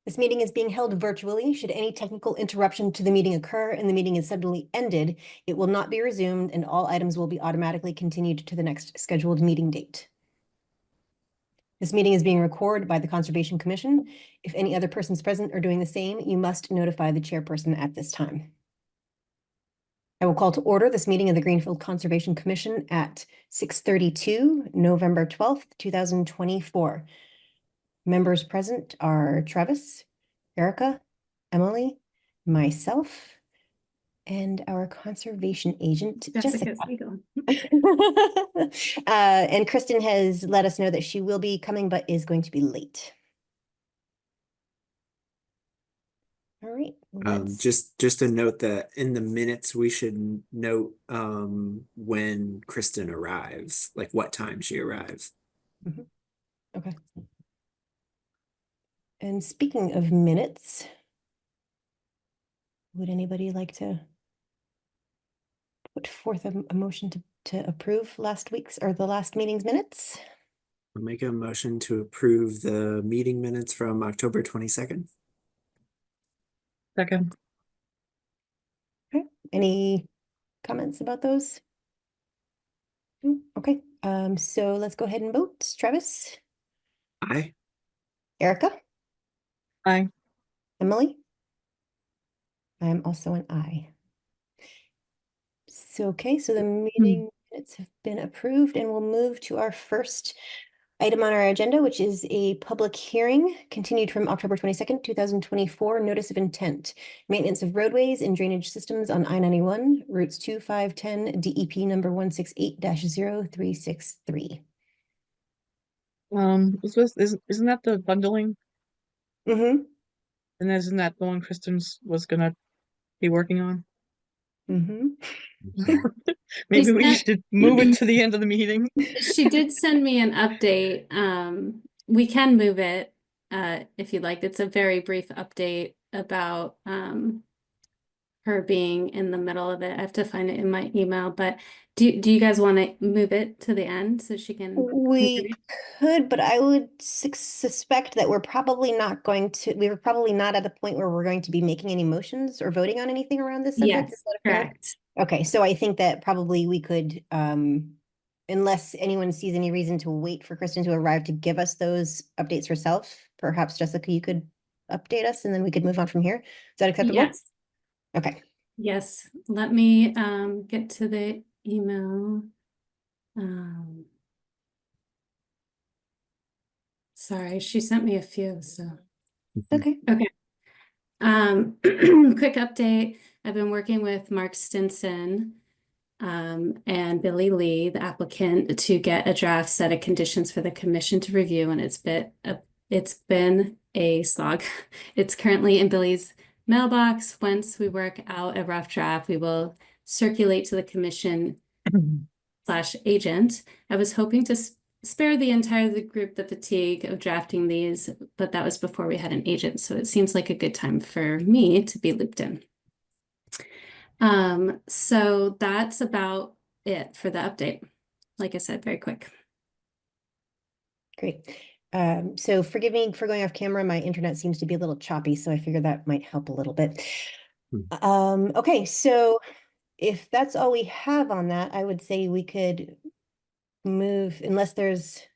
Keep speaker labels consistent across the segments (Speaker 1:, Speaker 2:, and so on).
Speaker 1: This meeting is being held virtually. Should any technical interruption to the meeting occur and the meeting is suddenly ended, it will not be resumed and all items will be automatically continued to the next scheduled meeting date. This meeting is being recorded by the Conservation Commission. If any other persons present are doing the same, you must notify the chairperson at this time. I will call to order this meeting of the Greenfield Conservation Commission at 6:32, November 12th, 2024. Members present are Travis, Erica, Emily, myself, and our conservation agent, Jessica. And Kristen has let us know that she will be coming, but is going to be late. All right.
Speaker 2: Just a note that in the minutes we should note when Kristen arrives, like what time she arrives.
Speaker 1: Mm-hmm. Okay. And speaking of minutes, would anybody like to put forth a motion to approve last week's or the last meeting's minutes?
Speaker 2: I'll make a motion to approve the meeting minutes from October 22nd.
Speaker 3: Second.
Speaker 1: Okay. Any comments about those? Okay. So let's go ahead and vote. Travis?
Speaker 2: Aye.
Speaker 1: Erica?
Speaker 3: Aye.
Speaker 1: Emily? I am also an aye. So, okay, so the meeting minutes have been approved and we'll move to our first item on our agenda, which is a public hearing continued from October 22nd, 2024, notice of intent, maintenance of roadways and drainage systems on I-91, routes 2, 5, 10, DEP number 168-0363.
Speaker 3: Isn't that the bundling?
Speaker 1: Mm-hmm.
Speaker 3: And isn't that the one Kristen was gonna be working on?
Speaker 1: Mm-hmm.
Speaker 3: Maybe we should move it to the end of the meeting.
Speaker 4: She did send me an update. We can move it if you'd like. It's a very brief update about her being in the middle of it. I have to find it in my email, but do you guys want to move it to the end so she can
Speaker 1: We could, but I would suspect that we're probably not at the point where we're going to be making any motions or voting on anything around this subject.
Speaker 4: Yes, correct.
Speaker 1: Okay, so I think that probably we could, unless anyone sees any reason to wait for Kristen to arrive to give us those updates herself, perhaps Jessica, you could update us and then we could move on from here. Is that acceptable?
Speaker 4: Yes.
Speaker 1: Okay.
Speaker 4: Yes. Let me get to the email. Sorry, she sent me a few, so.
Speaker 1: Okay.
Speaker 4: Okay. Quick update. I've been working with Mark Stinson and Billy Lee, the applicant, to get a draft set of conditions for the commission to review, and it's been a slog. It's currently in Billy's mailbox. Once we work out a rough draft, we will circulate to the commission / agent. I was hoping to spare the entire group the fatigue of drafting these, but that was before we had an agent, so it seems like a good time for me to be looped in. So that's about it for the update. Like I said, very quick.
Speaker 1: Great. So forgive me for going off camera. My internet seems to be a little choppy, so I figured that might help a little bit. Okay, so if that's all we have on that, I would say we could move, unless this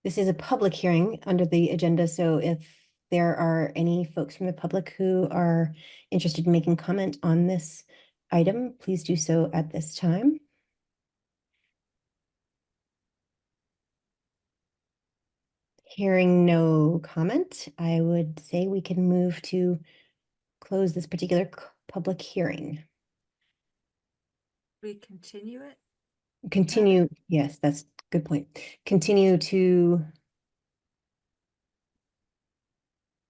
Speaker 1: is a public hearing under the agenda, so if there are any folks from the public who are interested in making comment on this item, please do so at this time. Hearing no comment, I would say we can move to close this particular public hearing.
Speaker 5: We continue it?
Speaker 1: Continue, yes, that's a good point. Continue to,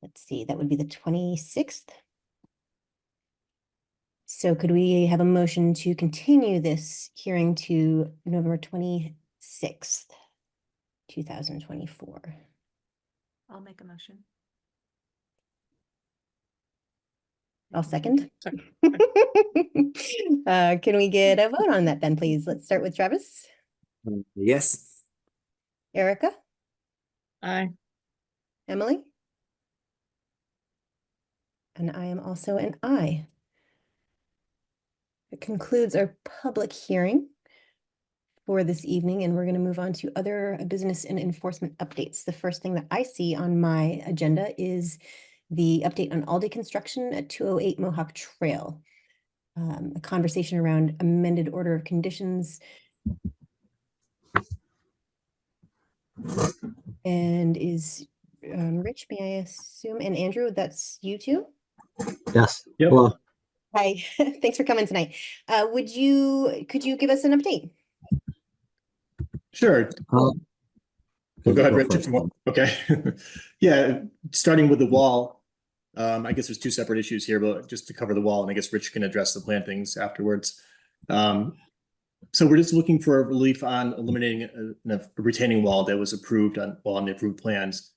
Speaker 1: let's see, that would be the 26th. So could we have a motion to continue this hearing to November 26th, 2024?
Speaker 5: I'll make a motion.
Speaker 1: I'll second. Can we get a vote on that then, please? Let's start with Travis.
Speaker 2: Yes.
Speaker 1: Erica?
Speaker 3: Aye.
Speaker 1: Emily? And I am also an aye. It concludes our public hearing for this evening, and we're going to move on to other business and enforcement updates. The first thing that I see on my agenda is the update on Aldi construction at 208 Mohawk Trail. A conversation around amended order of conditions. And is Rich, may I assume, and Andrew, that's you too?
Speaker 6: Yes.
Speaker 7: Yep.
Speaker 6: Hello.
Speaker 1: Hi, thanks for coming tonight. Could you give us an update?
Speaker 7: Sure.
Speaker 6: Well,
Speaker 7: Well, go ahead, Rich.
Speaker 6: for
Speaker 7: if
Speaker 6: it.
Speaker 7: you want. Okay. Yeah, starting with the wall. I guess there's two separate issues here, but just to cover the wall, and I guess Rich can address the plantings afterwards. So we're just looking for a relief on eliminating a retaining wall that was approved on the approved plans.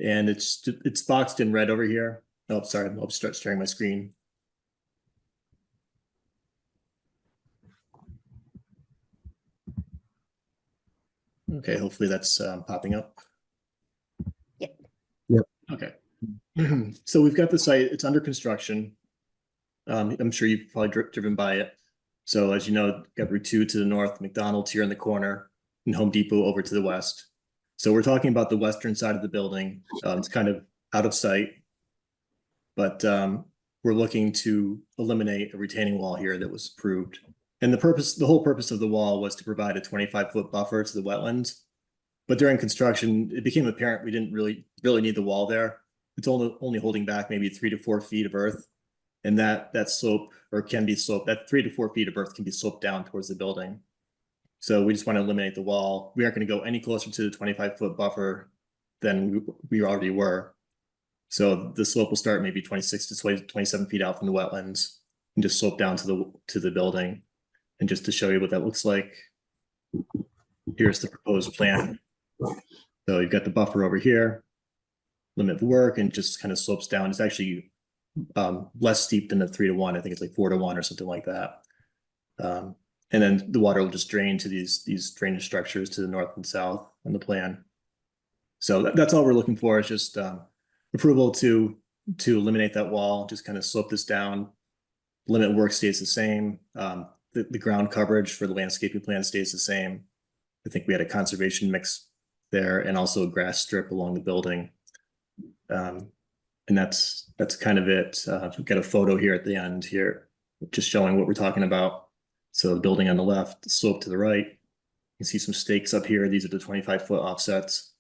Speaker 7: And it's boxed in red over here. Oh, sorry, I'll start sharing my screen. Okay, hopefully that's popping up.
Speaker 1: Yep.
Speaker 6: Yep.
Speaker 7: Okay. So we've got the site, it's under construction. I'm sure you've probably driven by it. So as you know, got Route 2 to the north, McDonald's here in the corner, and Home Depot over to the west. So we're talking about the western side of the building. It's kind of out of sight, but we're looking to eliminate a retaining wall here that was approved. And the whole purpose of the wall was to provide a 25-foot buffer to the wetlands. But during construction, it became apparent we didn't really need the wall there. It's only holding back maybe 3 to 4 feet of earth. And that slope, or can be sloped, that 3 to 4 feet of earth can be sloped down towards the building. So we just want to eliminate the wall. We aren't going to go any closer to the 25-foot buffer than we already were. So the slope will start maybe 26 to 27 feet out from the wetlands and just slope down to the building. And just to show you what that looks like, here's the proposed plan. So you've got the buffer over here, limit the work, and just kind of slopes down. It's actually less steep than the 3 to 1. I think it's like 4 to 1 or something like that. And then the water will just drain to these drainage structures to the north and south on the plan. So that's all we're looking for, is just approval to eliminate that wall, just kind of slope this down. Limit work stays the same. The ground coverage for the landscaping plan stays the same. I think we had a conservation mix there and also a grass strip along the building. And that's kind of it. We've got a photo here at the end here, just showing what we're talking about. So the building on the left, the slope to the right. You can see some stakes up here. These are the 25-foot offsets.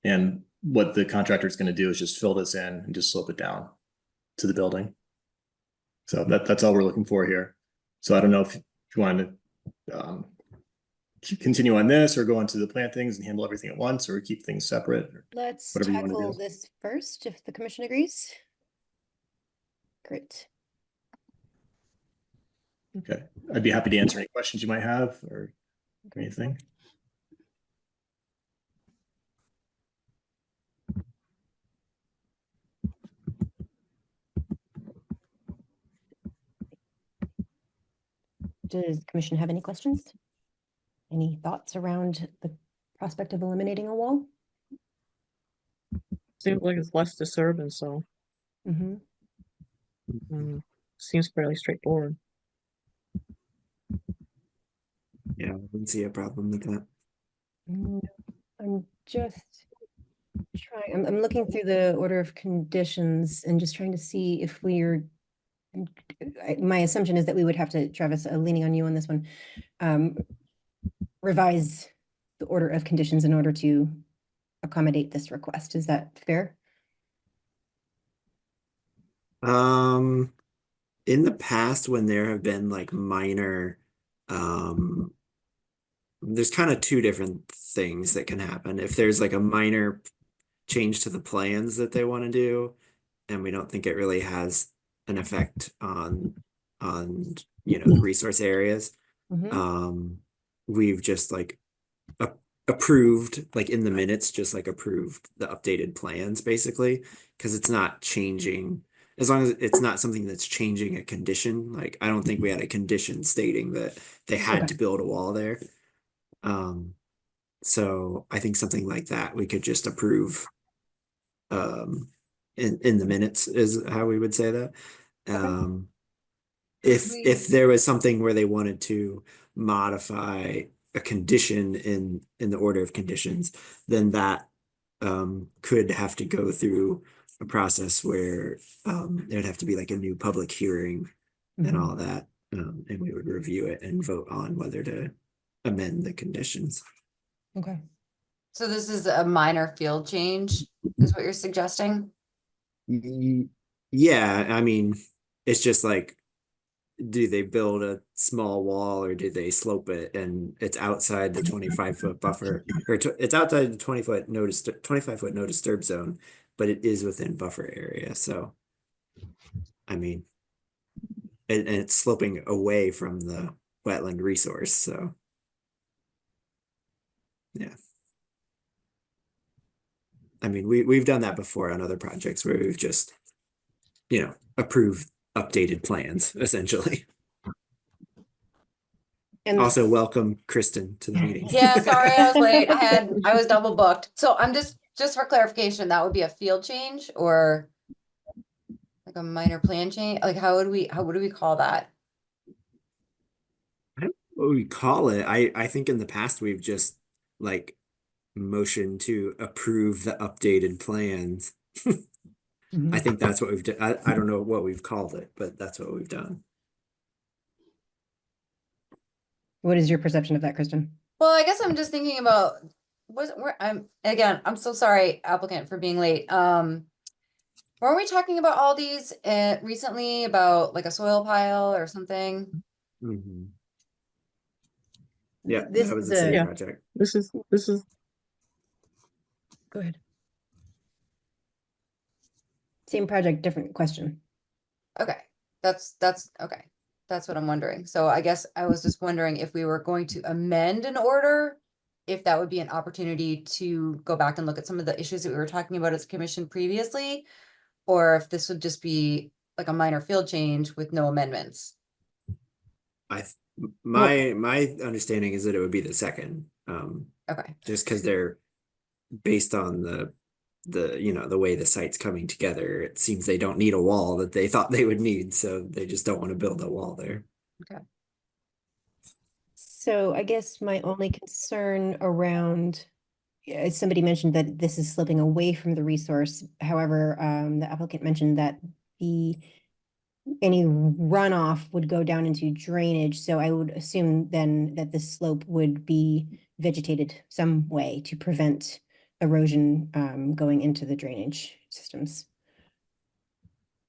Speaker 7: And what the contractor is going to do is just fill this in and just slope it down to the building. So that's all we're looking for here. So I don't know if you want to continue on this or go on to the plantings and handle everything at once, or keep things separate.
Speaker 1: Let's
Speaker 7: Whatever you wanna
Speaker 1: tackle
Speaker 7: do.
Speaker 1: this first, if the commission agrees. Great.
Speaker 7: Okay, I'd be happy to answer any questions you might have or anything.
Speaker 1: Does the commission have any questions? Any thoughts around the prospect of eliminating a wall?
Speaker 3: Seems like it's less disturbance, so
Speaker 1: Mhm.
Speaker 3: seems fairly straightforward.
Speaker 2: Yeah, I wouldn't see a problem with that.
Speaker 1: I'm just trying, I'm looking through the order of conditions and just trying to see if we're, my assumption is that we would have to, Travis, leaning on you on this one, revise the order of conditions in order to accommodate this request. Is that fair?
Speaker 2: In the past, when there have been like minor, there's kind of two different things that can happen. If there's like a minor change to the plans that they want to do, and we don't think it really has an effect on the resource areas,
Speaker 1: Mhm.
Speaker 2: we've just like approved, like in the minutes, just like approved the updated plans basically, because it's not changing. As long as it's not something that's changing a condition, like I don't think we had a condition stating that they had
Speaker 1: Okay.
Speaker 2: to build a wall there. So I think something like that we could just approve in the minutes is how we would say that.
Speaker 1: Okay.
Speaker 2: If there was something where they wanted to modify a condition in the order of conditions, then that could have to go through a process where there'd have to be like a new public hearing and
Speaker 1: Mhm.
Speaker 2: all that. And we would review it and vote on whether to amend the conditions.
Speaker 1: Okay.
Speaker 6: So this is a minor field change, is what you're suggesting?
Speaker 2: Yeah, I mean, it's just like, do they build a small wall or do they slope it? And it's outside the 25-foot buffer, or it's outside the 20-foot 25-foot no disturb zone, but it is within buffer area. So, I mean, and it's sloping away from the wetland resource. So, yeah. I mean, we've done that before on other projects where we've just, approved updated plans essentially.
Speaker 1: And
Speaker 2: Also, welcome Kristen to the meeting.
Speaker 6: Yeah, sorry, I was late. I was double booked. So I'm just for clarification, that would be a field change or like a minor plan change? Like how would we call that?
Speaker 2: What we call it, I think in the past we've just like motioned to approve the updated plans.
Speaker 1: Mhm.
Speaker 2: I think that's what we've done. I don't know what we've called it, but that's what we've done.
Speaker 1: What is your perception of that, Kristen?
Speaker 6: Well, I guess I'm just thinking about I'm so sorry, applicant, for being late. Weren't we talking about all these recently about like a soil pile or something?
Speaker 2: Mhm. Yeah,
Speaker 1: This
Speaker 2: that was
Speaker 1: is
Speaker 2: the same
Speaker 3: Yeah.
Speaker 2: project.
Speaker 3: This is
Speaker 1: Go ahead. Same project, different question.
Speaker 6: Okay, that's okay. That's what I'm wondering. So I guess I was just wondering if we were going to amend an order, if that would be an opportunity to go back and look at some of the issues that we were talking about as a commission previously, or if this would just be like a minor field change with no amendments.
Speaker 2: My understanding is that it would be the second,
Speaker 6: Okay,
Speaker 2: just because they're based on the way the site's coming together. It seems they don't need a wall that they thought they would need, so they just don't want to build a wall there.
Speaker 1: So I guess my only concern around, somebody mentioned that this is slipping away from the resource. However, the applicant mentioned that any runoff would go down into drainage. So I would assume then that the slope would be vegetated some way to prevent erosion going into the drainage systems.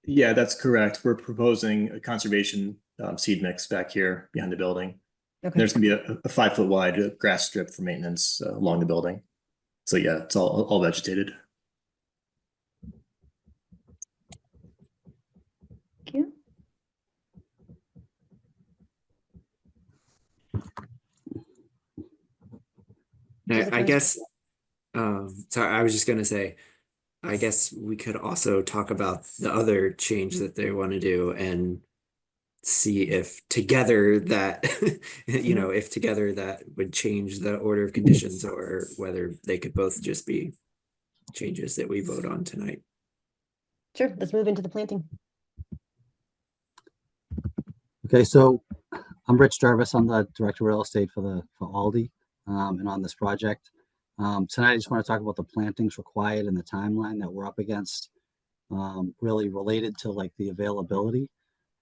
Speaker 7: Yeah, that's correct. We're proposing a conservation seed mix back here behind the building.
Speaker 1: Okay.
Speaker 7: There's gonna be a 5-foot wide grass strip for maintenance along the building. So yeah, it's all vegetated.
Speaker 1: Thank you.
Speaker 2: I guess, so I was just gonna say, I guess we could also talk about the other change that they want to do and see if together that, if together that would change the order of conditions or whether they could both just be changes that we vote on tonight.
Speaker 1: Sure, let's move into the planting.
Speaker 8: Okay, so I'm Rich Jarvis. I'm the director of real estate for Aldi, and on this project. Tonight, I just want to talk about the plantings required and the timeline that we're up against, really related to like the availability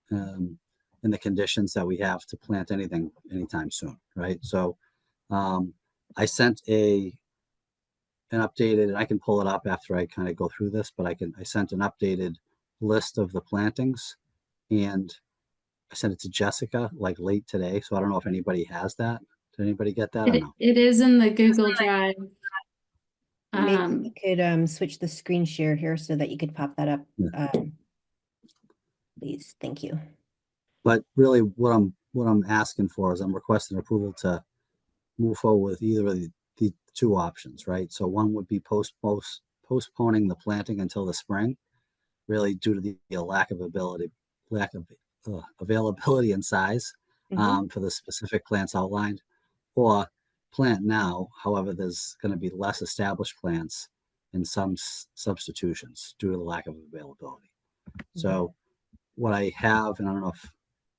Speaker 8: and the conditions that we have to plant anything anytime soon, right? So I sent an updated, and I can pull it up after I kind of go through this, but I sent an updated list of the plantings, and I sent it to Jessica like late today. So I don't know if anybody has that. Did anybody get that or no?
Speaker 4: It is in the Google Drive.
Speaker 1: Maybe you could switch the screen share here so that you could pop that up.
Speaker 8: Yeah.
Speaker 1: Please, thank you.
Speaker 8: But really what I'm asking for is I'm requesting approval to move forward with either of the two options, right? So one would be postponing the planting until the spring, really due to the lack of availability and size for the specific plants outlined, or plant now. However, there's going to be less established plants and some substitutions due to the lack of availability. So what I have, and I don't know if,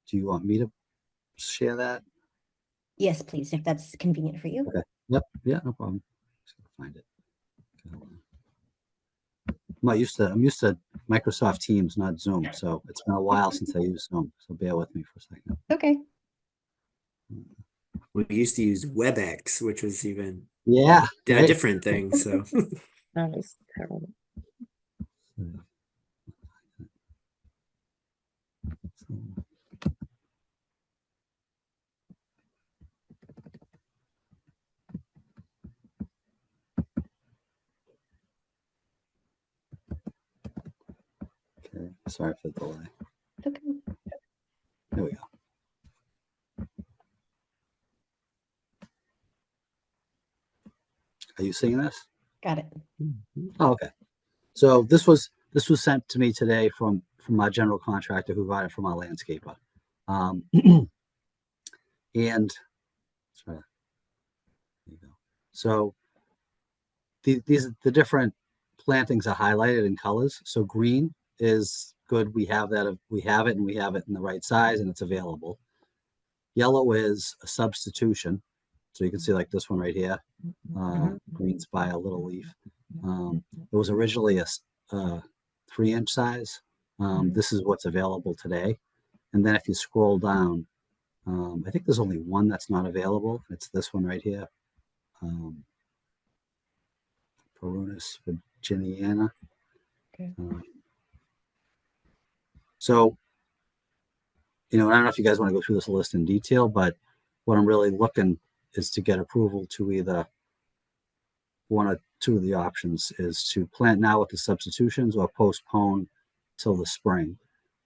Speaker 8: do you want me to share that?
Speaker 1: Yes, please, if that's convenient for you.
Speaker 8: Okay. Yep. Yeah, no problem. Just gotta find it. Okay, hold on. I'm used to Microsoft Teams, not Zoom. So it's been a while since I used Zoom. So bear with me for a second.
Speaker 1: Okay.
Speaker 2: We used to use WebEx, which was even
Speaker 8: Yeah.
Speaker 2: a
Speaker 8: right?
Speaker 2: different thing. So
Speaker 3: That was terrible.
Speaker 8: Okay. Sorry for the delay.
Speaker 1: Okay.
Speaker 8: There we go. Are you seeing this?
Speaker 1: Got it.
Speaker 8: Oh, okay. So this was sent to me today from our general contractor who got it from our landscaper. And sorry, there you go. So the different plantings are highlighted in colors. So green is good. We have it and we have it in the right size and it's available. Yellow is a substitution. So you can see like this one right here. Green's by a little leaf. It was originally a 3-inch size. This is what's available today. And then if you scroll down, I think there's only one that's not available. It's this one right here. Perunus virginiana.
Speaker 1: Okay.
Speaker 8: So, I don't know if you guys want to go through this list in detail, but what I'm really looking is to get approval to either one or two of the options is to plant now with the substitutions or postpone till the spring.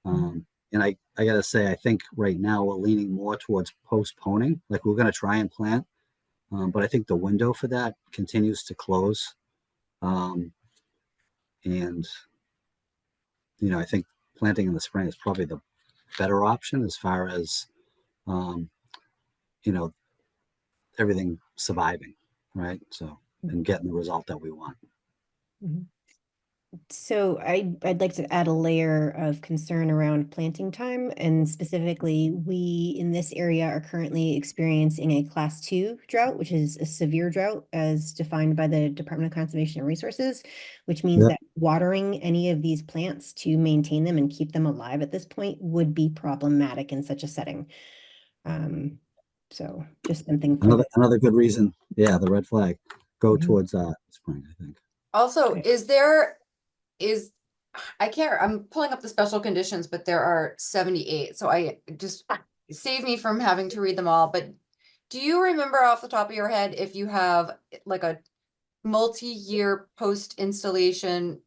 Speaker 8: And I gotta say, I think right now we're leaning more towards postponing. Like we're gonna try and plant, but I think the window for that continues to close. And I think planting in the spring is probably the better option as far as everything surviving, right? So and getting the result that we want.
Speaker 1: So I'd like to add a layer of concern around planting time, and specifically, we in this area are currently experiencing a Class 2 drought, which is a severe drought as defined by the Department of Conservation and Resources, which means
Speaker 8: Yep.
Speaker 1: that watering any of these plants to maintain them and keep them alive at this point would be problematic in such a setting. So just something for
Speaker 8: Another good reason, the red flag, go
Speaker 1: Mhm.
Speaker 8: towards spring, I think.
Speaker 6: Also,
Speaker 1: Okay.
Speaker 6: I'm pulling up the special conditions, but there are 78, so I just save me from having to read them all, but do you remember off the top of your head if you have like a multi-year post-installation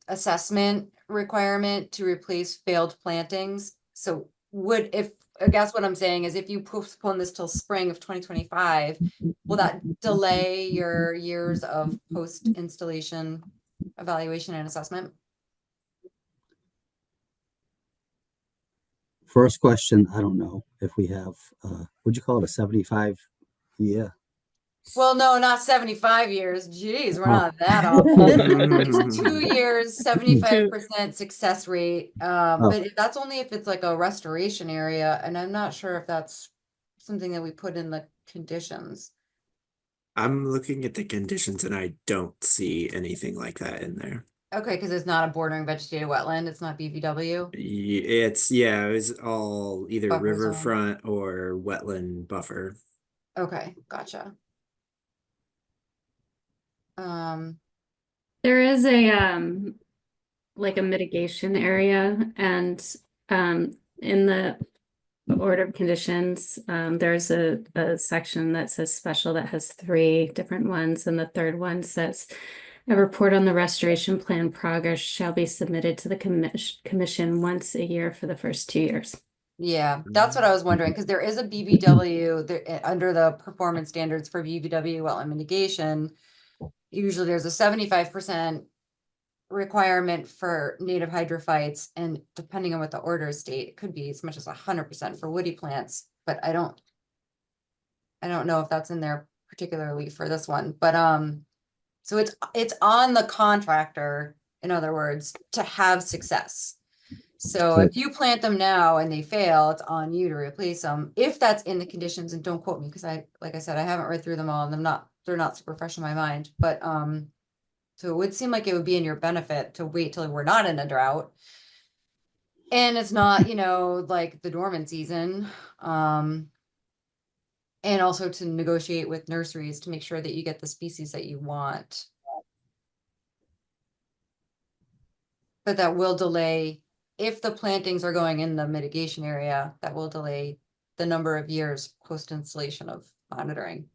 Speaker 6: assessment requirement to replace failed plantings? So I guess what I'm saying is if you postpone this till spring of 2025, will that delay your years of post-installation evaluation and assessment?
Speaker 8: First question, I don't know if we have, would you call it a 75 year?
Speaker 6: Well, no, not 75 years. Geez, we're
Speaker 8: Oh.
Speaker 6: not that off. It's 2 years, 75% success rate. But that's only if it's like a restoration area, and I'm not sure if that's something that we put in the conditions.
Speaker 2: I'm looking at the conditions and I don't see anything like that in there.
Speaker 6: Okay, because it's not a bordering vegetated wetland, it's not BVW.
Speaker 2: It was all either
Speaker 6: Buffer zone.
Speaker 2: riverfront or wetland buffer.
Speaker 6: Okay, gotcha.
Speaker 4: There is a like a mitigation area, and in the order of conditions, there's a section that says special that has 3 different ones, and the third one says a report on the restoration plan progress shall be submitted to the commission once a year for the first 2 years.
Speaker 6: Yeah, that's what I was wondering, because there is a BVW there under the performance standards for BVW wetland mitigation. Usually there's a 75% requirement for native hydrophytes, and depending on what the orders state, it could be as much as 100% for woody plants, but I don't know if that's in there particularly for this one, but So it's on the contractor, in other words, to have success. So
Speaker 8: Right.
Speaker 6: if you plant them now and they fail, it's on you to replace them. If that's in the conditions, and don't quote me, because like I said, I haven't read through them all and they're not super fresh in my mind, but, so it would seem like it would be in your benefit to wait till we're not in a drought. And it's not, like the dormant season, and also to negotiate with nurseries to make sure that you get the species that you want. But that will delay, if the plantings are going in the mitigation area, that will delay the number of years post installation of monitoring.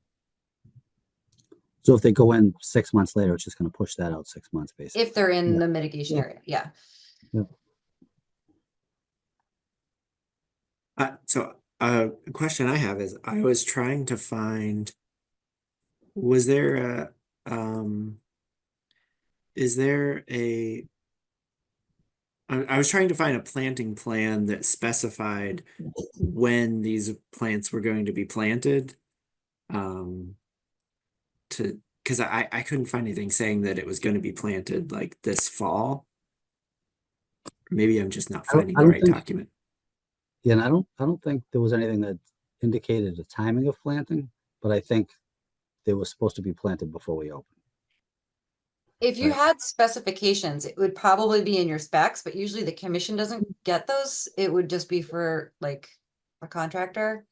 Speaker 8: So if they go in 6 months later, it's just gonna push that out 6 months, basically.
Speaker 6: If they're in
Speaker 8: Yeah.
Speaker 6: the mitigation
Speaker 8: Yeah.
Speaker 6: area, yeah.
Speaker 2: So a question I have is I was trying to find, was there is there I was trying to find a planting plan that specified when these plants were going to be planted. Because I couldn't find anything saying that it was going to be planted like this fall. Maybe I'm just not
Speaker 8: I don't-
Speaker 2: finding
Speaker 8: I
Speaker 2: the
Speaker 8: don't
Speaker 2: right
Speaker 8: think-
Speaker 2: document.
Speaker 8: Yeah, and I don't think there was anything that indicated the timing of planting, but I think they were supposed to be planted before we opened.
Speaker 6: If you
Speaker 8: Right.
Speaker 6: had specifications, it would probably be in your specs, but usually the commission doesn't get those. It would just be for like a contractor.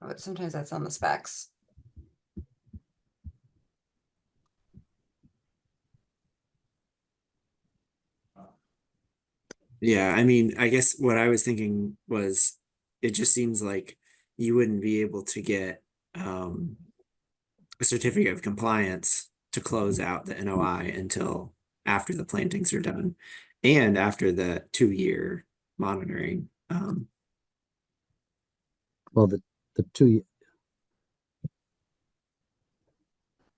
Speaker 6: But sometimes that's on the specs.
Speaker 2: Yeah, I mean, I guess what I was thinking was it just seems like you wouldn't be able to get a certificate of compliance to close out the NOI until after the plantings are done and after the 2-year monitoring.
Speaker 8: Well, the two,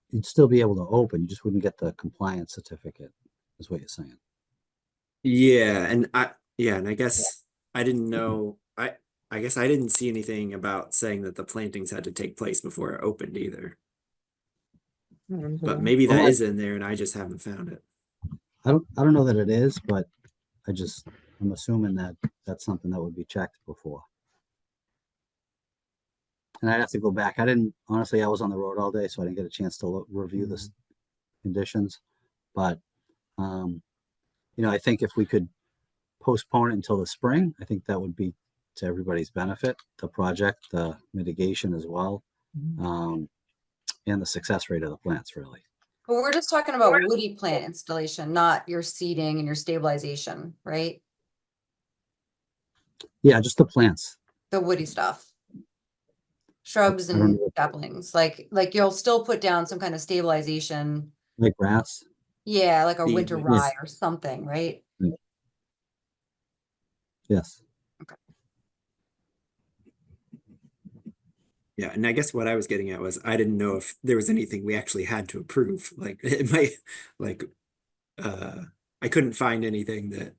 Speaker 8: you'd still be able to open, you just wouldn't get the compliance certificate, is what you're saying.
Speaker 2: Yeah, and I guess I didn't know. I guess I didn't see anything about saying that the plantings had to take place before it opened either. But maybe that
Speaker 8: Well,
Speaker 2: is in there and I just haven't found it.
Speaker 8: I don't know that it is, but I'm assuming that that's something that would be checked before. And I'd have to go back. Honestly, I was on the road all day, so I didn't get a chance to review the conditions. But, I think if we could postpone it until the spring, I think that would be to everybody's benefit, the project, the mitigation as well, and the success rate of the plants, really.
Speaker 6: But we're just talking about woody plant installation, not your seeding and your stabilization, right?
Speaker 8: Yeah, just the plants.
Speaker 6: The woody stuff. Shrubs
Speaker 8: I don't
Speaker 6: and
Speaker 8: know.
Speaker 6: saplings, like you'll still put down some kind of stabilization.
Speaker 8: Like grass.
Speaker 6: Yeah, like a winter
Speaker 2: Seedlings.
Speaker 6: rye or something, right?
Speaker 8: Yes.
Speaker 2: Yeah, and I guess what I was getting at was I didn't know if there was anything we actually had to approve. Like it might like I couldn't find anything that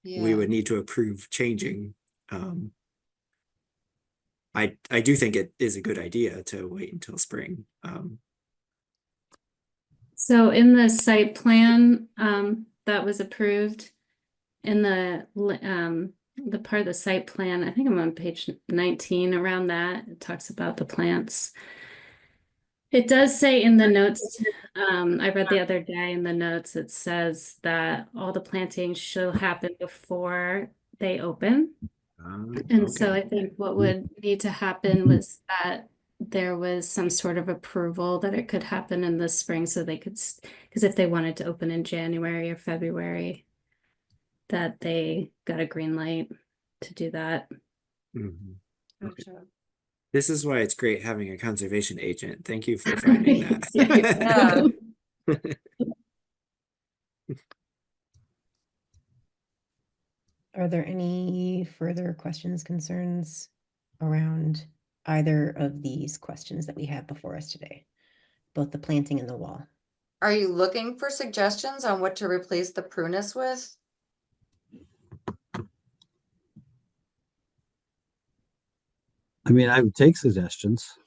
Speaker 2: we
Speaker 6: Yeah.
Speaker 2: would need to approve changing. I do think it is a good idea to wait until spring.
Speaker 4: So in the site plan, that was approved in the part of the site plan, I think I'm on page 19 around that, it talks about the plants. It does say in the notes, I read the other day in the notes, it says that all the plantings should happen before they open. And so
Speaker 2: okay.
Speaker 4: I think what would need to happen was that there was some sort of approval that it could happen in the spring so they could, because if they wanted to open in January or February, that they got a green light to do that.
Speaker 2: Mhm. Okay.
Speaker 6: Gotcha.
Speaker 2: This is why it's great having a conservation agent. Thank you for finding that.
Speaker 6: Yeah.
Speaker 1: Are there any further questions, concerns around either of these questions that we have before us today? Both the planting and the wall.
Speaker 6: Are you looking for suggestions on what to replace the prunus with?
Speaker 8: I mean, I would take suggestions.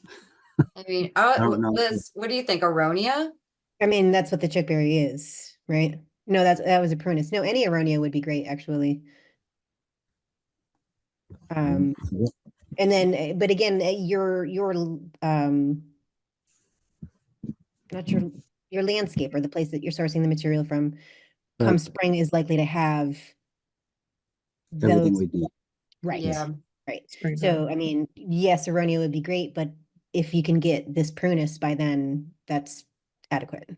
Speaker 6: I mean,
Speaker 8: don't know.
Speaker 6: Liz, what do you think? Aronia?
Speaker 1: I mean, that's what the chickberry is, right? No, that was a prunus. No, any aronia would be great, actually. And then, but again, not your landscape or the place that you're sourcing the material from, come
Speaker 8: Right.
Speaker 1: spring is likely to have
Speaker 8: Everything
Speaker 1: those,
Speaker 8: we need.
Speaker 1: right,
Speaker 6: Yeah.
Speaker 1: right.
Speaker 3: Springtime.
Speaker 1: So, I mean, yes, aronia would be great, but if you can get this prunus by then, that's adequate.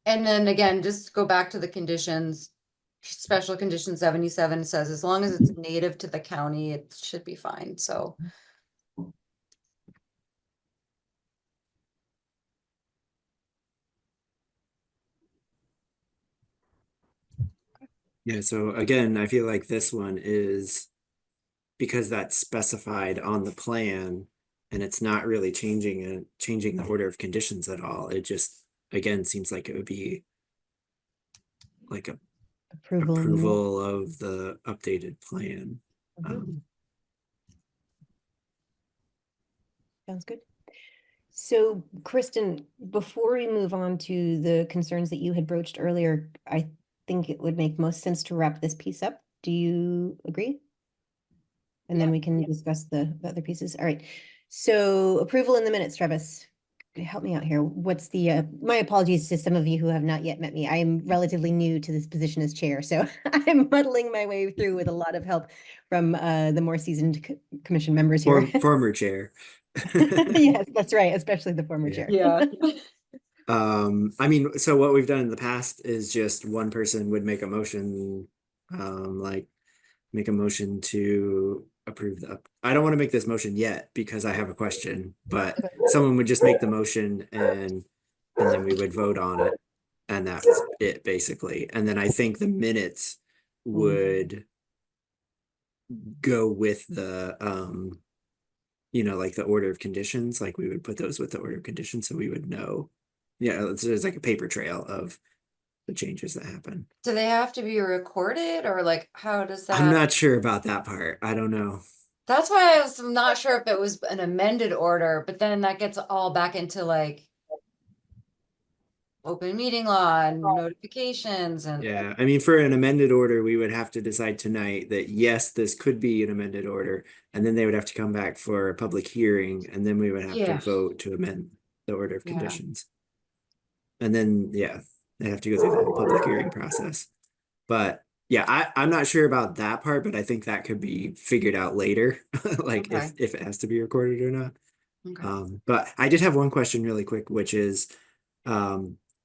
Speaker 6: And then again, just go back to the conditions. Special condition 77 says as long as it's native to the county, it should be fine. So
Speaker 2: Yeah, so again, I feel like this one is because that's specified on the plan and it's not really changing the order of conditions at all. It just, again, seems like it would be like a
Speaker 1: Approval.
Speaker 2: approval of the updated plan.
Speaker 1: Mhm. Sounds good. So, Kristen, before we move on to the concerns that you had broached earlier, I think it would make most sense to wrap this piece up. Do you agree? And then we can discuss the other pieces. All right. So approval in the minutes, Travis. Help me out here. What's the, my apologies to some of you who have not yet met me. I am relatively new to this position as chair, so I'm muddling my way through with a lot of help from the more seasoned commission members here.
Speaker 2: Former chair.
Speaker 1: Yes, that's right, especially the former
Speaker 2: Yeah.
Speaker 1: chair.
Speaker 6: yeah.
Speaker 2: I mean, so what we've done in the past is just one person would make a motion, like make a motion to approve I don't want to make this motion yet because I have a question, but someone would just make the motion and then we would vote on it. And that's it basically. And then I think the minutes would go with the, like the order of conditions, like we would put those with the order of conditions so we would know. Yeah, there's like a paper trail of the changes that happen.
Speaker 6: Do they have to be recorded or like how does that?
Speaker 2: I'm not sure about that part. I don't know.
Speaker 6: That's why I was not sure if it was an amended order, but then that gets all back into like open meeting law and notifications and
Speaker 2: Yeah, I mean, for an amended order, we would have to decide tonight that yes, this could be an amended order, and then they would have to come back for a public hearing, and then we would have to
Speaker 6: Yeah.
Speaker 2: vote to amend the order of
Speaker 6: Yeah.
Speaker 2: conditions. And then, yeah, they have to go through the whole public hearing process. But yeah, I'm not sure about that part, but I think that could be figured out later, like
Speaker 6: Okay.
Speaker 2: if it has to be recorded or not.
Speaker 6: okay.
Speaker 2: But I did have one question really quick, which is,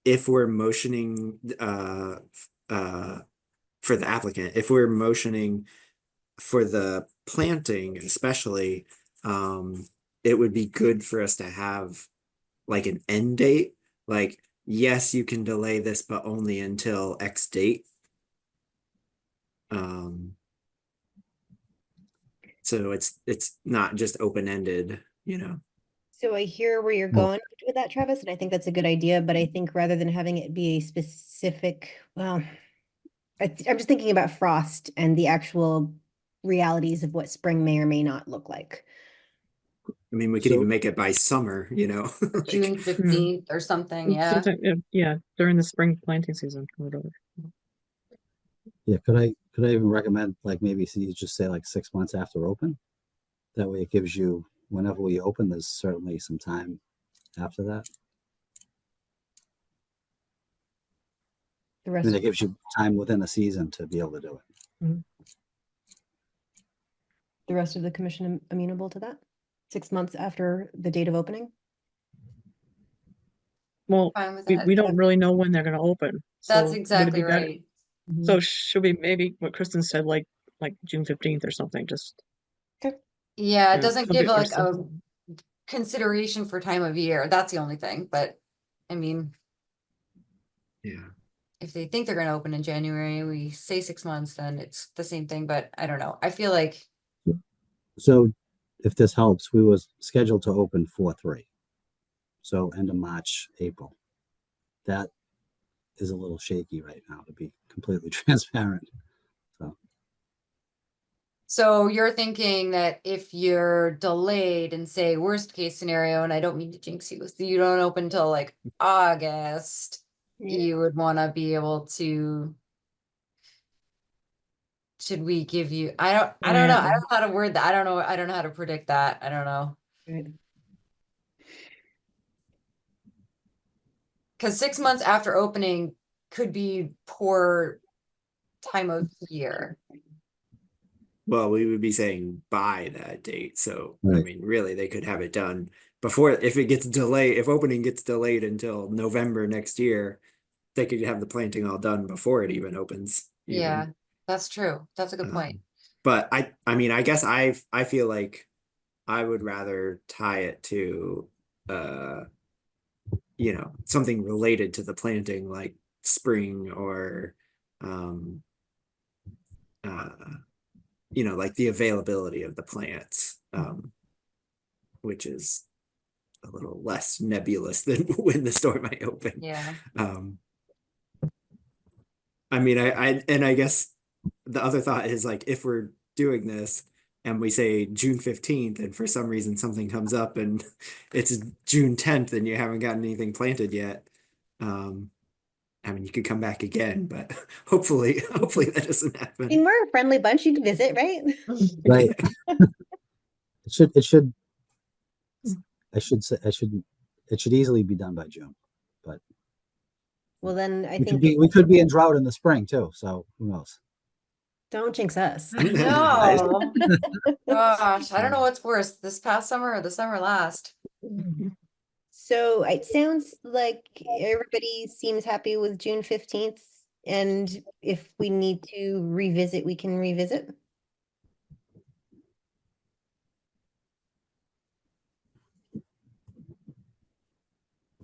Speaker 2: if we're motioning, for the applicant, if we're motioning for the planting especially, it would be good for us to have like an end date, like, yes, you can delay this, but only until X date. So it's not just open-ended,
Speaker 1: So I hear where you're
Speaker 8: Well-
Speaker 1: going with that, Travis, and I think that's a good idea, but I think rather than having it be a specific, well, I'm just thinking about frost and the actual realities of what spring may or may not look like.
Speaker 2: I mean, we could
Speaker 8: So-
Speaker 2: even make it by summer, like-
Speaker 6: June 15th or something, yeah.
Speaker 3: Sometime, yeah, during the spring planting season or whatever.
Speaker 8: Yeah, could I even recommend like maybe you just say like 6 months after open? That way it gives you, whenever we open, there's certainly some time after that.
Speaker 1: The
Speaker 8: I
Speaker 1: rest
Speaker 8: mean,
Speaker 1: of
Speaker 8: it gives you time within a season to be able to do it.
Speaker 1: the rest of the commission amenable to that? 6 months after the date of opening?
Speaker 3: Well,
Speaker 6: Fine with
Speaker 3: we
Speaker 6: that.
Speaker 3: don't really know when they're gonna open. so
Speaker 6: That's
Speaker 3: would it
Speaker 6: exactly
Speaker 3: be better-
Speaker 6: right.
Speaker 3: So should we maybe, what Kristen said, like June 15th or something, just.
Speaker 6: Yeah, it
Speaker 3: or
Speaker 6: doesn't
Speaker 3: could
Speaker 6: give
Speaker 3: be- or
Speaker 6: like a
Speaker 3: something.
Speaker 6: consideration for time of year. That's the only thing, but I mean,
Speaker 2: Yeah.
Speaker 6: if they think they're gonna open in January, we say 6 months, then it's the same thing, but I don't know. I feel like,
Speaker 8: So if this helps, we was scheduled to open 4/3. So end of March, April. That is a little shaky right now, to be completely transparent.
Speaker 6: So you're thinking that if you're delayed and say worst case scenario, and I don't mean to jinx you, so you don't open until like August, you would want to be able to. Should we give you, I don't know. I don't know how to word that. I don't know how to predict that. I don't know.
Speaker 1: Right.
Speaker 6: Because 6 months after opening could be poor time of year.
Speaker 2: Well, we would be saying by that date, so I
Speaker 8: Right.
Speaker 2: mean, really, they could have it done before, if it gets delayed, if opening gets delayed until November next year, they could have the planting all done before it even opens. even.
Speaker 6: Yeah, that's true. That's a good point.
Speaker 2: But I mean, I guess I feel like I would rather tie it to, you know, something related to the planting, like spring or, you know, like the availability of the plants, which is a little less nebulous than when the store might open.
Speaker 6: Yeah.
Speaker 2: I mean, I guess the other thought is like, if we're doing this and we say June 15th, and for some reason something comes up and it's June 10th and you haven't gotten anything planted yet, I mean, you could come back again, but hopefully that doesn't
Speaker 1: I
Speaker 2: happen.
Speaker 1: mean, we're a friendly bunch. You can visit, right?
Speaker 8: Right. It should easily be done by June.
Speaker 1: Well, then I
Speaker 8: We
Speaker 1: think
Speaker 8: we could be in drought in the spring too, so who knows?
Speaker 1: don't jinx us.
Speaker 6: No. Gosh, I don't know what's worse, this past summer or the summer last.
Speaker 1: So it sounds like everybody seems happy with June 15th. And if we need to revisit, we can revisit.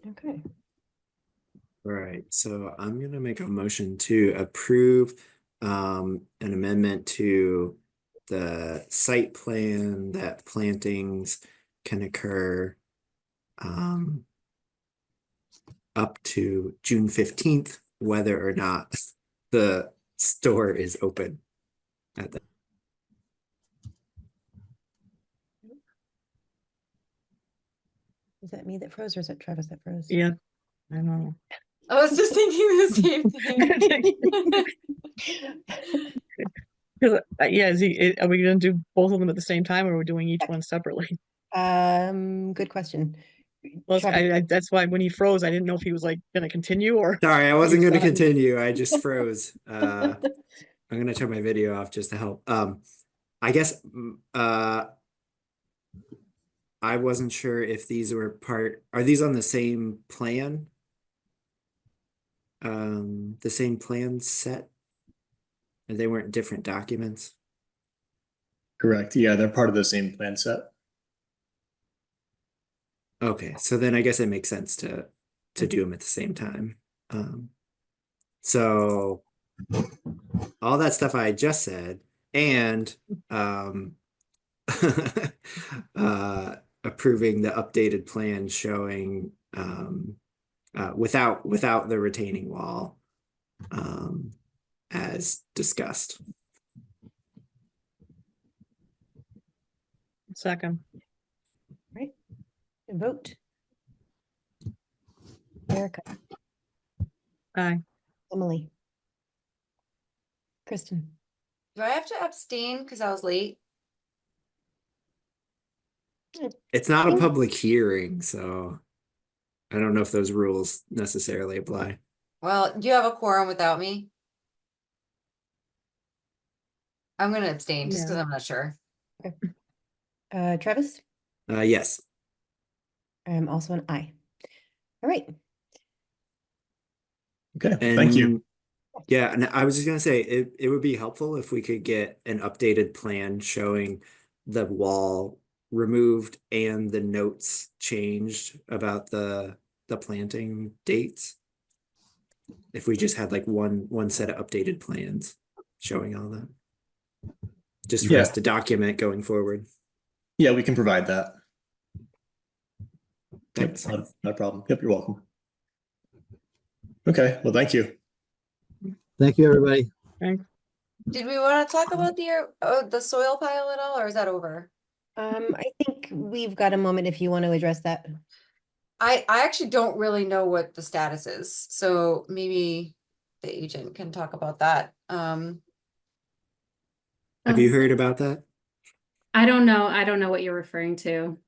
Speaker 1: Okay.
Speaker 2: All right, so I'm gonna make a motion to approve an amendment to the site plan that plantings can occur up to June 15th, whether or not the store is open at the.
Speaker 1: Is that me that froze or is that Travis that froze?
Speaker 3: Yeah, I don't know.
Speaker 6: I was just thinking the same thing.
Speaker 3: Because yeah, are we gonna do both of them at the same time, or are we doing each one separately?
Speaker 1: Good question.
Speaker 3: Well,
Speaker 1: Travis-
Speaker 3: that's why when he froze, I didn't know if he was like gonna continue or.
Speaker 2: Sorry, I wasn't
Speaker 3: was
Speaker 2: gonna
Speaker 3: done.
Speaker 2: continue. I just froze. I'm gonna turn my video off just to help. I guess I wasn't sure if these were are these on the same plan? The same plan set? And they weren't different documents?
Speaker 7: Correct. Yeah, they're part of the same plan set.
Speaker 2: Okay, so then I guess it makes sense to do them at the same time. So all that stuff I just said, and approving the updated plan showing without the retaining wall, as discussed.
Speaker 3: Second.
Speaker 1: Right. Vote. Erica,
Speaker 3: Aye.
Speaker 1: Emily. Kristen.
Speaker 6: Do I have to abstain because I was late?
Speaker 2: It's not a public hearing, so I don't know if those rules necessarily apply.
Speaker 6: Well, do you have a quorum without me? I'm gonna abstain just because
Speaker 3: Yeah.
Speaker 6: I'm not sure.
Speaker 1: Travis?
Speaker 2: Yes.
Speaker 1: I'm also an aye. All right.
Speaker 7: Okay, thank you.
Speaker 2: And yeah, and I was just gonna say it would be helpful if we could get an updated plan showing the wall removed and the notes changed about the planting dates. If we just had like one set of updated plans showing all that. Just for us
Speaker 7: Yeah.
Speaker 2: to document going forward.
Speaker 7: Yeah, we can provide that. Yep,
Speaker 2: Thanks.
Speaker 7: not a problem. Yep, you're welcome. Okay, well, thank you.
Speaker 8: Thank you, everybody.
Speaker 3: Thanks.
Speaker 6: Did we want to talk about the soil pile at all, or is that over?
Speaker 1: I think we've got a moment if you want to address that.
Speaker 6: I actually don't really know what the status is, so maybe the agent can talk about that.
Speaker 2: Have you
Speaker 4: Oh,
Speaker 2: heard about that?
Speaker 4: I don't know. I don't know what you're referring to.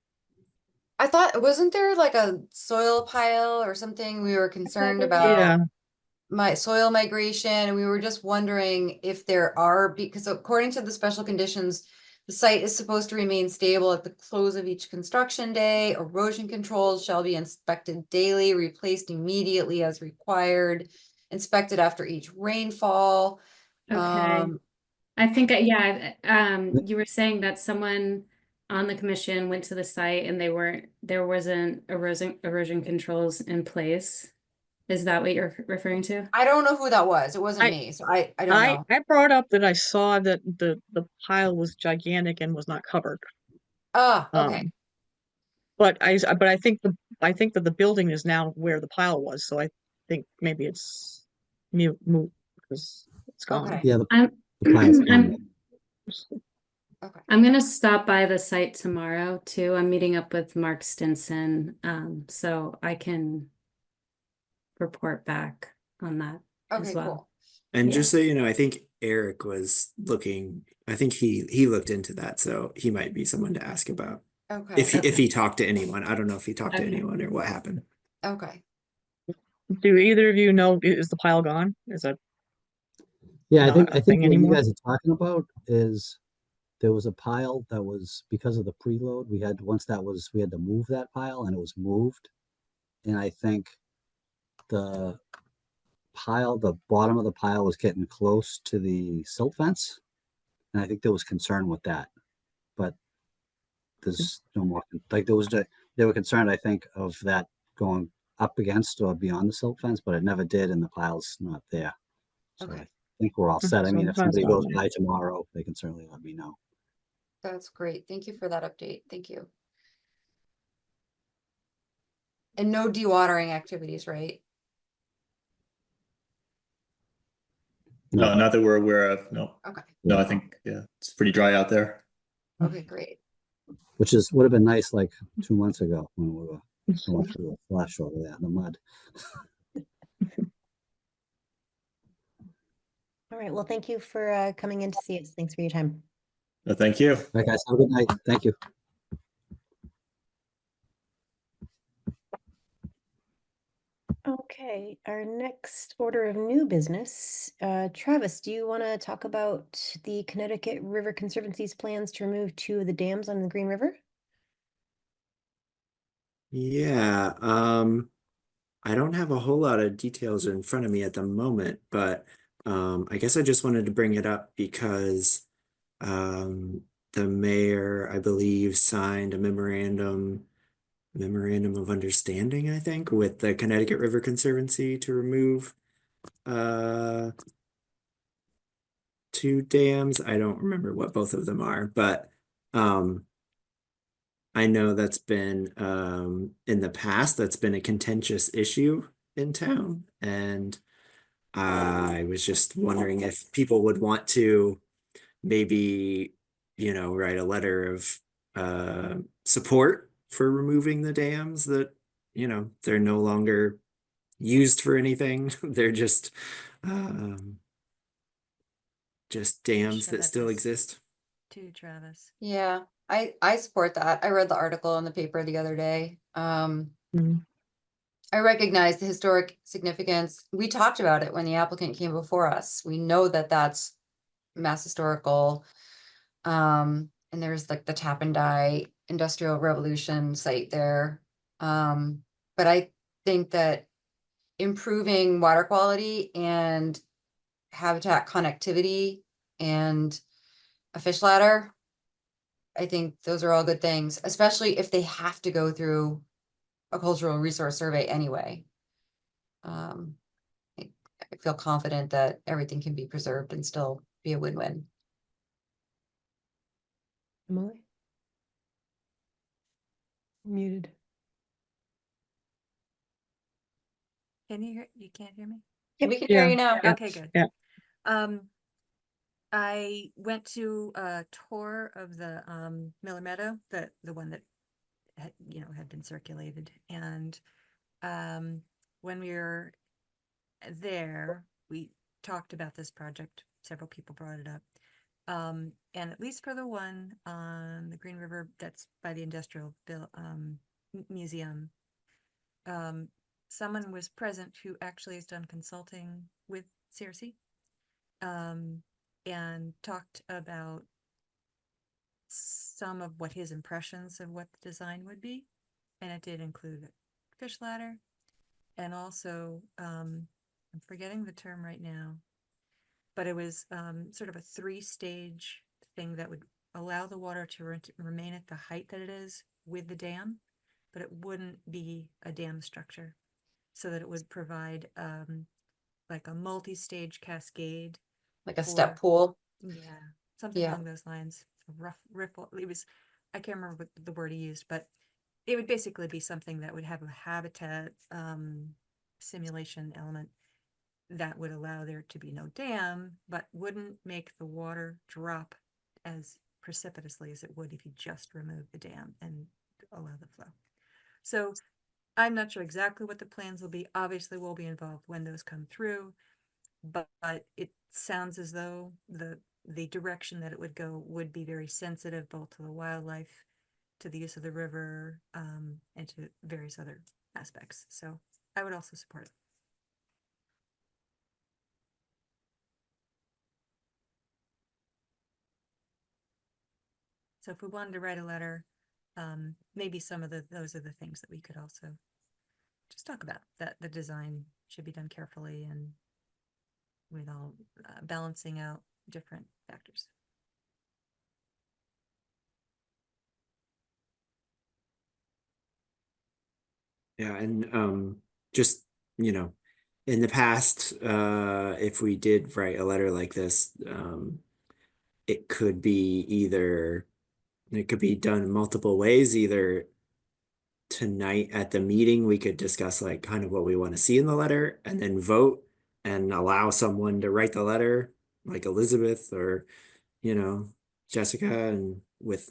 Speaker 6: I thought, wasn't there like a soil pile or something we were concerned
Speaker 1: there
Speaker 6: about?
Speaker 3: Yeah,
Speaker 6: My soil migration, and we were just wondering if there are, because according to the special conditions, the site is supposed to remain stable at the close of each construction day. Erosion controls shall be inspected daily, replaced immediately as required, inspected after each rainfall.
Speaker 4: Okay. I think, yeah, you were saying that someone on the commission went to the site and there wasn't erosion controls in place. Is that what you're referring to?
Speaker 6: I don't know who that was. It wasn't
Speaker 3: I-
Speaker 6: me, so I don't know.
Speaker 3: I brought up that I saw that the pile was gigantic and was not covered.
Speaker 6: Ah, okay,
Speaker 3: But I think that the building is now where the pile was, so I think maybe it's moot because it's gone.
Speaker 6: okay,
Speaker 8: Yeah,
Speaker 4: I'm,
Speaker 8: the pile's
Speaker 4: I'm,
Speaker 8: gone.
Speaker 6: okay.
Speaker 4: I'm gonna stop by the site tomorrow too. I'm meeting up with Mark Stinson, so I can report back on that as
Speaker 6: Okay,
Speaker 4: well.
Speaker 6: cool.
Speaker 2: And
Speaker 4: Yeah.
Speaker 2: just so you know, I think Eric was looking, I think he looked into that, so he might be someone to ask about.
Speaker 6: Okay,
Speaker 2: If he talked to anyone. I don't know if he talked to
Speaker 4: Okay.
Speaker 2: anyone or what happened.
Speaker 6: okay.
Speaker 3: Do either of you know, is the pile gone? Is that
Speaker 8: Yeah, I
Speaker 3: not
Speaker 8: think
Speaker 3: a
Speaker 8: I think
Speaker 3: thing
Speaker 8: what you
Speaker 3: anymore?
Speaker 8: guys are talking about is there was a pile that was because of the preload. We had to move that pile and it was moved. And I think the the bottom of the pile was getting close to the silt fence. And I think there was concern with that. But there's no more like they were concerned, I think, of that going up against or beyond the silt fence, but it never did, and the pile's not there. So
Speaker 6: Okay.
Speaker 8: I think we're all set. I
Speaker 3: So
Speaker 8: mean,
Speaker 3: the
Speaker 8: if
Speaker 3: pile's
Speaker 8: somebody
Speaker 3: gone
Speaker 8: goes
Speaker 3: then.
Speaker 8: by tomorrow, they can certainly let me know.
Speaker 6: That's great. Thank you for that update. Thank you. And no dewatering activities, right?
Speaker 7: No, not that we're aware of. No,
Speaker 6: Okay,
Speaker 7: no, I think, yeah, it's pretty dry out there.
Speaker 6: okay, great.
Speaker 8: Which would have been nice like 2 months ago when we were going through a flush over there in the mud.
Speaker 1: All right, well, thank you for coming in to see us. Thanks for your time.
Speaker 7: Thank you.
Speaker 8: All right, guys, have a good night. Thank you.
Speaker 1: Okay, our next order of new business. Travis, do you want to talk about the Connecticut River Conservancy's plans to remove 2 of the dams on the Green River?
Speaker 2: Yeah, I don't have a whole lot of details in front of me at the moment, but I guess I just wanted to bring it up because the mayor, I believe, signed a memorandum of understanding, I think, with the Connecticut River Conservancy to remove 2 dams. I don't remember what both of them are, but I know that's been in the past, that's been a contentious issue in town, and I was just wondering if people would want to maybe, write a letter of support for removing the dams that, they're no longer used for anything. They're just dams
Speaker 5: Sure
Speaker 2: that
Speaker 5: that
Speaker 2: still
Speaker 5: is-
Speaker 2: exist.
Speaker 5: To Travis.
Speaker 6: Yeah, I support that. I read the article in the paper the other day.
Speaker 3: Mhm.
Speaker 6: I recognize the historic significance. We talked about it when the applicant came before us. We know that that's mass historical. And there's like the Tap and Die Industrial Revolution site there. But I think that improving water quality and habitat connectivity and a fish ladder, I think those are all good things, especially if they have to go through a cultural resource survey anyway. I I feel confident that everything can be preserved and still be a win-win.
Speaker 1: Emily? Muted.
Speaker 5: Can you hear, you can't hear me?
Speaker 1: Yep.
Speaker 6: We can hear
Speaker 3: Yeah,
Speaker 6: you now.
Speaker 3: yeah,
Speaker 5: Okay, good.
Speaker 3: yeah.
Speaker 5: Um, I went to a tour of the Miller Meadow, the one that had, had been circulated. And when we were there, we talked about this project. Several people brought it up. And at least for the one on the Green River that's by the Industrial Museum, someone was present who actually has done consulting with CRC, and talked about some of what his impressions of what the design would be. And it did include a fish ladder, and also, I'm forgetting the term right now, but it was sort of a 3-stage thing that would allow the water to remain at the height that it is with the dam, but it wouldn't be a dam structure, so that it would provide like a multi-stage cascade.
Speaker 6: Like a step
Speaker 5: for-
Speaker 6: pool.
Speaker 5: Yeah, something
Speaker 6: Yeah.
Speaker 5: along those lines. A rough riffle. It was, I can't remember what the word he used, but it would basically be something that would have a habitat simulation element that would allow there to be no dam, but wouldn't make the water drop as precipitously as it would if you just remove the dam and allow the flow. So I'm not sure exactly what the plans will be. Obviously, we'll be involved when those come through, but it sounds as though the direction that it would go would be very sensitive both to the wildlife, to the use of the river, and to various other aspects. So I would also support it. So if we wanted to write a letter, maybe some of those are the things that we could also just talk about, that the design should be done carefully and with all balancing out different factors.
Speaker 2: Yeah, and just, in the past, if we did write a letter like this, it could be it could be done multiple ways. Either tonight at the meeting, we could discuss like kind of what we want to see in the letter and then vote and allow someone to write the letter, like Elizabeth or, Jessica, and with,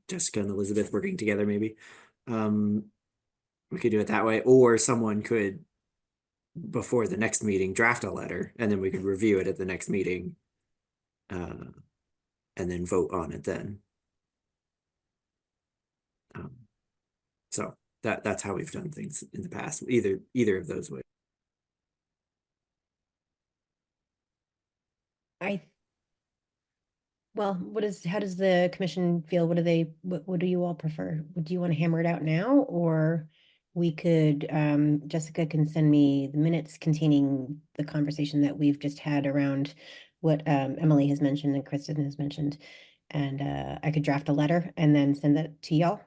Speaker 2: Jessica and Elizabeth working together maybe. We could do it that way, or someone could, before the next meeting, draft a letter, and then we could review it at the next meeting, and then vote on it then. So that's how we've done things in the past, either of those ways.
Speaker 1: Well, how does the commission feel? What do you all prefer? Do you want to hammer it out now, or we could, Jessica can send me the minutes containing the conversation that we've just had around what Emily has mentioned and Kristen has mentioned, and I could draft a letter and then send that to y'all.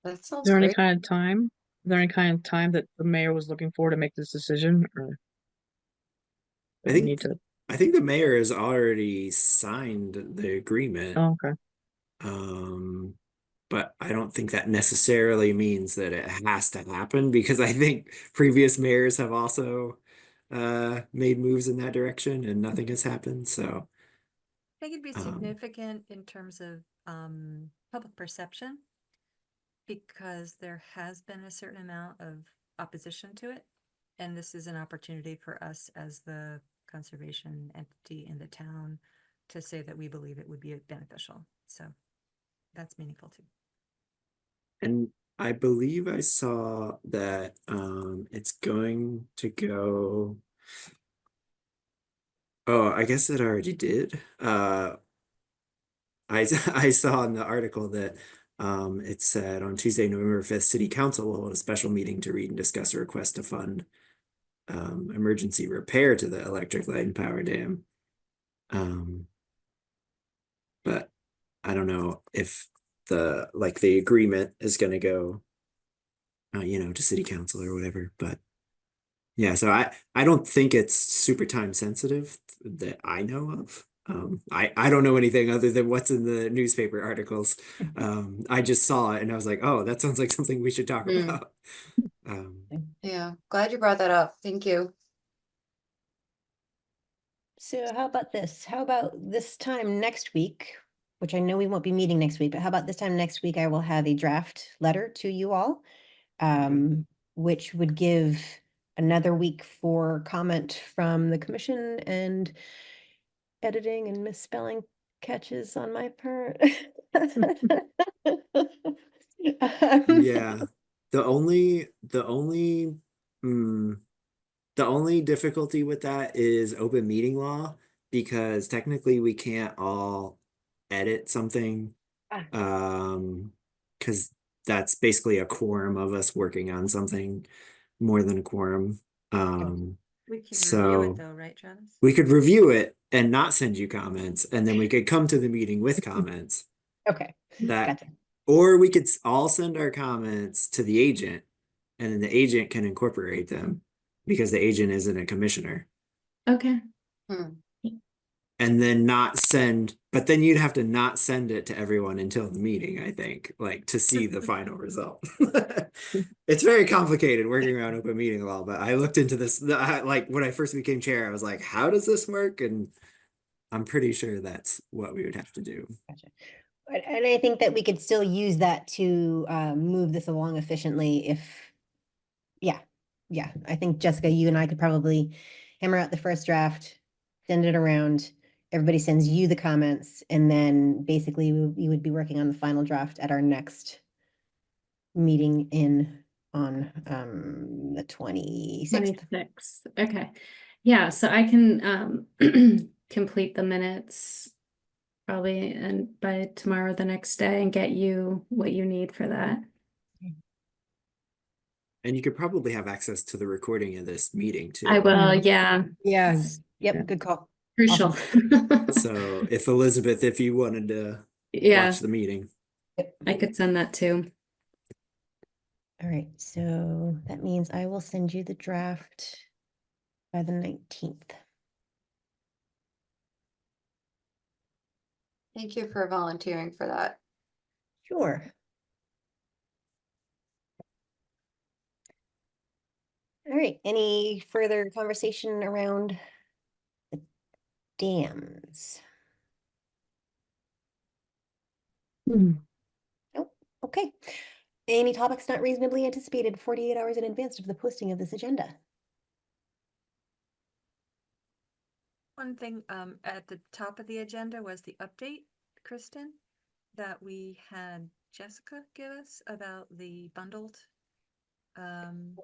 Speaker 6: That
Speaker 3: Is
Speaker 6: sounds
Speaker 3: there any
Speaker 6: great.
Speaker 3: kind of time? Is there any kind of time that the mayor was looking for to make this decision, or?
Speaker 2: I
Speaker 3: we
Speaker 2: think
Speaker 3: need to,
Speaker 2: I think the mayor has already signed the agreement.
Speaker 3: oh, okay.
Speaker 2: But I don't think that necessarily means that it has to happen, because I think previous mayors have also made moves in that direction and nothing has happened. So
Speaker 5: I think it'd be significant in terms of public perception, because there has been a certain amount of opposition to it. And this is an opportunity for us as the conservation entity in the town to say that we believe it would be beneficial. So that's meaningful too.
Speaker 2: and I believe I saw that it's going to go. Oh, I guess it already did. I saw in the article that it said on Tuesday, November 5th, City Council will hold a special meeting to read and discuss a request to fund emergency repair to the electric light and power dam. But I don't know if the agreement is going to go, to City Council or whatever. But yeah, so I don't think it's super time sensitive that I know of. I don't know anything other than what's in the newspaper articles. I just saw it and I was like, oh, that sounds like something we should talk
Speaker 6: Mm.
Speaker 2: about.
Speaker 6: Yeah, glad you brought that up. Thank you.
Speaker 1: So how about this? How about this time next week, which I know we won't be meeting next week, but how about this time next week, I will have a draft letter to you all, which would give another week for comment from the commission and editing and misspelling catches on my part.
Speaker 2: Yeah. Mm, the only difficulty with that is open meeting law, because technically we can't all edit something.
Speaker 1: Ah.
Speaker 2: Because that's basically a quorum of us working on something, more than a quorum.
Speaker 5: We can review
Speaker 2: So
Speaker 5: it though, right, Travis?
Speaker 2: we could review it and not send you comments, and then we could come to the meeting with comments.
Speaker 1: Okay,
Speaker 2: That,
Speaker 1: gotcha.
Speaker 2: or we could all send our comments to the agent, and then the agent can incorporate them, because the agent isn't a commissioner.
Speaker 4: Okay.
Speaker 2: And then not send, but then you'd have to not send it to everyone until the meeting, I think, like to see the final result. It's very complicated working around open meeting law, but I looked into this, like when I first became chair, I was like, how does this work? And I'm pretty sure that's what we would have to do.
Speaker 1: Gotcha. And I think that we could still use that to move this along efficiently if, yeah, I think Jessica, you and I could probably hammer out the first draft, send it around, everybody sends you the comments, and then basically you would be working on the final draft at our next meeting on the 26th.
Speaker 4: 26. Okay. Yeah, so I can complete the minutes probably and by tomorrow or the next day and get you what you need for that.
Speaker 2: And you could probably have access to the recording of this meeting too.
Speaker 4: I will, yeah.
Speaker 1: Yeah,
Speaker 4: It's
Speaker 1: yep, good call.
Speaker 4: crucial.
Speaker 2: So if Elizabeth, if you wanted to
Speaker 4: Yeah,
Speaker 2: watch the meeting.
Speaker 4: I could send that too.
Speaker 1: All right, so that means I will send you the draft by the 19th.
Speaker 6: Thank you for volunteering for that.
Speaker 1: Sure. All right, any further conversation around the dams? Nope, okay. Any topics not reasonably anticipated 48 hours in advance of the posting of this agenda?
Speaker 5: One thing at the top of the agenda was the update, Kristen, that we had Jessica give us about the bundled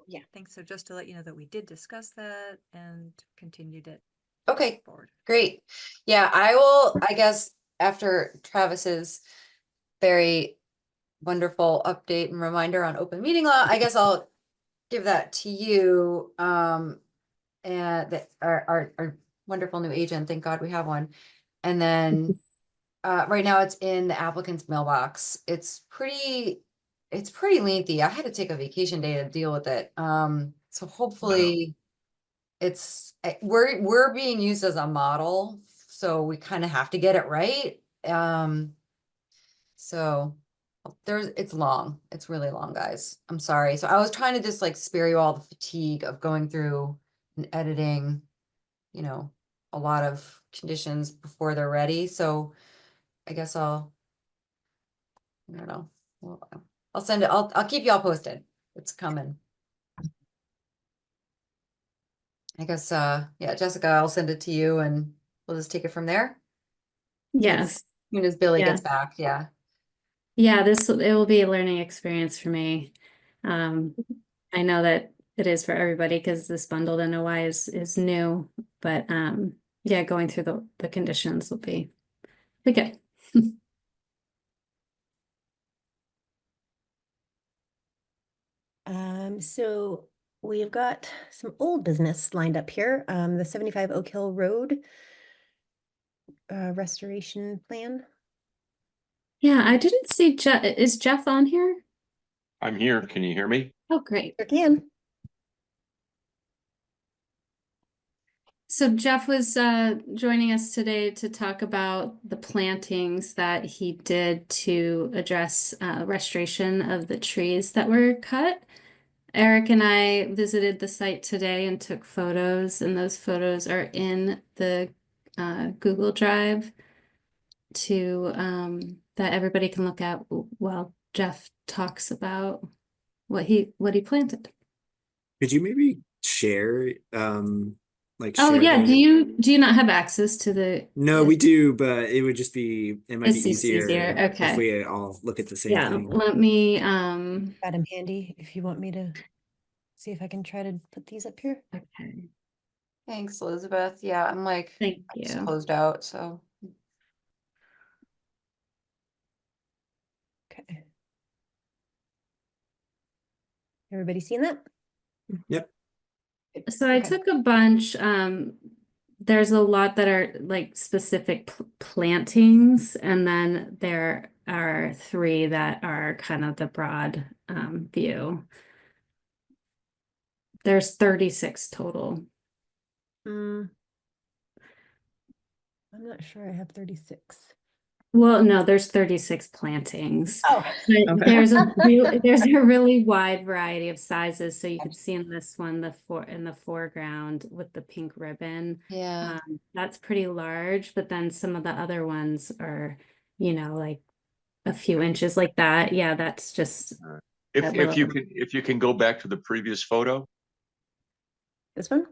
Speaker 1: Yeah.
Speaker 5: thing. So just to let you know that we did discuss that and continued it
Speaker 6: Okay,
Speaker 5: forward.
Speaker 6: great. Yeah, I will, I guess, after Travis's very wonderful update and reminder on open meeting law, I guess I'll give that to you. And that our wonderful new agent, thank God we have one. And then right now it's in the applicant's mailbox. It's pretty lengthy. I had to take a vacation day to deal with it. So hopefully we're being used as a model, so we kind of have to get it right. So it's long. It's really long, guys. I'm sorry. So I was trying to just like spare you all the fatigue of going through and editing, a lot of conditions before they're ready. So I guess I don't know. Well, I'll send it. I'll keep you all posted. It's coming. I guess, yeah, Jessica, I'll send it to you and we'll just take it from there.
Speaker 4: Yes.
Speaker 6: As soon as Billy
Speaker 4: Yeah.
Speaker 6: gets back, yeah.
Speaker 4: Yeah, it will be a learning experience for me. I know that it is for everybody because this bundled NOI is new, but yeah, going through the conditions will be good.
Speaker 1: So we've got some old business lined up here. The 75 Oak Hill Road restoration plan.
Speaker 4: Yeah, I didn't see Jeff. Is Jeff on here?
Speaker 9: I'm here. Can you hear me?
Speaker 4: Oh, great.
Speaker 1: Sure can.
Speaker 4: So Jeff was joining us today to talk about the plantings that he did to address restoration of the trees that were cut. Eric and I visited the site today and took photos, and those photos are in the Google Drive to that everybody can look at while Jeff talks about what he planted.
Speaker 2: Could you maybe share, like
Speaker 4: Oh
Speaker 2: share
Speaker 4: yeah,
Speaker 2: the-
Speaker 4: do you not have access to the?
Speaker 2: No, we do, but it would just be, it might be
Speaker 4: It's just
Speaker 2: easier
Speaker 4: easier,
Speaker 2: if
Speaker 4: okay.
Speaker 2: we all look at the same
Speaker 4: Yeah,
Speaker 2: thing.
Speaker 4: let me
Speaker 1: Got him handy if you want me to see if I can try to put these up here.
Speaker 4: okay.
Speaker 6: Thanks, Elizabeth. Yeah, I'm like,
Speaker 4: Thank
Speaker 6: I'm just
Speaker 4: you.
Speaker 6: closed out, so.
Speaker 1: Okay. Everybody seen that?
Speaker 2: Yep.
Speaker 4: So I
Speaker 1: Okay.
Speaker 4: took a bunch, there's a lot that are like specific plantings, and then there are 3 that are kind of the broad view. There's 36 total.
Speaker 1: I'm not sure I have 36.
Speaker 4: Well, no, there's 36 plantings.
Speaker 1: Oh,
Speaker 4: But
Speaker 3: Okay.
Speaker 4: there's a really wide variety of sizes. So you can see in this one, in the foreground with the pink ribbon.
Speaker 6: Yeah.
Speaker 4: That's pretty large, but then some of the other ones are, you know, like a few inches like that. Yeah, that's just
Speaker 9: If
Speaker 4: that
Speaker 9: if you can go back to the previous photo,
Speaker 1: this one?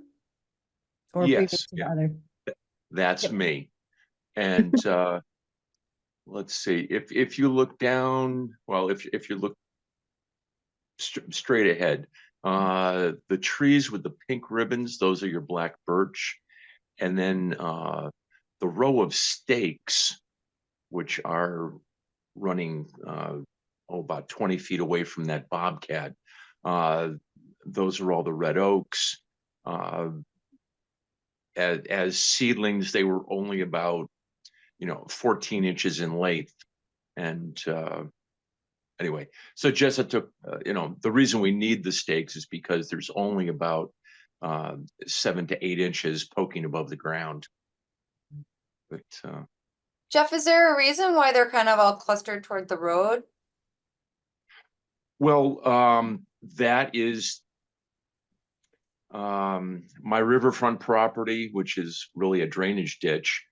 Speaker 1: Or
Speaker 9: Yes,
Speaker 1: previous to the
Speaker 9: yeah.
Speaker 1: other?
Speaker 9: that's
Speaker 1: Yep.
Speaker 9: me. And let's see, if you look down, well, if you look straight ahead, the trees with the pink ribbons, those are your black birch. And then the row of stakes, which are running about 20 feet away from that bobcat, those are all the red oaks. As seedlings, they were only about 14 inches in length. And anyway, so Jessa took, the reason we need the stakes is because there's only about 7 to 8 inches poking above the ground. But
Speaker 6: Jeff, is there a reason why they're kind of all clustered toward the road?
Speaker 9: well, that is my riverfront property, which is really a drainage ditch.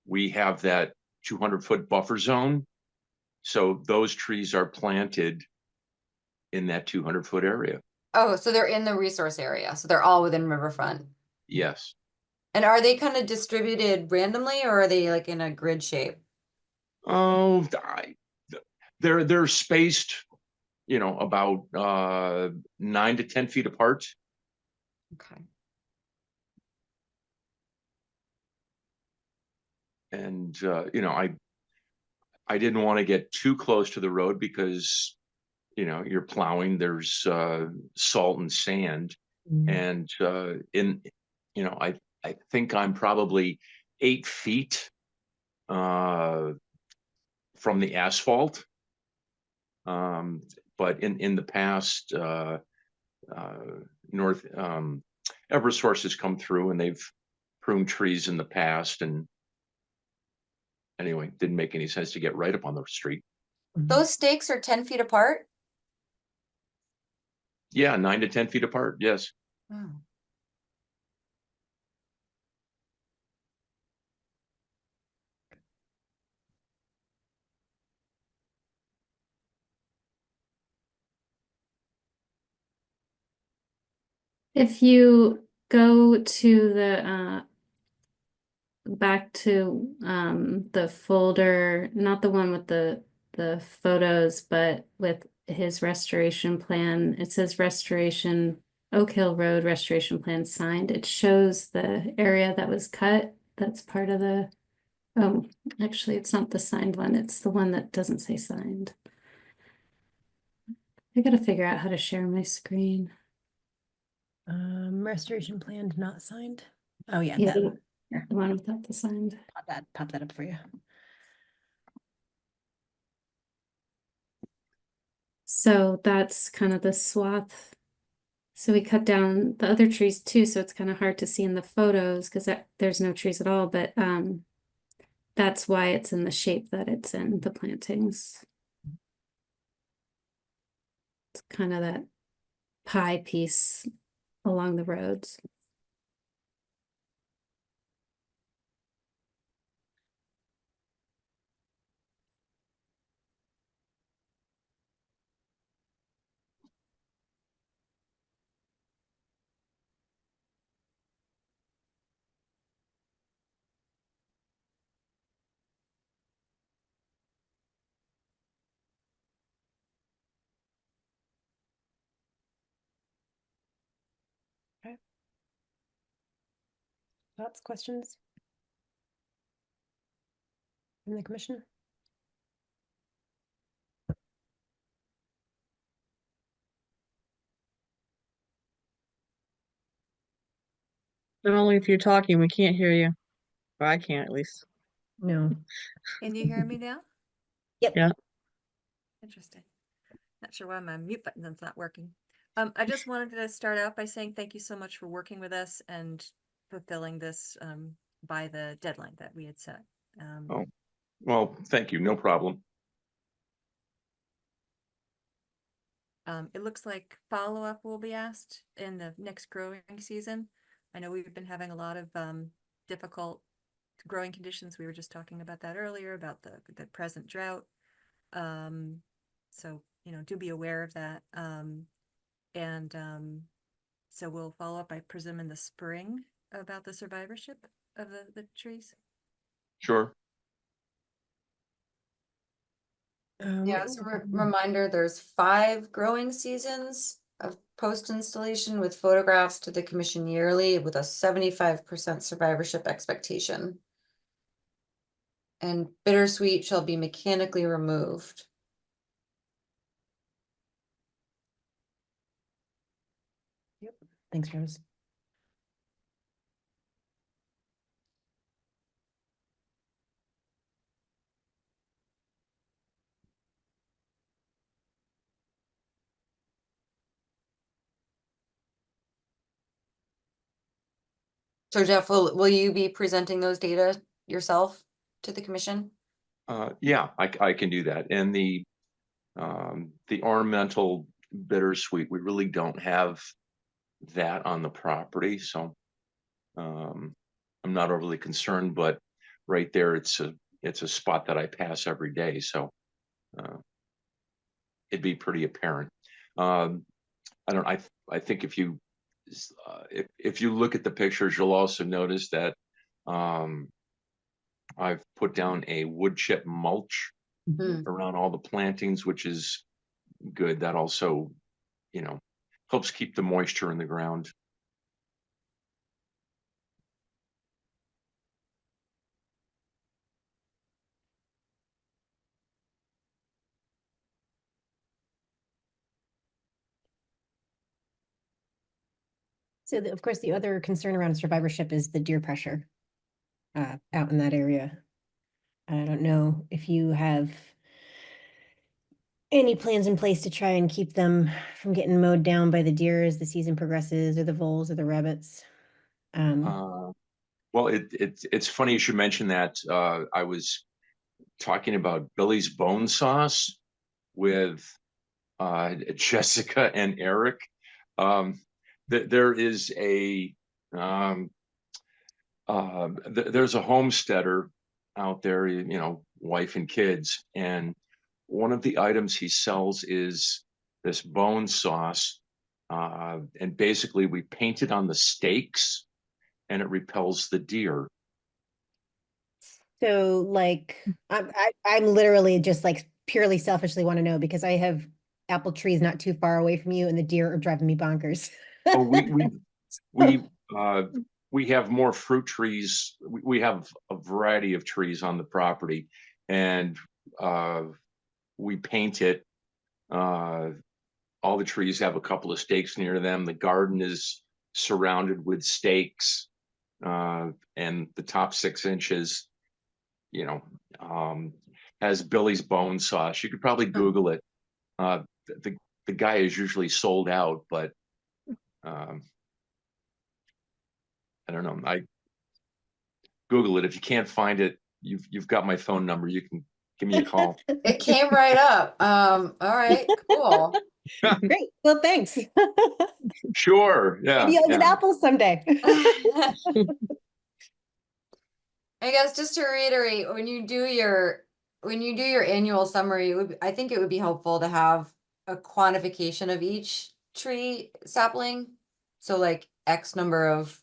Speaker 9: We have that 200-foot buffer zone. So those trees are planted in that 200-foot area.
Speaker 6: Oh, so they're in the resource area, so they're all within riverfront.
Speaker 9: Yes.
Speaker 6: And are they kind of distributed randomly, or are they like in a grid shape?
Speaker 9: Oh, they're spaced, about 9 to 10 feet apart.
Speaker 6: Okay.
Speaker 9: And I didn't want to get too close to the road because you're plowing, there's salt and sand. And I think I'm probably 8 feet from the asphalt. But in the past, North Eversource has come through and they've pruned trees in the past, and anyway, didn't make any sense to get right up on the street.
Speaker 6: Those stakes are 10 feet apart?
Speaker 9: Yeah, 9 to 10 feet apart. Yes.
Speaker 6: Oh.
Speaker 4: if you go to the back to the folder, not the one with the photos, but with his restoration plan, it says restoration Oak Hill Road restoration plan signed. It shows the area that was cut. That's part of the, oh, actually, it's not the signed one. It's the one that doesn't say signed. I gotta figure out how to share my screen.
Speaker 1: Restoration plan not signed. Oh yeah,
Speaker 4: Yeah,
Speaker 1: that,
Speaker 4: the one without the signed.
Speaker 1: pop that up for you.
Speaker 4: So that's kind of the swath. So we cut down the other trees too, so it's kind of hard to see in the photos because there's no trees at all, but that's why it's in the shape that it's in, the plantings. It's kind of that pie piece along the roads.
Speaker 1: thoughts, questions? From the commission?
Speaker 3: But only if you're talking, we can't hear you. Or I can't at least.
Speaker 1: No.
Speaker 5: Can you hear me now?
Speaker 1: Yep.
Speaker 3: Yeah.
Speaker 5: Interesting. Not sure why my mute button's not working. I just wanted to start out by saying thank you so much for working with us and fulfilling this by the deadline that we had set.
Speaker 9: Oh, well, thank you. No problem.
Speaker 5: It looks like follow-up will be asked in the next growing season. I know we've been having a lot of difficult growing conditions. We were just talking about that earlier, about the present drought. So, do be aware of that. So we'll follow up, I presume, in the spring about the survivorship of the trees.
Speaker 9: Sure.
Speaker 6: Yeah, so reminder, there's 5 growing seasons of post-installation with photographs to the commission yearly with a 75% survivorship expectation. And bittersweet shall be mechanically removed.
Speaker 1: Thanks, Rose.
Speaker 6: So Jeff, will you be presenting those data yourself to the commission?
Speaker 9: Yeah, I can do that. And the ornamental bittersweet, we really don't have that on the property, so I'm not overly concerned, but right there, it's a spot that I pass every day, so it'd be pretty apparent. I think if you look at the pictures, you'll also notice that I've put down a wood chip mulch around all the plantings, which is good. That also, helps keep the moisture in the ground.
Speaker 1: So of course, the other concern around survivorship is the deer pressure out in that area. I don't know if you have any plans in place to try and keep them from getting mowed down by the deer as the season progresses, or the voles or the rabbits.
Speaker 9: Well, it's funny you should mention that. I was talking about Billy's bone sauce with Jessica and Eric. There is there's a homesteader out there, wife and kids, and one of the items he sells is this bone sauce, and basically we paint it on the steaks and it repels the deer.
Speaker 1: So like, I'm literally just like purely selfishly want to know because I have apple trees not too far away from you and the deer are driving me bonkers.
Speaker 9: Oh, we have more fruit trees. We have a variety of trees on the property, and we paint it. All the trees have a couple of stakes near them. The garden is surrounded with stakes, and the top 6 inches, has Billy's bone sauce. You could probably Google it. The guy is usually sold out, but I don't know. I Google it. If you can't find it, you've got my phone number. You can give me a call.
Speaker 6: It came right up. All right, cool.
Speaker 1: Great. Well, thanks.
Speaker 9: Sure. Yeah.
Speaker 1: Maybe I'll get apples someday.
Speaker 6: I guess just to reiterate, when you do your annual summary, I think it would be helpful to have a quantification of each tree sapling. So like X number of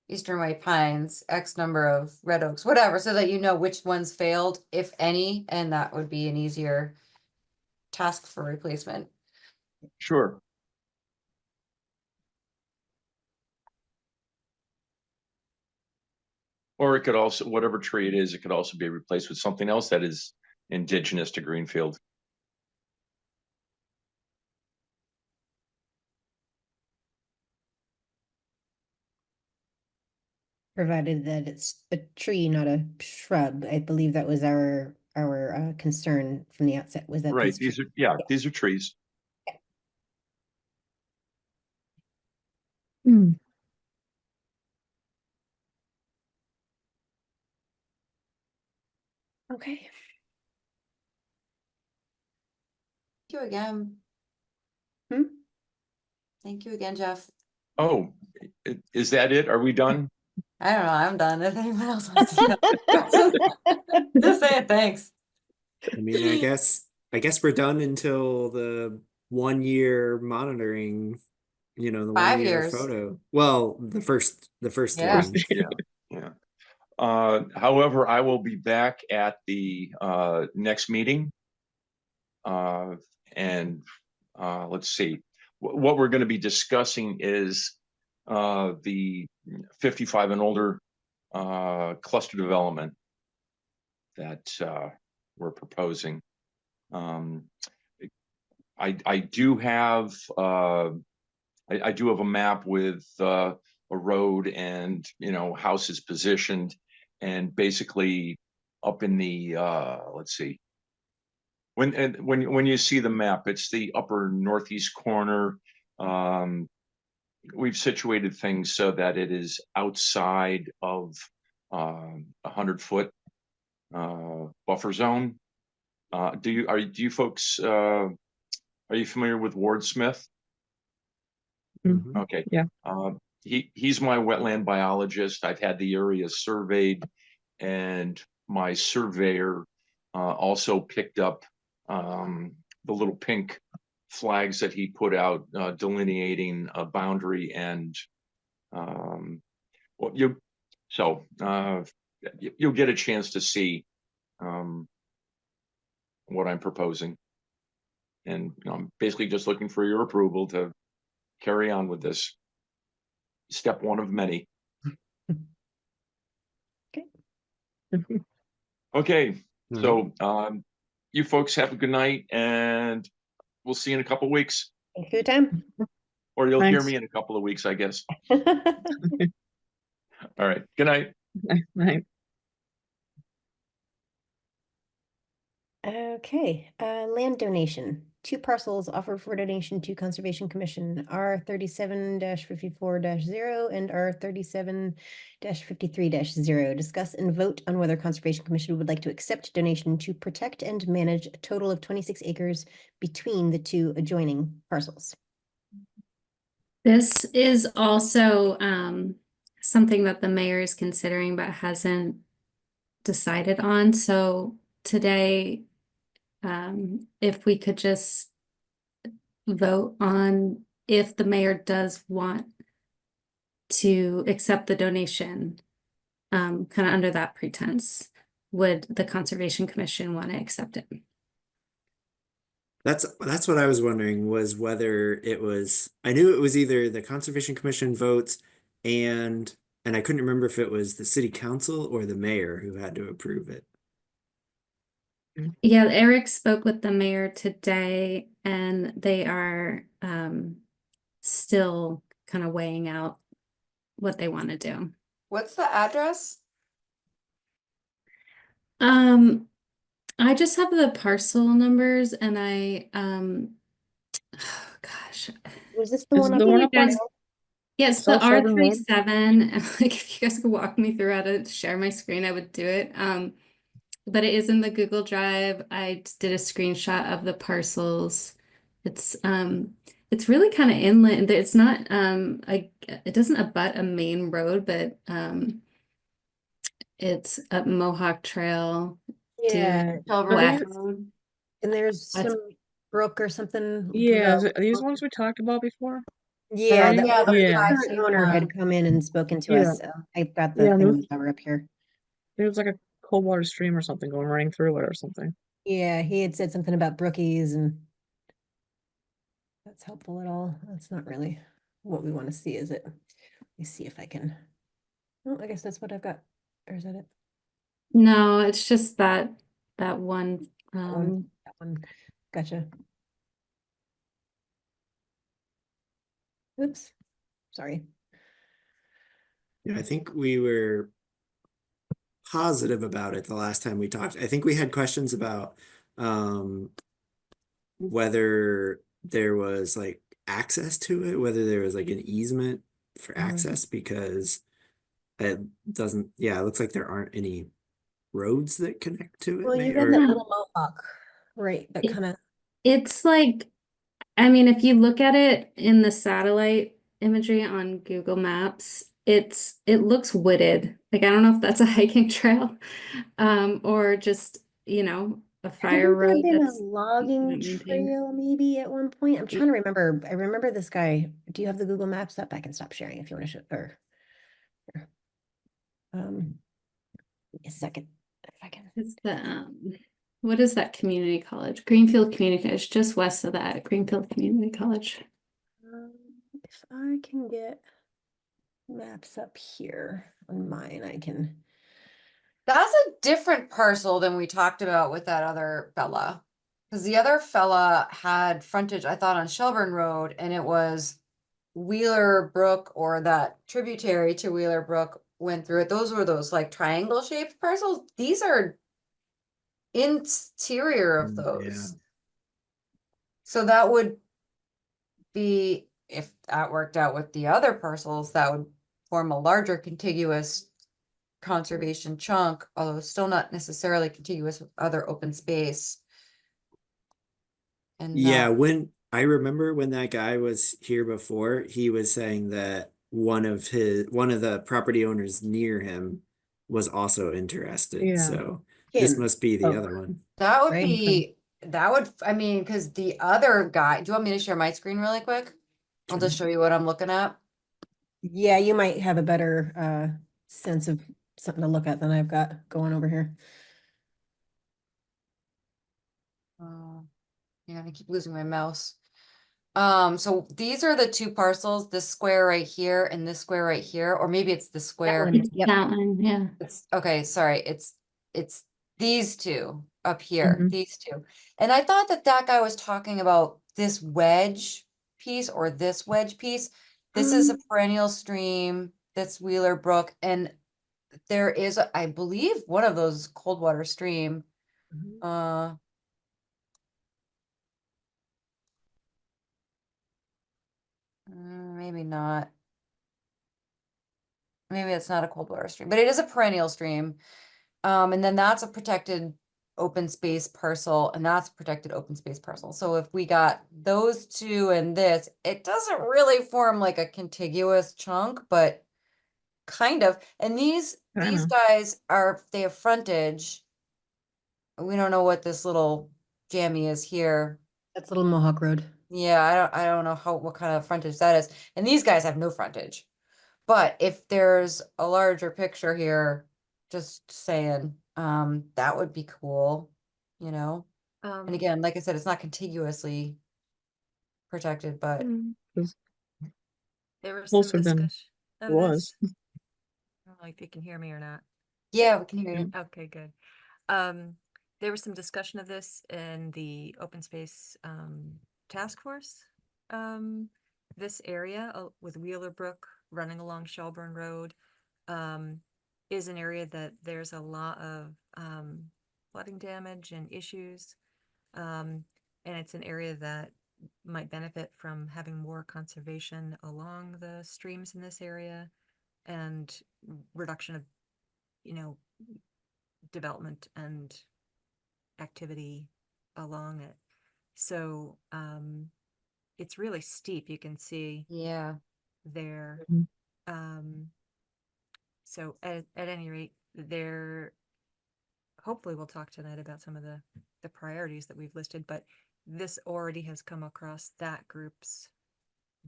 Speaker 6: eastern white pines, X number of red oaks, whatever, so that you know which ones failed, if any, and that would be an easier task for replacement.
Speaker 9: Sure. Or it could also, whatever tree it is, it could also be replaced with something else that is indigenous to Greenfield.
Speaker 1: Provided that it's a tree, not a shrub. I believe that was our concern from the outset, was that
Speaker 9: Right,
Speaker 1: these
Speaker 9: these are, yeah, these are trees.
Speaker 1: Okay.
Speaker 6: Thank you again.
Speaker 1: Hmm?
Speaker 6: Thank you again, Jeff.
Speaker 9: Oh, is that it? Are we done?
Speaker 6: I don't know, I'm done. If anyone else wants to just say it, thanks.
Speaker 2: I mean, I guess we're done until the 1 year monitoring, the
Speaker 6: 5
Speaker 2: 1 year
Speaker 6: years.
Speaker 2: photo. Well, the first
Speaker 6: Yeah.
Speaker 2: thing.
Speaker 9: Yeah. However, I will be back at the next meeting. And let's see, what we're going to be discussing is the 55 and older cluster development that we're proposing. I do have I do have a map with a road and houses positioned, and basically up in the let's see, when you see the map, it's the upper northeast corner. We've situated things so that it is outside of 100-foot buffer zone. Do you folks are you familiar with Ward Smith?
Speaker 2: Mhm.
Speaker 9: Okay.
Speaker 3: Yeah.
Speaker 9: He's my wetland biologist. I've had the area surveyed, and my surveyor also picked up the little pink flags that he put out delineating a boundary, and well, you'll get a chance to see what I'm proposing, and I'm basically just looking for your approval to carry on with this. Step one of many. Okay,
Speaker 2: All
Speaker 9: so you folks have a good night, and we'll see you in a couple of weeks,
Speaker 1: Thank you for your time.
Speaker 9: or you'll hear
Speaker 3: Thanks.
Speaker 9: me in a couple of weeks, I guess. All right, good night.
Speaker 3: Right.
Speaker 1: Okay, land donation. 2 parcels offered for donation to Conservation Commission, R37-54-0 and R37-53-0. Discuss and vote on whether Conservation Commission would like to accept donation to protect and manage a total of 26 acres between the 2 adjoining parcels.
Speaker 4: This is also something that the mayor is considering but hasn't decided on. So today, if we could just vote on if the mayor does want to accept the donation, kind of under that pretense, would the Conservation Commission want to accept it?
Speaker 2: That's what I was wondering, was whether it was, I knew it was either the Conservation Commission votes and I couldn't remember if it was the city council or the mayor who had to approve it.
Speaker 4: Yeah, Eric spoke with the mayor today, and they are still kind of weighing out what they want to do.
Speaker 6: What's the address?
Speaker 4: I just have the parcel numbers, and I gosh,
Speaker 1: Was this the
Speaker 3: Is
Speaker 1: one
Speaker 3: it
Speaker 1: up
Speaker 3: the
Speaker 1: in
Speaker 3: one
Speaker 1: the
Speaker 3: up on-
Speaker 1: corner?
Speaker 4: yes, the
Speaker 3: South Sheldon Road?
Speaker 4: R37. Like, if you guys could walk me through how to share my screen, I would do it. But it is in the Google Drive. I just did a screenshot of the parcels. It's really kind of inland. It's not it doesn't abut a main road, but it's up Mohawk Trail.
Speaker 1: Yeah,
Speaker 6: Culver
Speaker 4: West.
Speaker 6: Road.
Speaker 1: and there's
Speaker 4: That's-
Speaker 1: some brook or something.
Speaker 3: Yeah,
Speaker 1: developed.
Speaker 3: are these ones we talked about before?
Speaker 1: Yeah,
Speaker 3: Right?
Speaker 1: the
Speaker 6: Yeah, the
Speaker 1: owner- the
Speaker 3: Yeah.
Speaker 1: current owner had come in and spoken to
Speaker 3: Yeah.
Speaker 1: us. So I've got the
Speaker 3: Yeah,
Speaker 1: thing
Speaker 3: no-
Speaker 1: over up here.
Speaker 3: There's like a cold water stream or something going running through it or something.
Speaker 1: Yeah, he had said something about brookies, and that's helpful at all. That's not really what we want to see, is it? Let me see if I can. Oh, I guess that's what I've got. or is that it?
Speaker 4: No, it's just that one.
Speaker 1: That one, that one. Gotcha. Oops, sorry.
Speaker 2: Yeah, I think we were positive about it the last time we talked. I think we had questions about whether there was like access to it, whether there was like an easement for
Speaker 1: Mhm.
Speaker 2: access, because it doesn't, yeah, it looks like there aren't any roads that connect to it,
Speaker 1: Well, you got
Speaker 2: or
Speaker 1: that
Speaker 4: Yeah.
Speaker 1: little mohawk, right, that
Speaker 4: It-
Speaker 1: kind of,
Speaker 4: It's like, I mean, if you look at it in the satellite imagery on Google Maps, it looks wooded. Like I don't know if that's a hiking trail, or just, a fire
Speaker 1: Hasn't there
Speaker 4: road
Speaker 1: been a
Speaker 4: that's
Speaker 1: logging
Speaker 4: not maintained.
Speaker 1: trail maybe at one point? I'm trying to remember. I remember this guy. Do you have the Google Maps up? I can stop sharing if you want to show, or here. Give me a second if I can.
Speaker 4: It's the what is that community college? Greenfield Community College, just west of that, Greenfield Community College.
Speaker 1: If I can get maps up here on mine, I can.
Speaker 6: That's a different parcel than we talked about with that other fella. Because the other fella had frontage, I thought, on Shelburne Road, and it was Wheeler Brook, or that tributary to Wheeler Brook went through it. Those were those like triangle shaped parcels. These are interior of
Speaker 2: yeah.
Speaker 6: those. So that would be, if that worked out with the other parcels, that would form a larger contiguous conservation chunk, although still not necessarily contiguous with other open space. And
Speaker 2: Yeah, when I remember when that guy was here before, he was saying that one of the property owners near him was also interested.
Speaker 3: Yeah.
Speaker 2: So this
Speaker 1: Kim
Speaker 2: must be the
Speaker 1: Oak.
Speaker 2: other one.
Speaker 6: that would
Speaker 1: Right.
Speaker 6: be, that would, I mean, because the other guy, do you want me to share my screen really quick? I'll just show you what I'm looking at.
Speaker 1: Yeah, you might have a better sense of something to look at than I've got going over here.
Speaker 6: Yeah, I keep losing my mouse. So these are the two parcels, this square right here and this square right here, or maybe it's the square.
Speaker 1: one.
Speaker 4: It's
Speaker 1: Yep.
Speaker 4: that one, yeah.
Speaker 6: It's okay, sorry, it's these two up here,
Speaker 1: Mhm.
Speaker 6: these two. And I thought that that guy was talking about this wedge piece or this wedge piece. This is a perennial stream, that's Wheeler Brook, and there is, I believe, one of those cold water stream.
Speaker 1: Mhm.
Speaker 6: Maybe not. Maybe it's not a cold water stream, but it is a perennial stream. And then that's a protected open space parcel, and that's a protected open space parcel. So if we got those two and this, it doesn't really form like a contiguous chunk, but kind of. And these
Speaker 3: Kinda.
Speaker 6: guys are, they have frontage. We don't know what this little jammy is here.
Speaker 1: That's Little Mohawk Road.
Speaker 6: Yeah, I don't know what kind of frontage that is. And these guys have no frontage. But if there's a larger picture here, just saying, that would be cool, you know? And again, like I said, it's not contiguously protected, but
Speaker 5: There was some
Speaker 3: Closer than
Speaker 5: discussion
Speaker 3: it
Speaker 5: of
Speaker 3: was.
Speaker 5: this. I don't know if you can hear me or not.
Speaker 6: yeah, we can hear you.
Speaker 5: Okay, good. There was some discussion of this in the open space task force. This area with Wheeler Brook running along Shelburne Road is an area that there's a lot of flooding damage and issues. And it's an area that might benefit from having more conservation along the streams in this area and reduction of, development and activity along it. So it's really steep. You can see
Speaker 6: Yeah.
Speaker 5: there.
Speaker 3: Mhm.
Speaker 5: So at any rate, there, hopefully we'll talk tonight about some of the priorities that we've listed, but this already has come across that group's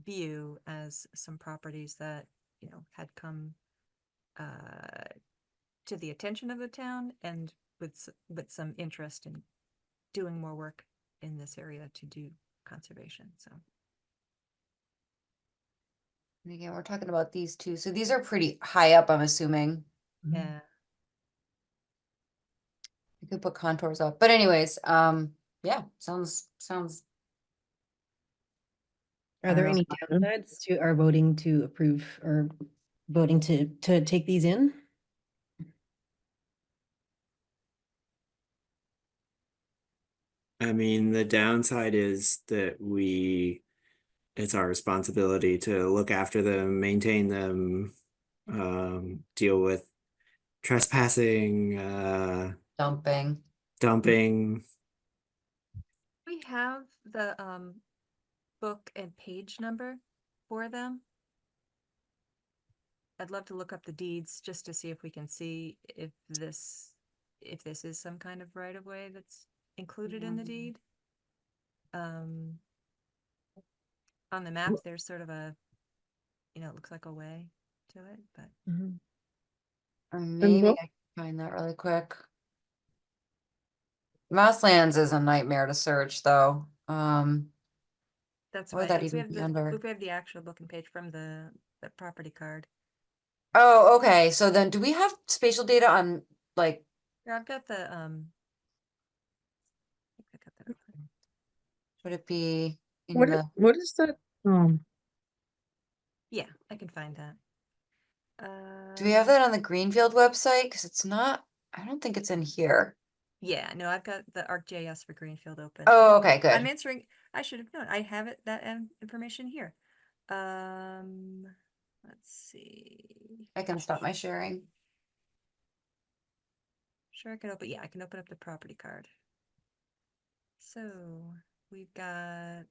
Speaker 5: view as some properties that, had come to the attention of the town and with some interest in doing more work in this area to do conservation. So
Speaker 6: And again, we're talking about these two. So these are pretty high up, I'm assuming.
Speaker 5: yeah,
Speaker 6: You could put contours up, but anyways, yeah, sounds.
Speaker 1: Are
Speaker 6: I
Speaker 1: there
Speaker 6: don't
Speaker 1: any
Speaker 3: know.
Speaker 1: downsides to our voting to approve or voting to take these in?
Speaker 2: I mean, the downside is that it's our responsibility to look after them, maintain them, deal with trespassing,
Speaker 6: Dumping.
Speaker 2: dumping.
Speaker 5: We have the book and page number for them. I'd love to look up the deeds just to see if we can see if this is some kind of right of way that's included in the deed. On the map, there's sort of a, it looks like a way to it, but
Speaker 6: Or maybe
Speaker 3: what-
Speaker 6: I can find that really quick. Mosslands is a nightmare to search, though.
Speaker 5: that's
Speaker 6: What would
Speaker 5: why
Speaker 6: that
Speaker 5: if we
Speaker 6: even
Speaker 5: have
Speaker 6: be
Speaker 5: the
Speaker 6: under?
Speaker 5: if we have the actual book and page from the property card.
Speaker 6: Oh, okay. So then, do we have spatial data on like?
Speaker 5: Here, I've got the I think I got that open.
Speaker 6: Would it be in
Speaker 3: What,
Speaker 6: the?
Speaker 3: what is that?
Speaker 5: Yeah, I can find that.
Speaker 6: Do we have that on the Greenfield website? Because it's not. I don't think it's in here.
Speaker 5: Yeah, no, I've got the ArcGIS for Greenfield open.
Speaker 6: Oh, okay, good.
Speaker 5: I'm answering. I should have known. I have it that information here. Let's see.
Speaker 6: I can stop my sharing.
Speaker 5: Sure, I can open. Yeah, I can open up the property card. So we've got.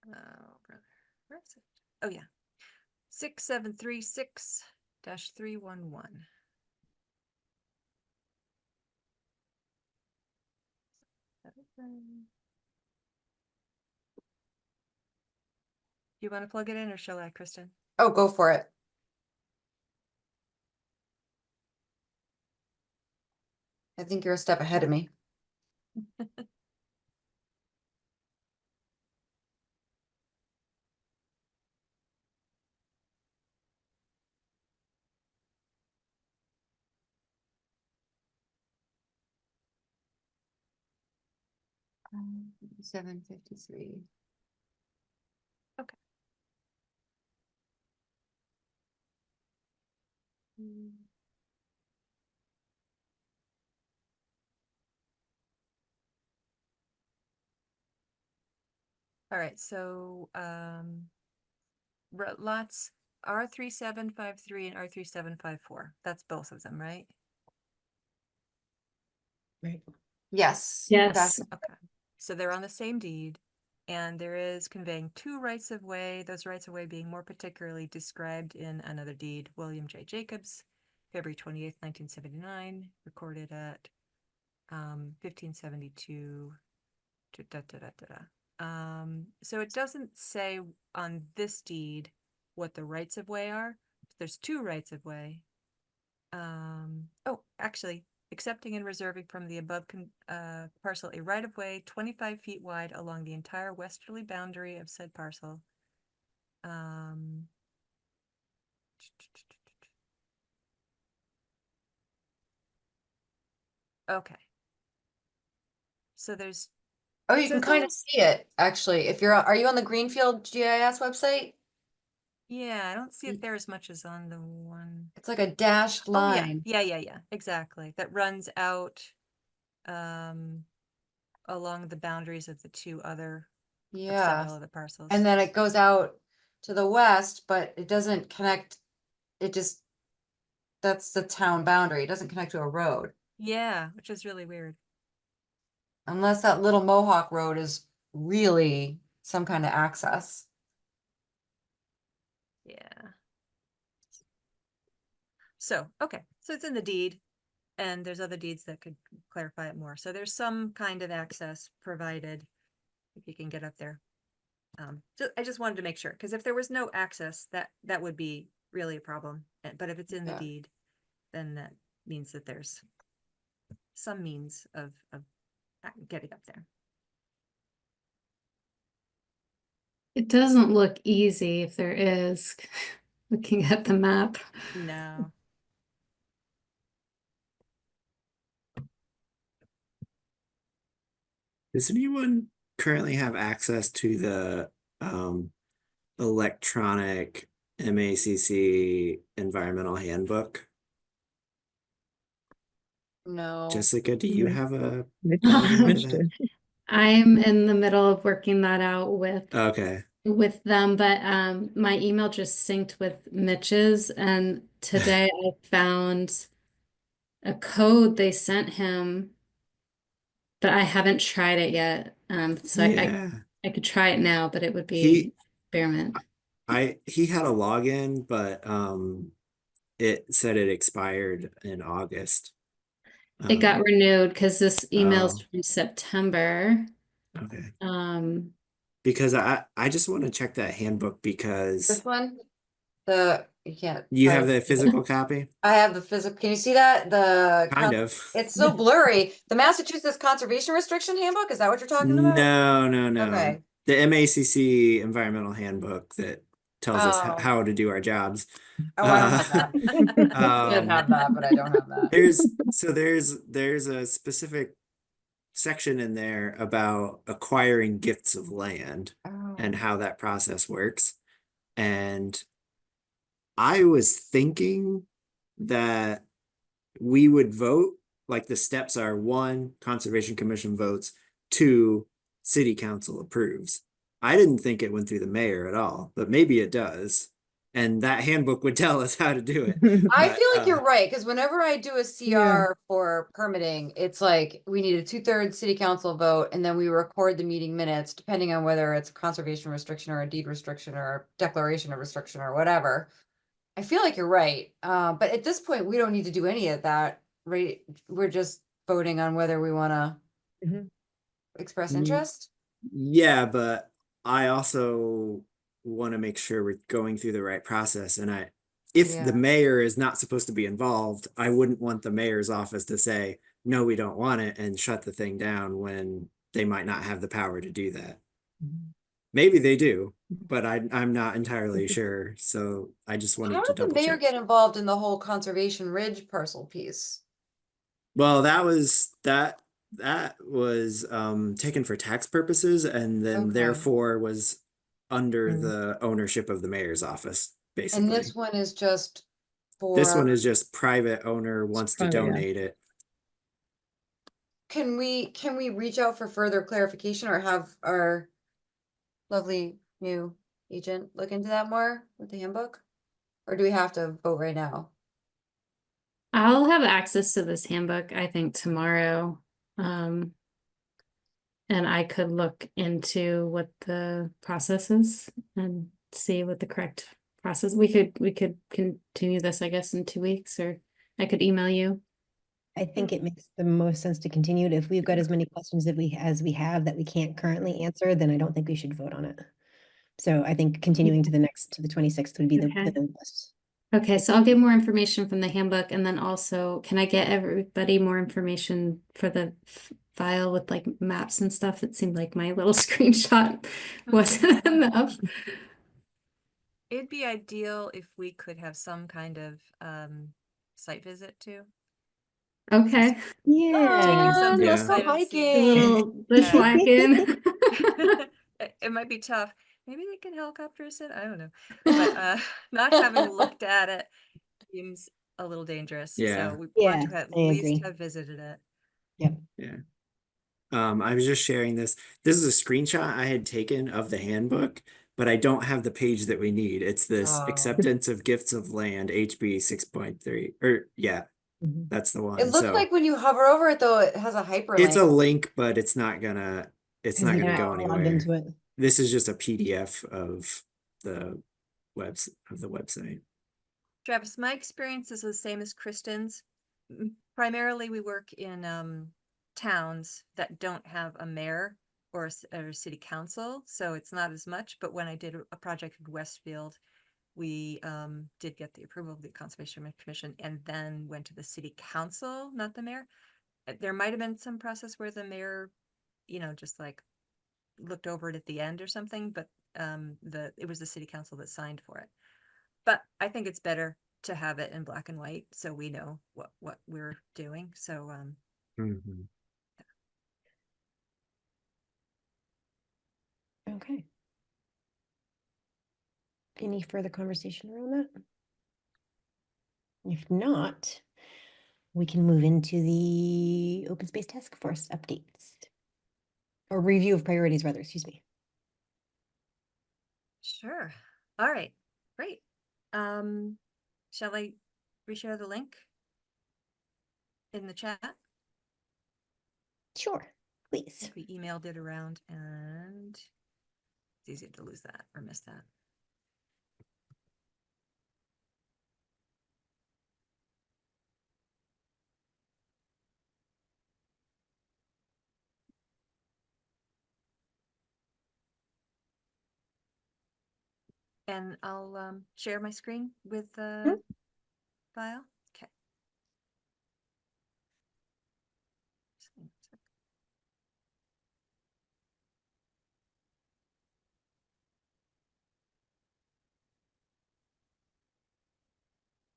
Speaker 5: Oh, brother, where is it? Oh yeah, 6736-311. You want to plug it in, or shall I, Kristen?
Speaker 6: Oh, go for it. I think you're a step ahead of me. Um, 753.
Speaker 5: Okay. All right, so lots R3753 and R3754. That's both of them, right?
Speaker 1: Right.
Speaker 6: Yes.
Speaker 4: Yes.
Speaker 5: Okay. So they're on the same deed, and there is conveying two rights of way, those rights of way being more particularly described in another deed, William J. Jacobs, February 28th, 1979, recorded at 1572. So it doesn't say on this deed what the rights of way are. There's two rights of way. Oh, actually, accepting and reserving from the above parcel a right of way 25 feet wide along the entire westerly boundary of said parcel. Okay. So there's.
Speaker 6: Oh, you
Speaker 5: So
Speaker 6: can
Speaker 5: it's
Speaker 6: kind of
Speaker 5: almost-
Speaker 6: see it, actually. If you're, are you on the Greenfield GIS website?
Speaker 5: Yeah, I don't see
Speaker 6: Mm.
Speaker 5: it there as much as on the one.
Speaker 6: It's like a dashed
Speaker 5: Oh, yeah,
Speaker 6: line.
Speaker 5: yeah, exactly. That runs out along the boundaries of the two other of
Speaker 6: Yeah.
Speaker 5: several other parcels.
Speaker 6: And then it goes out to the west, but it doesn't connect. It just, that's the town boundary. It doesn't connect to a road.
Speaker 5: Yeah, which is really weird.
Speaker 6: Unless that little Mohawk Road is really some kind of access.
Speaker 5: Yeah. So, okay, so it's in the deed, and there's other deeds that could clarify it more. So there's some kind of access provided if you can get up there. So I just wanted to make sure, because if there was no access, that would be really a problem. But if it's in the
Speaker 6: Yeah.
Speaker 5: deed, then that means that there's some means of getting up there.
Speaker 4: It doesn't look easy if there is, looking at the map.
Speaker 5: No.
Speaker 2: Does anyone currently have access to the electronic MACC environmental handbook?
Speaker 6: No.
Speaker 2: Jessica, do you
Speaker 3: Mm.
Speaker 2: have a
Speaker 3: Mitch-
Speaker 2: login
Speaker 3: Mitch
Speaker 2: to that?
Speaker 3: did.
Speaker 4: I'm in the middle of working that out
Speaker 2: Okay.
Speaker 4: with them, but my email just synced with Mitch's, and today I found a code they sent him, but I haven't tried it yet. So
Speaker 2: Yeah.
Speaker 4: I could try it now, but it would be
Speaker 2: He
Speaker 4: experiment.
Speaker 2: he had a login, but it said it expired in August.
Speaker 4: It got renewed because this email's
Speaker 2: Oh.
Speaker 4: from September.
Speaker 2: Okay. Because I just want to check that handbook
Speaker 6: This
Speaker 2: because
Speaker 6: one, you can't.
Speaker 2: you have
Speaker 6: probably
Speaker 2: the
Speaker 6: see it.
Speaker 2: physical copy?
Speaker 6: I have the physical, can you see that?
Speaker 2: Kind of.
Speaker 6: It's so blurry. The Massachusetts Conservation Restriction Handbook, is that what you're talking about?
Speaker 2: No.
Speaker 6: Okay.
Speaker 2: The MACC environmental handbook that tells us
Speaker 6: Oh.
Speaker 2: how to do our jobs.
Speaker 6: Oh, I don't have that. I did have that, but I don't have that.
Speaker 2: There's a specific section in there about acquiring gifts of land and
Speaker 6: Oh.
Speaker 2: how that process works. And I was thinking that we would vote, like the steps are: 1, Conservation Commission votes; 2, City Council approves. I didn't think it went through the mayor at all, but maybe it does. And that handbook would tell us how to do it.
Speaker 6: I
Speaker 2: But,
Speaker 6: feel like you're right, because whenever I do a
Speaker 3: Yeah.
Speaker 6: CR for permitting, it's like we need a 2/3 city council vote, and then we record the meeting minutes, depending on whether it's a conservation restriction or a deed restriction or a declaration of restriction or whatever. I feel like you're right, but at this point, we don't need to do any of that, right? We're just voting on whether we wanna
Speaker 3: Mhm.
Speaker 6: express
Speaker 2: Mm.
Speaker 6: interest.
Speaker 2: Yeah, but I also want to make sure we're going through the right process. And if
Speaker 6: Yeah.
Speaker 2: the mayor is not supposed to be involved, I wouldn't want the mayor's office to say, no, we don't want it, and shut the thing down when they might not have the power to do that. Maybe they do, but I'm not entirely sure. So I just wanted
Speaker 6: How
Speaker 2: to
Speaker 6: did the
Speaker 2: double
Speaker 6: mayor
Speaker 2: check.
Speaker 6: get involved in the whole Conservation Ridge parcel piece?
Speaker 2: Well, that was taken for tax purposes, and then
Speaker 6: Okay.
Speaker 2: therefore was under
Speaker 3: Mm.
Speaker 2: the ownership of the mayor's office,
Speaker 6: And
Speaker 2: basically.
Speaker 6: this one is just
Speaker 2: This one
Speaker 6: for,
Speaker 2: is just private owner wants to
Speaker 3: private, yeah.
Speaker 2: donate it.
Speaker 6: can we reach out for further clarification or have our lovely new agent look into that more with the handbook? Or do we have to vote right now?
Speaker 4: I'll have access to this handbook, I think, tomorrow. And I could look into what the process is and see what the correct process. We could continue this, I guess, in 2 weeks, or I could email you.
Speaker 1: I think it makes the most sense to continue it. If we've got as many questions as we have that we can't currently answer, then I don't think we should vote on it. So I think continuing to the 26th would be
Speaker 4: Okay.
Speaker 1: the best.
Speaker 4: Okay, so I'll get more information from the handbook, and then also, can I get everybody more information for the file with like maps and stuff? It seemed like my little screenshot wasn't enough.
Speaker 5: It'd be ideal if we could have some kind of site visit too.
Speaker 4: Okay,
Speaker 1: Yeah.
Speaker 5: some
Speaker 2: Yeah.
Speaker 6: Let's go
Speaker 5: site
Speaker 4: a
Speaker 5: unseen.
Speaker 4: little bushwhacking.
Speaker 5: It might be tough. Maybe they can helicopter us in. I don't know. But not having looked at it seems a little dangerous.
Speaker 2: Yeah.
Speaker 5: So we
Speaker 1: Yeah,
Speaker 5: want to at
Speaker 1: I agree.
Speaker 5: least have visited it.
Speaker 2: Yeah. I was just sharing this. This is a screenshot I had taken of the handbook, but I don't have the page that we need. It's this
Speaker 6: Oh.
Speaker 2: acceptance of gifts of land, HB 6.3. Or yeah,
Speaker 1: Mhm.
Speaker 2: that's the one.
Speaker 6: It looks
Speaker 2: So
Speaker 6: like when you hover over it though, it has a hyperlink.
Speaker 2: it's a link, but it's not gonna
Speaker 1: Because we
Speaker 2: go
Speaker 1: don't log
Speaker 2: anywhere.
Speaker 1: into it.
Speaker 2: This is just a PDF of the website.
Speaker 5: Travis, my experience is the same as Kristen's. Primarily, we work in towns that don't have a mayor or a city council, so it's not as much. But when I did a project in Westfield, we did get the approval of the Conservation Commission and then went to the city council, not the mayor. There might have been some process where the mayor, just like looked over it at the end or something, but it was the city council that signed for it. But I think it's better to have it in black and white so we know what we're doing. So
Speaker 2: Mhm.
Speaker 1: Okay. Any further conversation around that? If not, we can move into the open space task force updates. Or review of priorities, rather, excuse me.
Speaker 5: Sure. All right, great. Shall I reshare the link in the chat? I
Speaker 1: Sure, please.
Speaker 5: think we emailed it around and it's easy to lose that or miss that. And I'll share my screen with the file. Okay.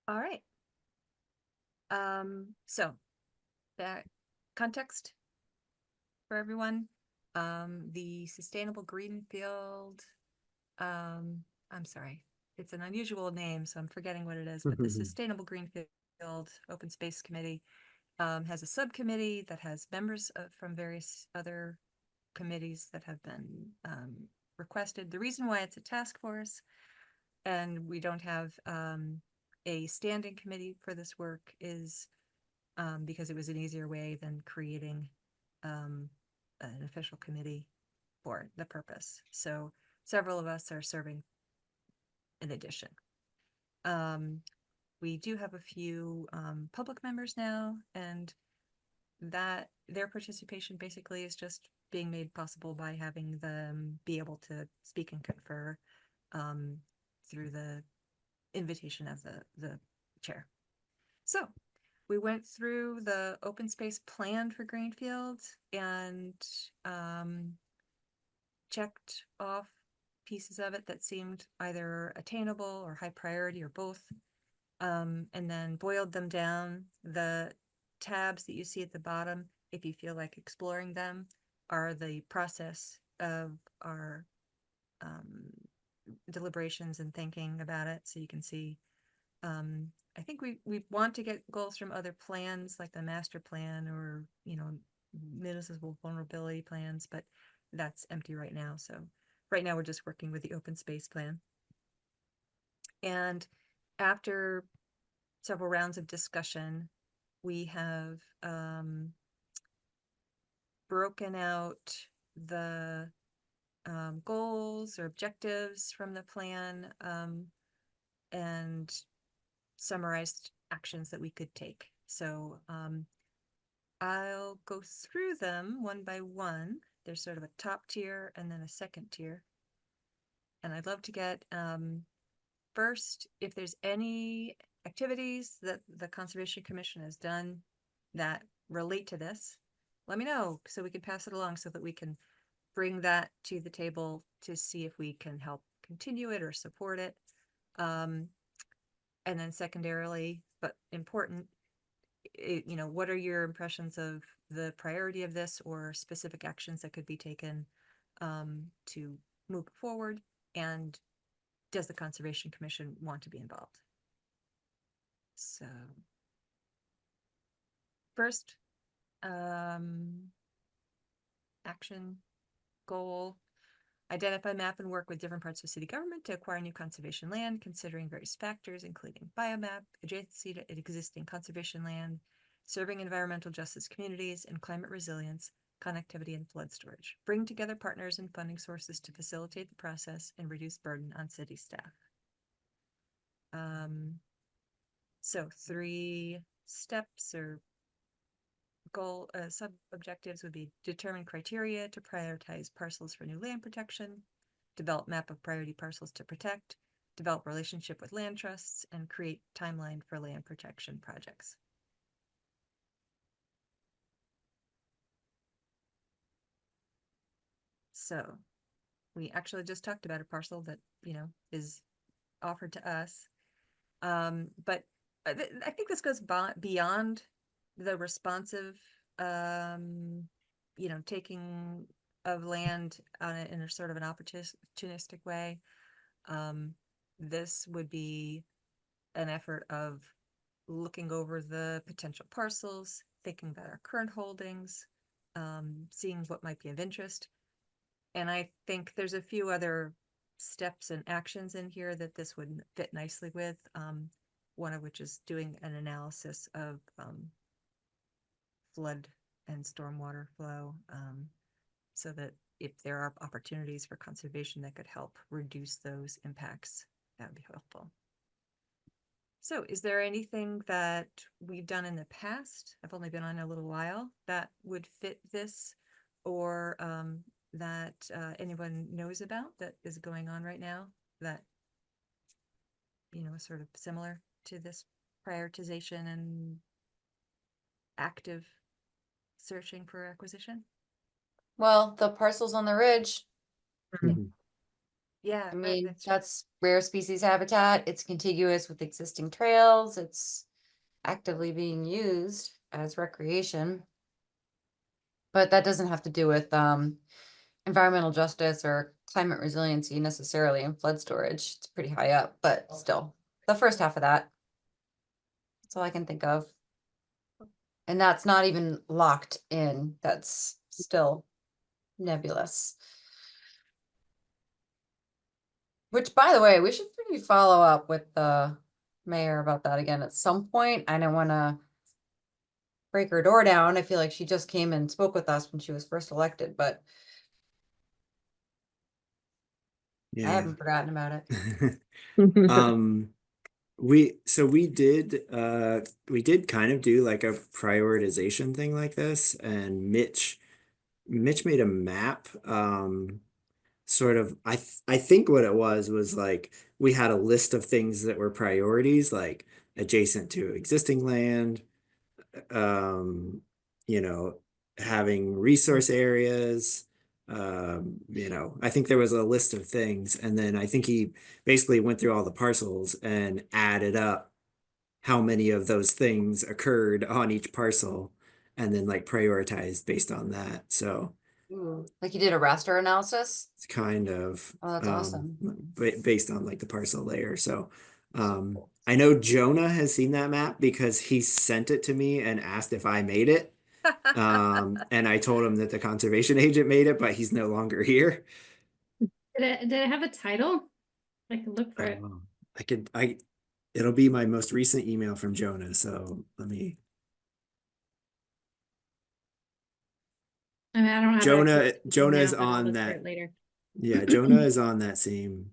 Speaker 5: All right. So that context for everyone. The Sustainable Greenfield, I'm sorry, it's an unusual name, so I'm forgetting what it is, but the Sustainable Greenfield Open Space Committee has a subcommittee that has members from various other committees that have been requested. The reason why it's a task force and we don't have a standing committee for this work is because it was an easier way than creating an official committee for the purpose. So several of us are serving in addition. We do have a few public members now, and that their participation basically is just being made possible by having them be able to speak and confer through the invitation of the chair. So we went through the open space plan for Greenfield and checked off pieces of it that seemed either attainable or high priority or both, and then boiled them down. The tabs that you see at the bottom, if you feel like exploring them, are the process of our deliberations and thinking about it. So you can see, I think we want to get goals from other plans like the master plan or, municipal vulnerability plans, but that's empty right now. So right now we're just working with the open space plan. And after several rounds of discussion, we have broken out the goals or objectives from the plan and summarized actions that we could take. So I'll go through them one by one. There's sort of a top tier and then a second tier. And I'd love to get first, if there's any activities that the Conservation Commission has done that relate to this, let me know so we can pass it along so that we can bring that to the table to see if we can help continue it or support it. And then secondarily, but important, what are your impressions of the priority of this or specific actions that could be taken to move forward? And does the Conservation Commission want to be involved? So first, action goal: identify, map, and work with different parts of city government to acquire new conservation land, considering various factors, including biomap, adjacency to existing conservation land, serving environmental justice communities, and climate resilience, connectivity, and flood storage. Bring together partners and funding sources to facilitate the process and reduce burden on city staff. So 3 steps or goal sub-objectives would be: determine criteria to prioritize parcels for new land protection, develop map of priority parcels to protect, develop relationship with land trusts, and create timeline for land protection projects. So we actually just talked about a parcel that, is offered to us. But I think this goes beyond the responsive, taking of land in a sort of an opportunistic way. This would be an effort of looking over the potential parcels, thinking about our current holdings, seeing what might be of interest. And I think there's a few other steps and actions in here that this would fit nicely with. One of which is doing an analysis of flood and stormwater flow, so that if there are opportunities for conservation that could help reduce those impacts, that would be helpful. So is there anything that we've done in the past? I've only been on a little while that would fit this, or that anyone knows about that is going on right now that, you know, is sort of similar to this prioritization and active searching for acquisition?
Speaker 6: Well, the parcels on the ridge,
Speaker 5: Yeah,
Speaker 6: I mean,
Speaker 5: that's
Speaker 6: that's rare species habitat. It's contiguous with existing trails. It's actively being used as recreation. But that doesn't have to do with environmental justice or climate resiliency necessarily in flood storage. It's pretty high up, but still, the first half of that. That's all I can think of. And that's not even locked in. That's still nebulous. Which, by the way, we should maybe follow up with the mayor about that again at some point. I don't want to break her door down. I feel like she just came and spoke with us when she was first elected, but I
Speaker 2: Yeah.
Speaker 6: haven't forgotten about it.
Speaker 2: We did kind of do like a prioritization thing like this, and Mitch made a map, sort of, I think what it was like we had a list of things that were priorities, like adjacent to existing land, you know, having resource areas, you know, I think there was a list of things, and then I think he basically went through all the parcels and added up how many of those things occurred on each parcel, and then like prioritized based on that. So
Speaker 6: Ooh, like you did a raster analysis?
Speaker 2: it's kind of
Speaker 6: Oh, that's awesome.
Speaker 2: based on like the parcel layer. So I know Jonah has seen that map because he sent it to me and asked if I made it. And I told him that the conservation agent made it, but he's no longer here.
Speaker 4: Did it have a title? I could look for it.
Speaker 2: It'll be my most recent email from Jonah. So let me.
Speaker 4: I mean, I don't have
Speaker 2: Jonah
Speaker 4: access to it
Speaker 2: Jonah
Speaker 4: now,
Speaker 2: is
Speaker 4: but I'll
Speaker 2: on
Speaker 4: look for
Speaker 2: that.
Speaker 4: it later.
Speaker 2: Yeah, Jonah is on that same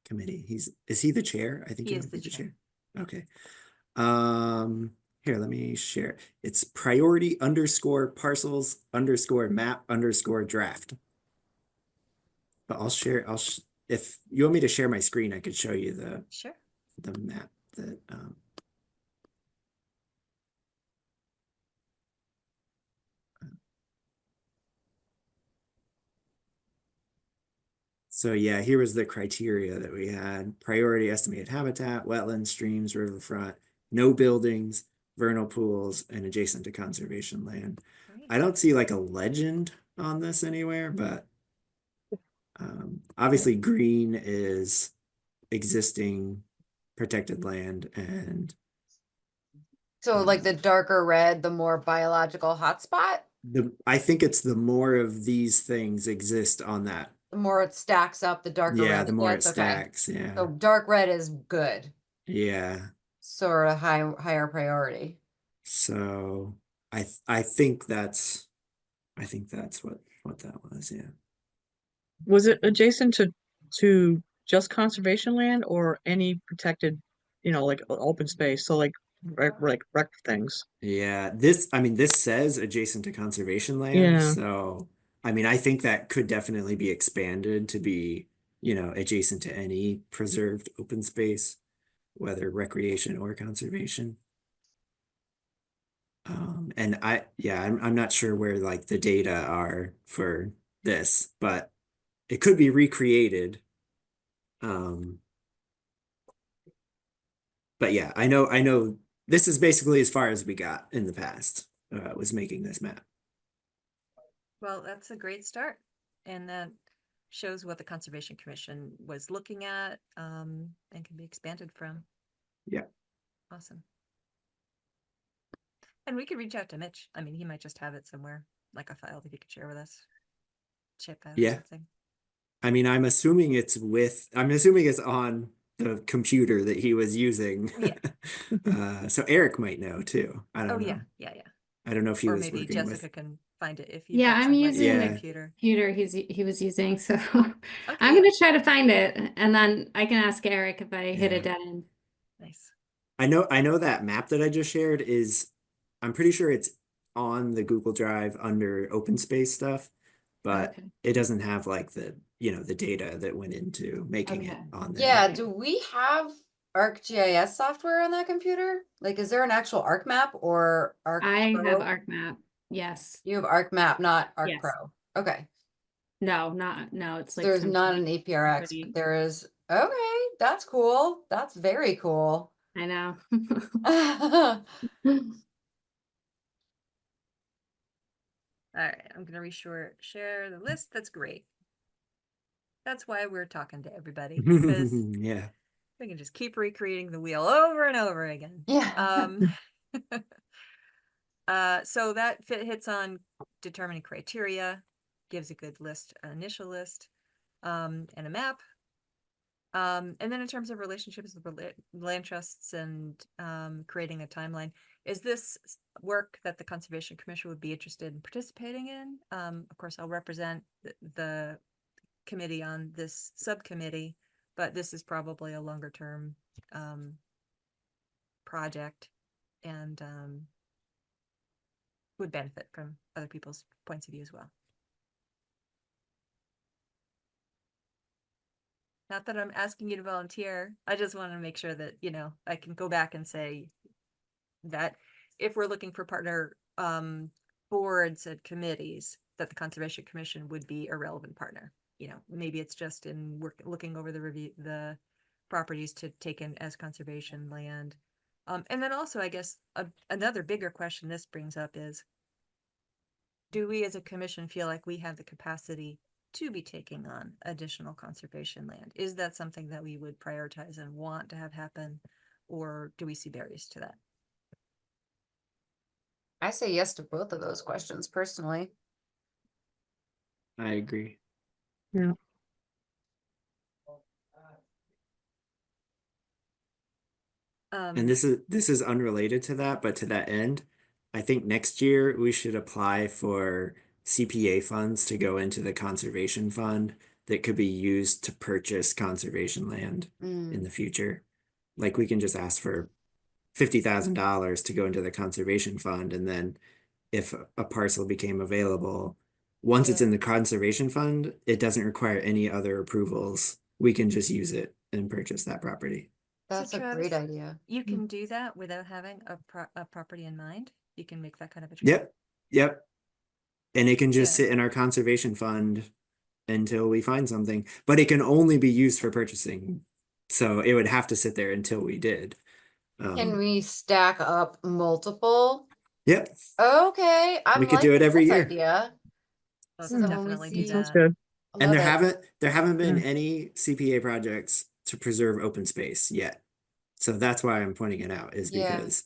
Speaker 2: committee. Is he the chair? I think
Speaker 5: He
Speaker 2: he
Speaker 5: is
Speaker 2: might
Speaker 5: the
Speaker 2: be the
Speaker 5: chair.
Speaker 2: chair. Okay. Here, let me share. It's priority_parcels_map_draft. But I'll share, if you want me to share my screen, I could show you
Speaker 5: Sure.
Speaker 2: the map that so yeah, here was the criteria that we had: priority estimated habitat, wetlands, streams, riverfront, no buildings, vernal pools, and adjacent to conservation land.
Speaker 5: Great.
Speaker 2: I don't see like a legend on this anywhere, but obviously green is existing protected land, and
Speaker 6: So like the darker red, the more biological hotspot,
Speaker 2: I think it's the more of these things exist on that.
Speaker 6: the more it stacks up, the darker
Speaker 2: Yeah,
Speaker 6: red
Speaker 2: the
Speaker 6: it
Speaker 2: more it
Speaker 6: gets. Okay.
Speaker 2: stacks. Yeah.
Speaker 6: So dark red is good,
Speaker 2: Yeah.
Speaker 6: sort of higher priority.
Speaker 2: So I think that's what that was. Yeah.
Speaker 3: Was it adjacent to just conservation land or any protected, you know, like open space? So like rec things.
Speaker 2: Yeah. This says adjacent to conservation land.
Speaker 3: Yeah.
Speaker 2: So I mean, I think that could definitely be expanded to be, you know, adjacent to any preserved open space, whether recreation or conservation. And I'm not sure where like the data are for this, but it could be recreated. But yeah, I know this is basically as far as we got in the past, was making this map.
Speaker 5: Well, that's a great start. And that shows what the Conservation Commission was looking at, and can be expanded from.
Speaker 2: Yeah.
Speaker 5: Awesome. And we could reach out to Mitch. I mean, he might just have it somewhere, like a file that he could share with us. Chip out or
Speaker 2: Yeah.
Speaker 5: something.
Speaker 2: I mean, I'm assuming it's on the computer that he was using.
Speaker 5: Yeah.
Speaker 2: So Eric might know too. I
Speaker 5: Oh,
Speaker 2: don't know.
Speaker 5: yeah, yeah, yeah.
Speaker 2: I don't know if he
Speaker 5: Or
Speaker 2: was
Speaker 5: maybe
Speaker 2: working
Speaker 5: Jessica
Speaker 2: with.
Speaker 5: can find it if you've
Speaker 4: Yeah,
Speaker 5: got
Speaker 4: I'm
Speaker 5: some list on
Speaker 4: using
Speaker 5: the
Speaker 2: Yeah.
Speaker 4: the
Speaker 5: computer.
Speaker 4: computer he was using, so I'm
Speaker 5: Okay,
Speaker 4: gonna try to find it, and then I can ask Eric if I hit a
Speaker 2: Yeah.
Speaker 4: dead end.
Speaker 5: nice.
Speaker 2: I know that map that I just shared is, I'm pretty sure it's on the Google Drive under open space stuff, but
Speaker 4: Okay.
Speaker 2: it doesn't have like the data that went into making it
Speaker 4: Okay.
Speaker 2: on there.
Speaker 6: Yeah,
Speaker 4: Okay.
Speaker 6: do we have ArcGIS software on that computer? Like, is there an actual ArcMap or Arc
Speaker 4: I have
Speaker 6: Pro?
Speaker 4: ArcMap. Yes.
Speaker 6: You have ArcMap, not
Speaker 4: Yes.
Speaker 6: ArcPro. Okay.
Speaker 4: No, it's like
Speaker 6: There's not an
Speaker 4: complete
Speaker 6: APRX,
Speaker 4: complete-
Speaker 6: but there is. Okay, that's cool. That's very cool.
Speaker 4: I know.
Speaker 5: All right, I'm gonna share the list. That's great. That's why we're talking to everybody, because
Speaker 2: Yeah.
Speaker 5: we can just keep recreating the wheel over and over again.
Speaker 6: Yeah.
Speaker 5: So that hits on determining criteria, gives a good list, initial list, and a map. And then in terms of relationships with land trusts and creating a timeline, is this work that the Conservation Commission would be interested in participating in? Of course, I'll represent the committee on this subcommittee, but this is probably a longer term project, and would benefit from other people's points of view as well. Not that I'm asking you to volunteer. I just want to make sure that, I can go back and say that if we're looking for partner boards and committees, that the Conservation Commission would be a relevant partner. Maybe it's just in looking over the properties to take in as conservation land. And then also, I guess, another bigger question this brings up is, do we as a commission feel like we have the capacity to be taking on additional conservation land? Is that something that we would prioritize and want to have happen, or do we see barriers to that?
Speaker 6: I say yes to both of those questions personally.
Speaker 2: I agree.
Speaker 3: Yeah.
Speaker 2: And this is unrelated to that, but to that end, I think next year we should apply for CPA funds to go into the conservation fund that could be used to purchase conservation land in the future. Like we can just ask for $50,000 to go into the conservation fund, and then if a parcel became available, once it's in the conservation fund, it doesn't require any other approvals. We can just use it and purchase that property.
Speaker 6: That's a
Speaker 5: Travis,
Speaker 6: great idea.
Speaker 5: You can do that without having a property in mind. You can make that kind of a choice.
Speaker 2: Yep. And it can just
Speaker 5: Yeah.
Speaker 2: sit in our conservation fund until we find something, but it can only be used for purchasing. So it would have to sit there until we did.
Speaker 6: Can we stack up multiple?
Speaker 2: Yep.
Speaker 6: Okay, I'm
Speaker 2: We could do it
Speaker 6: liking
Speaker 2: every
Speaker 6: this
Speaker 2: year.
Speaker 6: idea.
Speaker 5: Let's
Speaker 6: So when we
Speaker 5: definitely do
Speaker 6: see-
Speaker 3: Sounds
Speaker 5: that.
Speaker 3: good.
Speaker 2: And
Speaker 6: Love
Speaker 2: there
Speaker 6: it.
Speaker 2: haven't been
Speaker 3: Yeah.
Speaker 2: any CPA projects to preserve open space yet. So that's why I'm pointing it out, is
Speaker 6: Yeah.
Speaker 2: because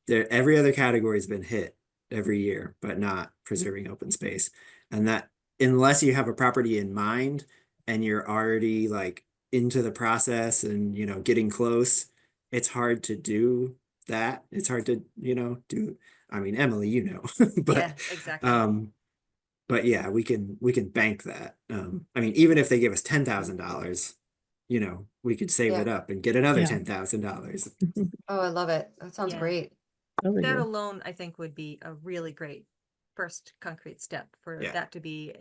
Speaker 2: every other category has been hit every year, but not preserving open space. And that, unless you have a property in mind and you're already like into the process and getting close, it's hard to do that. It's hard to do. I mean, Emily, but
Speaker 5: Yeah, exactly.
Speaker 2: but yeah, we can bank that. I mean, even if they give us $10,000, we could save it
Speaker 6: Yeah.
Speaker 2: up and get another
Speaker 3: Yeah.
Speaker 2: $10,000.
Speaker 6: Oh, I love it. That sounds
Speaker 5: Yeah.
Speaker 6: great.
Speaker 3: Really
Speaker 5: That
Speaker 3: good.
Speaker 5: alone, I think, would be a really great first concrete step for
Speaker 2: Yeah.
Speaker 5: that to be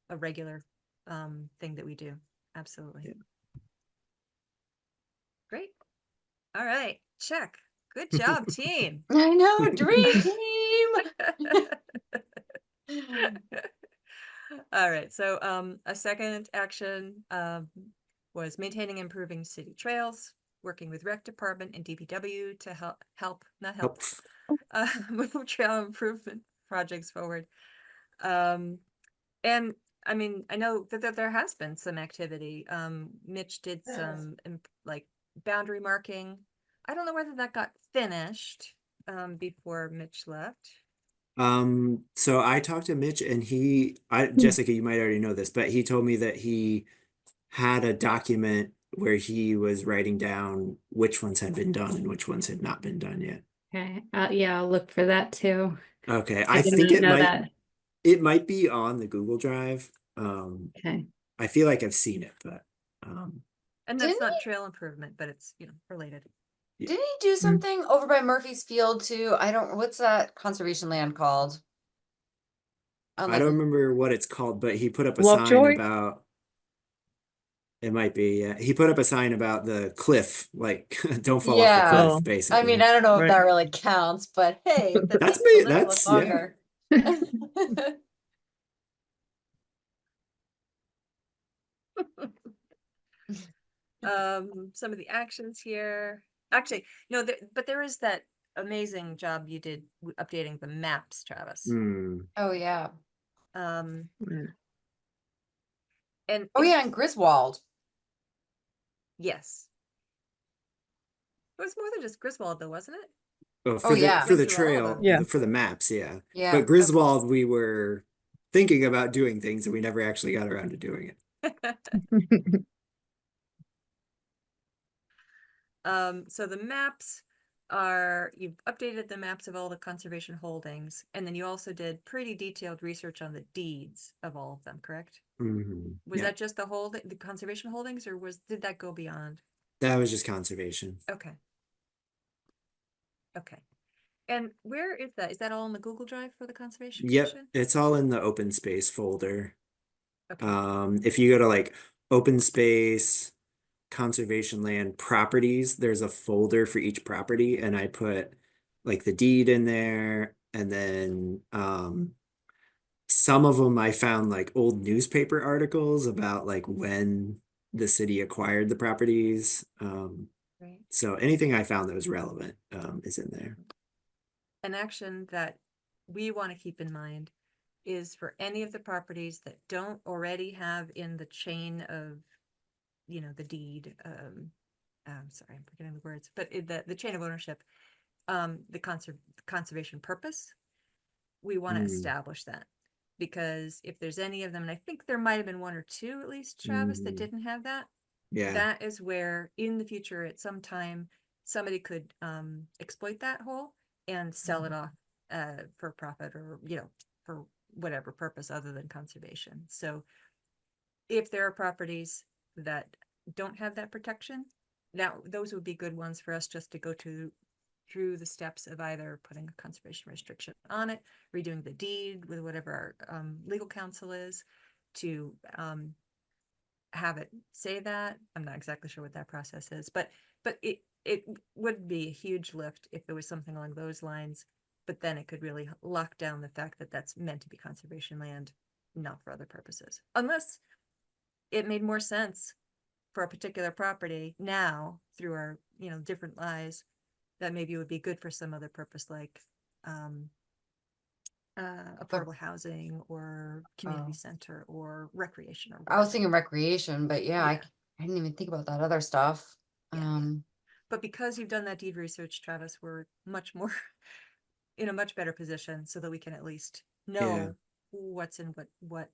Speaker 5: a regular thing that we do. Absolutely.
Speaker 2: Yeah.
Speaker 5: Great. All right. Check. Good job, team.
Speaker 6: I know, dream team.
Speaker 5: All right. So a second action was maintaining and improving city trails, working with rec department and DPW to help move trail improvement projects forward. And I mean, I know that there has been some activity. Mitch did some like boundary marking. I don't know whether that got finished before Mitch left.
Speaker 2: So I talked to Mitch and
Speaker 3: Hmm.
Speaker 2: Jessica, you might already know this, but he told me that he had a document where he was writing down which ones had been done and which ones had not been done yet.
Speaker 4: Okay, yeah, I'll look for that too.
Speaker 2: Okay,
Speaker 4: I
Speaker 2: I
Speaker 4: did
Speaker 2: think
Speaker 4: not know that.
Speaker 2: it might be on the Google Drive.
Speaker 4: Okay.
Speaker 2: I feel like I've seen it, but
Speaker 5: And that's
Speaker 6: Didn't
Speaker 5: not
Speaker 6: he-
Speaker 5: trail improvement, but it's, you know, related.
Speaker 2: Yeah.
Speaker 6: Didn't he do something over by Murphy's Field too? I don't, what's that conservation land called? On
Speaker 2: I
Speaker 6: like,
Speaker 2: don't remember what it's called, but he put up a sign
Speaker 3: Lovejoy?
Speaker 2: about it might be, yeah. He put up a sign about the cliff, like don't fall off the
Speaker 6: Yeah.
Speaker 2: cliff,
Speaker 3: Oh,
Speaker 6: I
Speaker 2: basically.
Speaker 6: mean, I don't know if
Speaker 3: Right.
Speaker 6: that really counts, but hey, that
Speaker 2: That's
Speaker 6: makes
Speaker 2: me,
Speaker 6: the list
Speaker 2: that's
Speaker 6: look
Speaker 2: yeah.
Speaker 6: longer.
Speaker 5: Some of the actions here, actually, no, but there is that amazing job you did updating the maps, Travis.
Speaker 2: Hmm.
Speaker 6: Oh, yeah.
Speaker 5: Um,
Speaker 3: Mm.
Speaker 5: and
Speaker 6: Oh,
Speaker 5: it-
Speaker 6: yeah, and Griswold.
Speaker 5: yes. It was more than just Griswold though, wasn't it?
Speaker 2: Oh,
Speaker 6: Oh, yeah.
Speaker 2: for the
Speaker 5: Went through all of
Speaker 2: trail,
Speaker 5: them.
Speaker 3: Yeah.
Speaker 2: for the maps, yeah.
Speaker 6: Yeah.
Speaker 2: But Griswold, we were thinking about doing things and we never actually got around to doing it.
Speaker 5: So the maps are, you've updated the maps of all the conservation holdings, and then you also did pretty detailed research on the deeds of all of them, correct?
Speaker 2: Mhm.
Speaker 5: Was
Speaker 2: Yeah,
Speaker 5: that just the conservation holdings, or did that go beyond?
Speaker 2: that was just conservation.
Speaker 5: Okay. Okay. And where is that? Is that all in the Google Drive for the Conservation
Speaker 2: Yep,
Speaker 5: Commission?
Speaker 2: it's all in the open space folder.
Speaker 5: Okay.
Speaker 2: If you go to like open space, conservation land properties, there's a folder for each property, and I put like the deed in there, and then some of them I found like old newspaper articles about like when the city acquired the properties.
Speaker 5: Right.
Speaker 2: So anything I found that was relevant is in there.
Speaker 5: An action that we want to keep in mind is for any of the properties that don't already have in the chain of, you know, the deed, I'm sorry, I'm forgetting the words, but the chain of ownership, the conservation purpose, we want to
Speaker 2: Mm.
Speaker 5: establish that. Because if there's any of them, and I think there might have been one or two at least, Travis, that
Speaker 2: Mhm.
Speaker 5: didn't have that,
Speaker 2: Yeah,
Speaker 5: that is where in the future at some time somebody could exploit that hole and sell it off for profit, or, you know, for whatever purpose other than conservation. So if there are properties that don't have that protection, now those would be good ones for us just to go through the steps of either putting a conservation restriction on it, redoing the deed with whatever our legal counsel is, to have it say that. I'm not exactly sure what that process is, but it would be a huge lift if it was something along those lines, but then it could really lock down the fact that that's meant to be conservation land, not for other purposes, unless it made more sense for a particular property now through our, you know, different lies, that maybe it would be good for some other purpose, like affordable housing or community
Speaker 6: Oh.
Speaker 5: center or recreation or
Speaker 6: I was
Speaker 5: whatever.
Speaker 6: thinking recreation, but yeah,
Speaker 5: Yeah.
Speaker 6: I didn't even think about that other stuff.
Speaker 5: Yeah. But because you've done that deed research, Travis, we're much more in a much better position so that we can at least know what's in what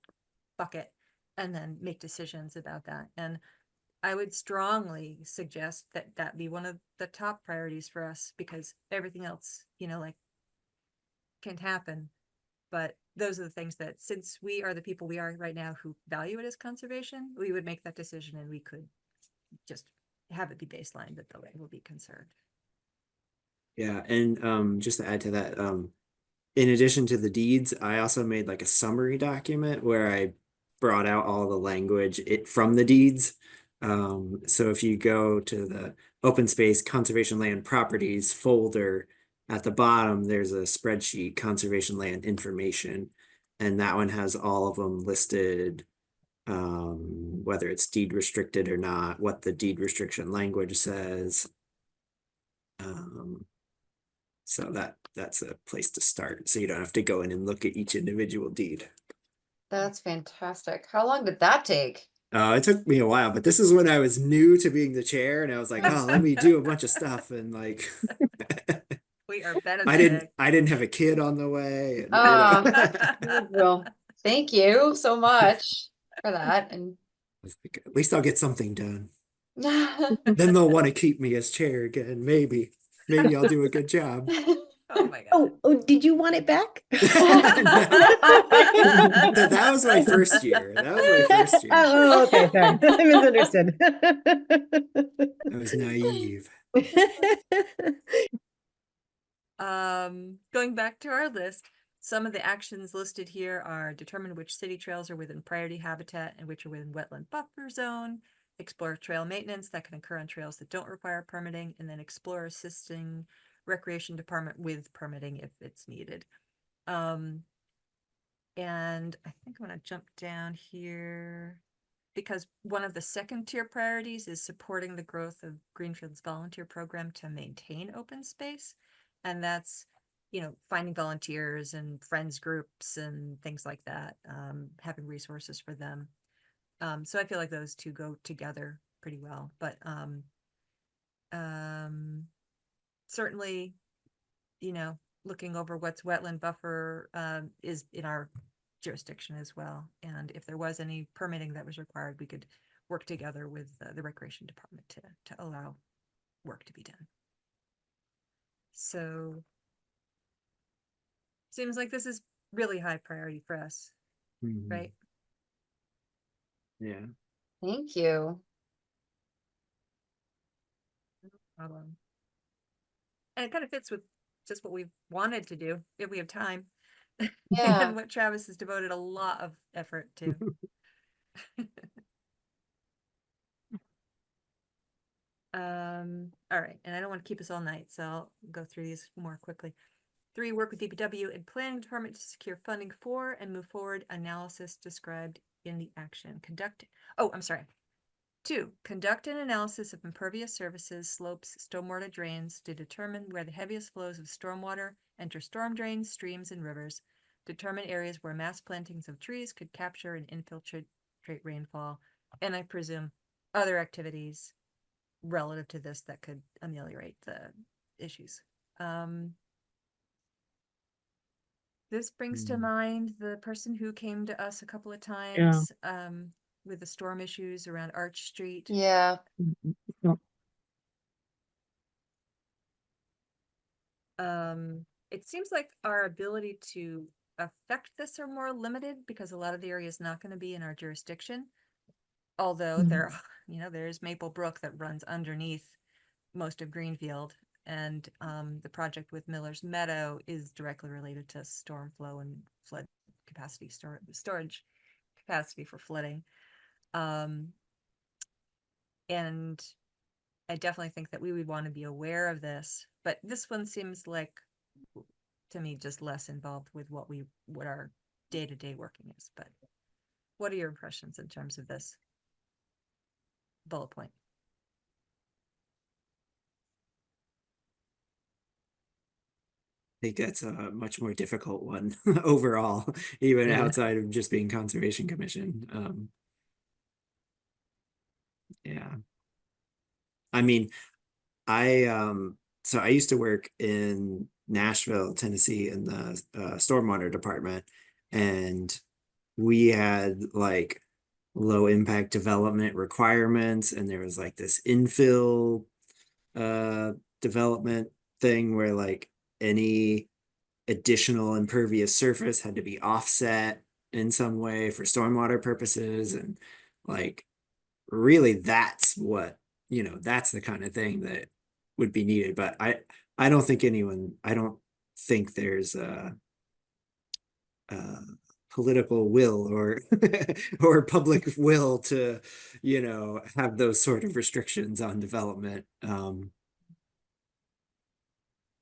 Speaker 5: bucket and then make decisions about that. And I would strongly suggest that that be one of the top priorities for us, because everything else, you know, like, can happen. But those are the things that, since we are the people we are right now who value it as conservation, we would make that decision and we could just have it be baseline that the land will be conserved.
Speaker 2: yeah, and just to add to that, in addition to the deeds, I also made like a summary document where I brought out all the language from the deeds. So if you go to the open space conservation land properties folder, at the bottom, there's a spreadsheet, conservation land information, and that one has all of them listed, whether it's deed restricted or not, what the deed restriction language says. So that's a place to start. So you don't have to go in and look at each individual deed.
Speaker 6: That's fantastic. How long did that take?
Speaker 2: It took me a while, but this is when I was new to being the chair, and I was like, oh, let me do a bunch of stuff, and like
Speaker 5: We are benefiting.
Speaker 2: I didn't have a kid on the way. And,
Speaker 6: Well, thank you so much for that. And
Speaker 2: I was like, at least I'll get something done. Then they'll want to keep me as chair again. Maybe I'll do a good job.
Speaker 5: Oh my god.
Speaker 1: Oh, did you want it back?
Speaker 2: That was my first year. That was my first year.
Speaker 1: Oh, okay, sorry. I misunderstood.
Speaker 2: I was naive.
Speaker 5: Going back to our list, some of the actions listed here are determine which city trails are within priority habitat and which are within wetland buffer zone, explore trail maintenance that can occur on trails that don't require permitting, and then explore assisting recreation department with permitting if it's needed. And I think I'm gonna jump down here because one of the second tier priorities is supporting the growth of Greenfield's volunteer program to maintain open space. And that's, you know, finding volunteers and friends groups and things like that, having resources for them. So I feel like those two go together pretty well, but certainly, you know, looking over what's wetland buffer is in our jurisdiction as well. And if there was any permitting that was required, we could work together with the recreation department to allow work to be done. So seems like this is really high priority for us,
Speaker 2: Mhm.
Speaker 5: right?
Speaker 2: Yeah.
Speaker 6: Thank you.
Speaker 5: And it kind of fits with just what we've wanted to do if we have time.
Speaker 6: Yeah.
Speaker 5: And what Travis has devoted a lot of effort to. All right, and I don't want to keep us all night, so I'll go through these more quickly. 3, work with DPW and planning department to secure funding for and move forward analysis described in the action. 2, conduct an analysis of impervious surfaces, slopes, stormwater drains to determine where the heaviest flows of stormwater enter storm drains, streams, and rivers. Determine areas where mass plantings of trees could capture and infiltrate rainfall. And I presume other activities relative to this that could ameliorate the issues. This brings to mind the person who came to us a couple of times with the storm issues around Arch Street.
Speaker 6: Yeah.
Speaker 5: It seems like our ability to affect this are more limited because a lot of the area is not going to be in our jurisdiction. Although there, you know, there's Maple Brook that runs underneath most of Greenfield, and the project with Miller's Meadow is directly related to storm flow and flood capacity, storage capacity for flooding. And I definitely think that we would want to be aware of this, but this one seems like, to me, just less involved with what our day-to-day working is. But what are your impressions in terms of this bullet point?
Speaker 2: I think that's a much more difficult one overall, even outside of just being Conservation Commission. Yeah. I mean, so I used to work in Nashville, Tennessee in the stormwater department, and we had like low impact development requirements, and there was like this infill development thing where like any additional impervious surface had to be offset in some way for stormwater purposes, and like really that's what, you know, that's the kind of thing that would be needed. But I don't think there's a political will or or public will to, you know, have those sort of restrictions on development.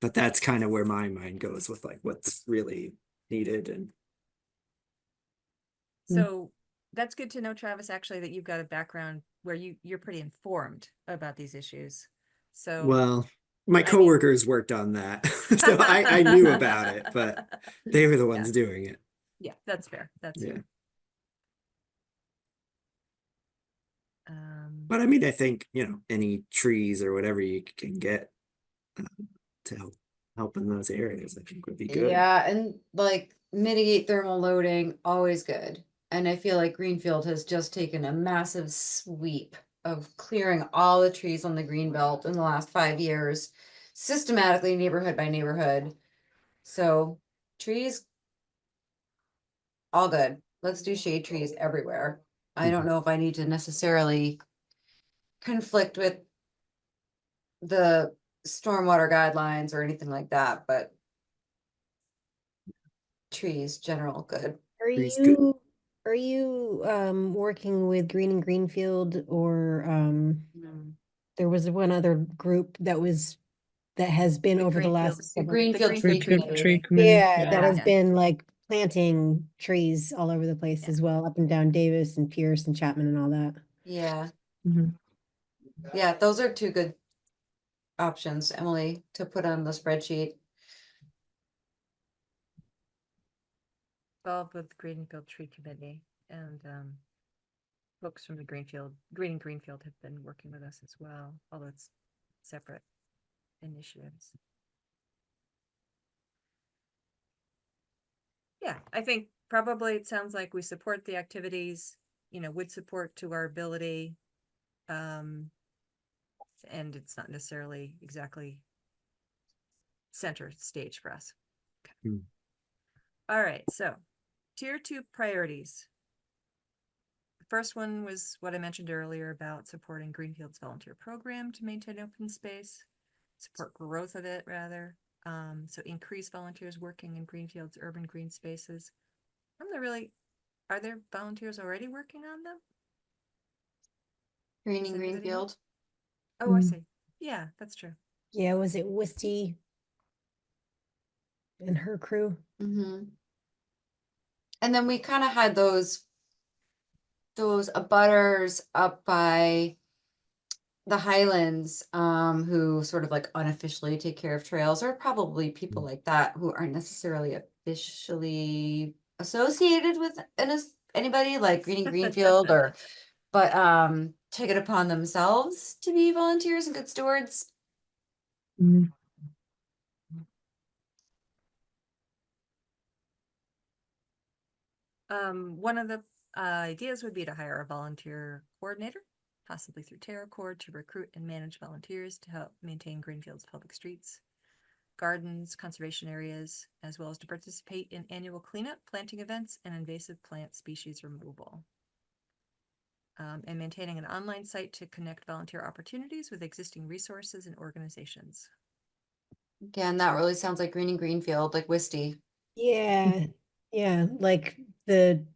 Speaker 2: But that's kind of where my mind goes with like what's really needed. And
Speaker 5: so that's good to know, Travis, actually, that you've got a background where you're pretty informed about these issues. So
Speaker 2: well, My
Speaker 5: I mean-
Speaker 2: coworkers worked on that, so I knew about it, but they were the ones doing it.
Speaker 5: Yeah, that's fair. That's
Speaker 2: Yeah.
Speaker 5: fair.
Speaker 2: But I mean, I think, any trees or whatever you can get to help in those areas, I think would be good.
Speaker 6: Yeah, and like mitigate thermal loading, always good. And I feel like Greenfield has just taken a massive sweep of clearing all the trees on the green belt in the last 5 years, systematically neighborhood by neighborhood. So trees, all good. Let's do shade trees everywhere. I don't know if I need to necessarily conflict with the stormwater guidelines or anything like that, but trees, general, good.
Speaker 1: Are
Speaker 2: Trees good.
Speaker 1: you working with Green and Greenfield or
Speaker 6: Mm.
Speaker 1: there was one other group that has been
Speaker 5: The
Speaker 1: over the
Speaker 5: Greenfield-
Speaker 1: last
Speaker 6: The
Speaker 1: several-
Speaker 6: Greenfield Tree Committee.
Speaker 3: Tree committee.
Speaker 1: Yeah, that
Speaker 6: Yeah.
Speaker 1: has been like planting trees all over the place
Speaker 5: Yeah.
Speaker 1: as well, up and down Davis and Pierce and Chapman and all that.
Speaker 6: Yeah,
Speaker 3: Mhm.
Speaker 6: yeah, those are two good options, Emily, to put on the spreadsheet.
Speaker 5: Involved with the Greenfield Tree Committee and folks from the Green and Greenfield have been working with us as well, although it's separate initiatives. Yeah, I think probably it sounds like we support the activities, would support to our ability. And it's not necessarily exactly center stage for us. Okay.
Speaker 2: Hmm.
Speaker 5: All right, so tier 2 priorities. The first one was what I mentioned earlier about supporting Greenfield's volunteer program to maintain open space, support growth of it rather. So increase volunteers working in Greenfield's urban green spaces. Are there volunteers already working on them?
Speaker 6: Green
Speaker 5: Does
Speaker 6: and
Speaker 5: anybody know?
Speaker 6: Greenfield.
Speaker 5: Oh, I
Speaker 3: Mm.
Speaker 5: see. Yeah, that's true.
Speaker 1: Yeah, was it Wisty and her crew?
Speaker 6: Mm-hmm. And then we kind of had those abutters up by the Highlands, who sort of like unofficially take care of trails, or probably people like that who aren't necessarily officially associated with anybody like Green and Greenfield but take it upon themselves to be volunteers and good stewards.
Speaker 3: Mhm.
Speaker 5: One of the ideas would be to hire a volunteer coordinator, possibly through TerraCord, to recruit and manage volunteers to help maintain Greenfield's public streets, gardens, conservation areas, as well as to participate in annual cleanup, planting events, and invasive plant species removal. And maintaining an online site to connect volunteer opportunities with existing resources and organizations.
Speaker 6: Again, that really sounds like Green and Greenfield, like Wisty.
Speaker 1: Yeah, yeah, like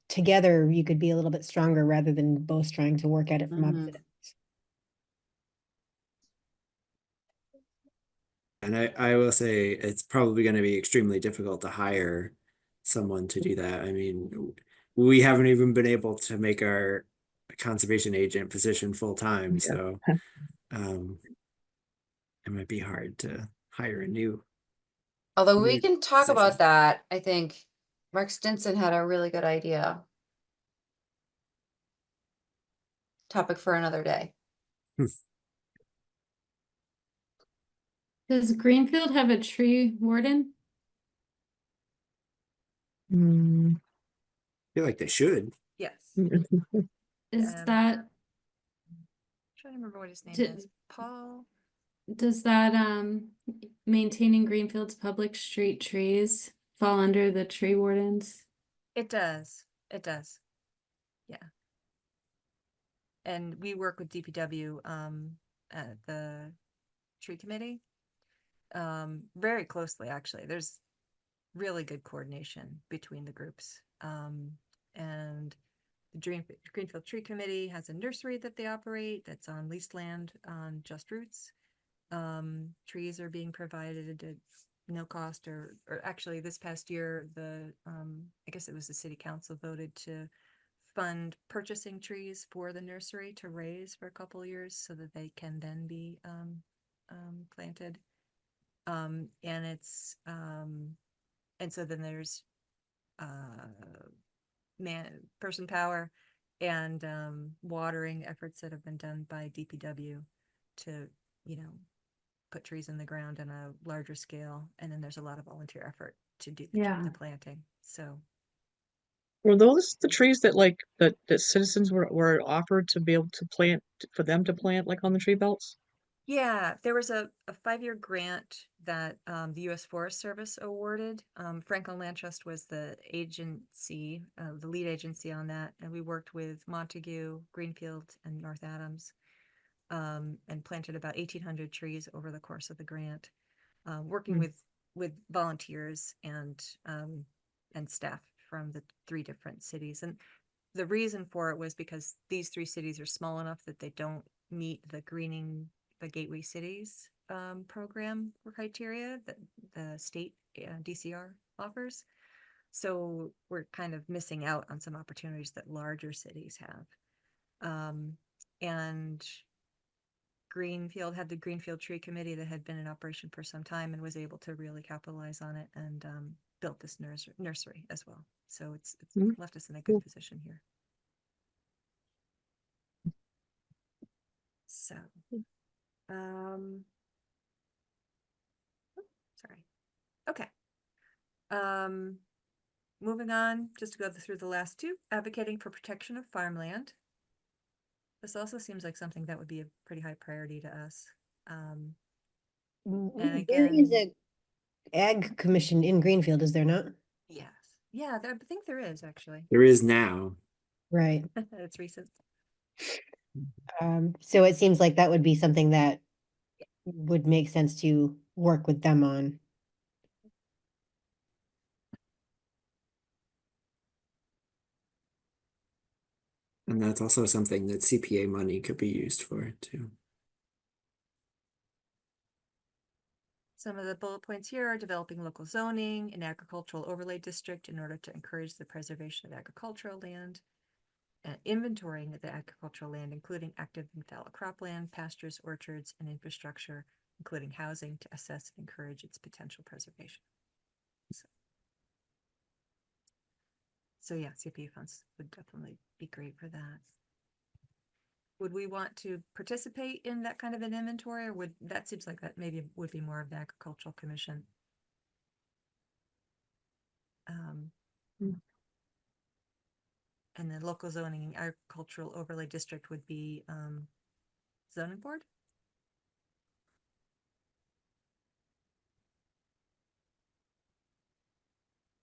Speaker 1: together you could be a little bit stronger rather than both trying to work at it from
Speaker 6: Mhm.
Speaker 1: opposite ends.
Speaker 2: And I will say it's probably going to be extremely difficult to hire someone to do that. I mean, we haven't even been able to make our conservation agent position full time,
Speaker 3: Yeah.
Speaker 2: so it might be hard to hire a new.
Speaker 6: Although we
Speaker 2: New
Speaker 6: can talk
Speaker 2: position.
Speaker 6: about that, I think Mark Stinson had a really good idea. Topic for another day.
Speaker 4: Does Greenfield have a tree warden?
Speaker 3: Mm.
Speaker 2: I feel like they should.
Speaker 5: Yes.
Speaker 4: Is
Speaker 5: Um,
Speaker 4: that,
Speaker 5: Trying to remember what his name
Speaker 4: Did-
Speaker 5: is. Paul.
Speaker 4: does that maintaining Greenfield's public street trees fall under the tree wardens?
Speaker 5: It does. It does. Yeah. And we work with DPW at the tree committee very closely, actually. There's really good coordination between the groups. And the Greenfield Tree Committee has a nursery that they operate that's on leased land on Just Roots. Trees are being provided at no cost, or actually this past year, I guess it was the city council voted to fund purchasing trees for the nursery to raise for a couple of years so that they can then be planted. And it's, and so then there's, person power and, watering efforts that have been done by DPW to, you know, put trees in the ground on a larger scale. And then there's a lot of volunteer effort to do
Speaker 4: Yeah.
Speaker 5: the planting. So
Speaker 3: Were those the trees that like that citizens were offered to be able to plant for them to plant like on the tree belts?
Speaker 5: yeah, there was a 5-year grant that the U.S. Forest Service awarded. Franklin Land Trust was the agency, the lead agency on that, and we worked with Montague, Greenfield, and North Adams, and planted about 1,800 trees over the course of the grant, working with volunteers and staff from the 3 different cities. And the reason for it was because these 3 cities are small enough that they don't meet the greening the Gateway Cities program or criteria that the state DCR offers. So we're kind of missing out on some opportunities that larger cities have. And Greenfield had the Greenfield Tree Committee that had been in operation for some time and was able to really capitalize on it and built this nursery as well. So it's left us in a good position here. So, sorry. Okay. Moving on, just to go through the last 2, advocating for protection of farmland. This also seems like something that would be a pretty high priority to us. And
Speaker 1: There
Speaker 5: again,
Speaker 1: is a ag commission in Greenfield, is there not?
Speaker 5: yes. Yeah, I think there is actually.
Speaker 2: There is now.
Speaker 1: Right.
Speaker 5: It's recent.
Speaker 1: So it seems like that would be something that would make sense to work with them on.
Speaker 2: And that's also something that CPA money could be used for too.
Speaker 5: Some of the bullet points here are developing local zoning, an agricultural overlay district in order to encourage the preservation of agricultural land, and inventorying of the agricultural land, including active and fallow cropland, pastures, orchards, and infrastructure, including housing, to assess and encourage its potential preservation. So yeah, CPA funds would definitely be great for that. Would we want to participate in that kind of an inventory, or would that seems like that maybe would be more of the Agricultural Commission? And the local zoning and agricultural overlay district would be zoning board?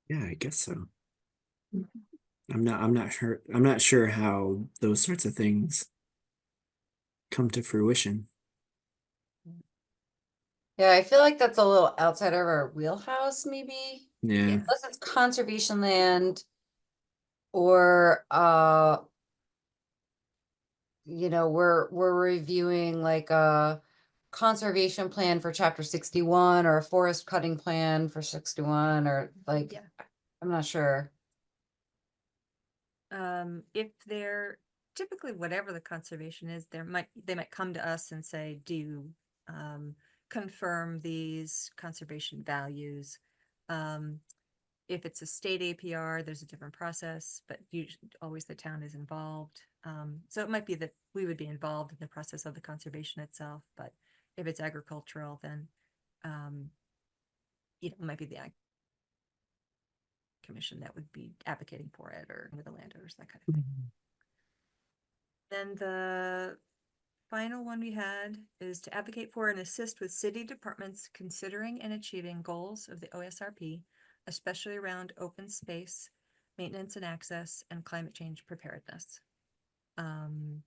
Speaker 2: Yeah, I guess so. I'm not sure how those sorts of things come to fruition.
Speaker 6: Yeah, I feel like that's a little outside of our wheelhouse, maybe.
Speaker 2: Yeah.
Speaker 6: Unless it's conservation land or you know, we're reviewing like a conservation plan for chapter 61 or a forest cutting plan for 61 or like
Speaker 5: Yeah.
Speaker 6: I'm not sure.
Speaker 5: If they're typically whatever the conservation is, they might come to us and say, do you confirm these conservation values? If it's a state APR, there's a different process, but usually always the town is involved. So it might be that we would be involved in the process of the conservation itself, but if it's agricultural, then it might be the Ag Commission that would be advocating for it, or with the landowners, that kind of thing. Then the final one we had is to advocate for and assist with city departments considering and achieving goals of the OSRP, especially around open space, maintenance and access, and climate change preparedness. And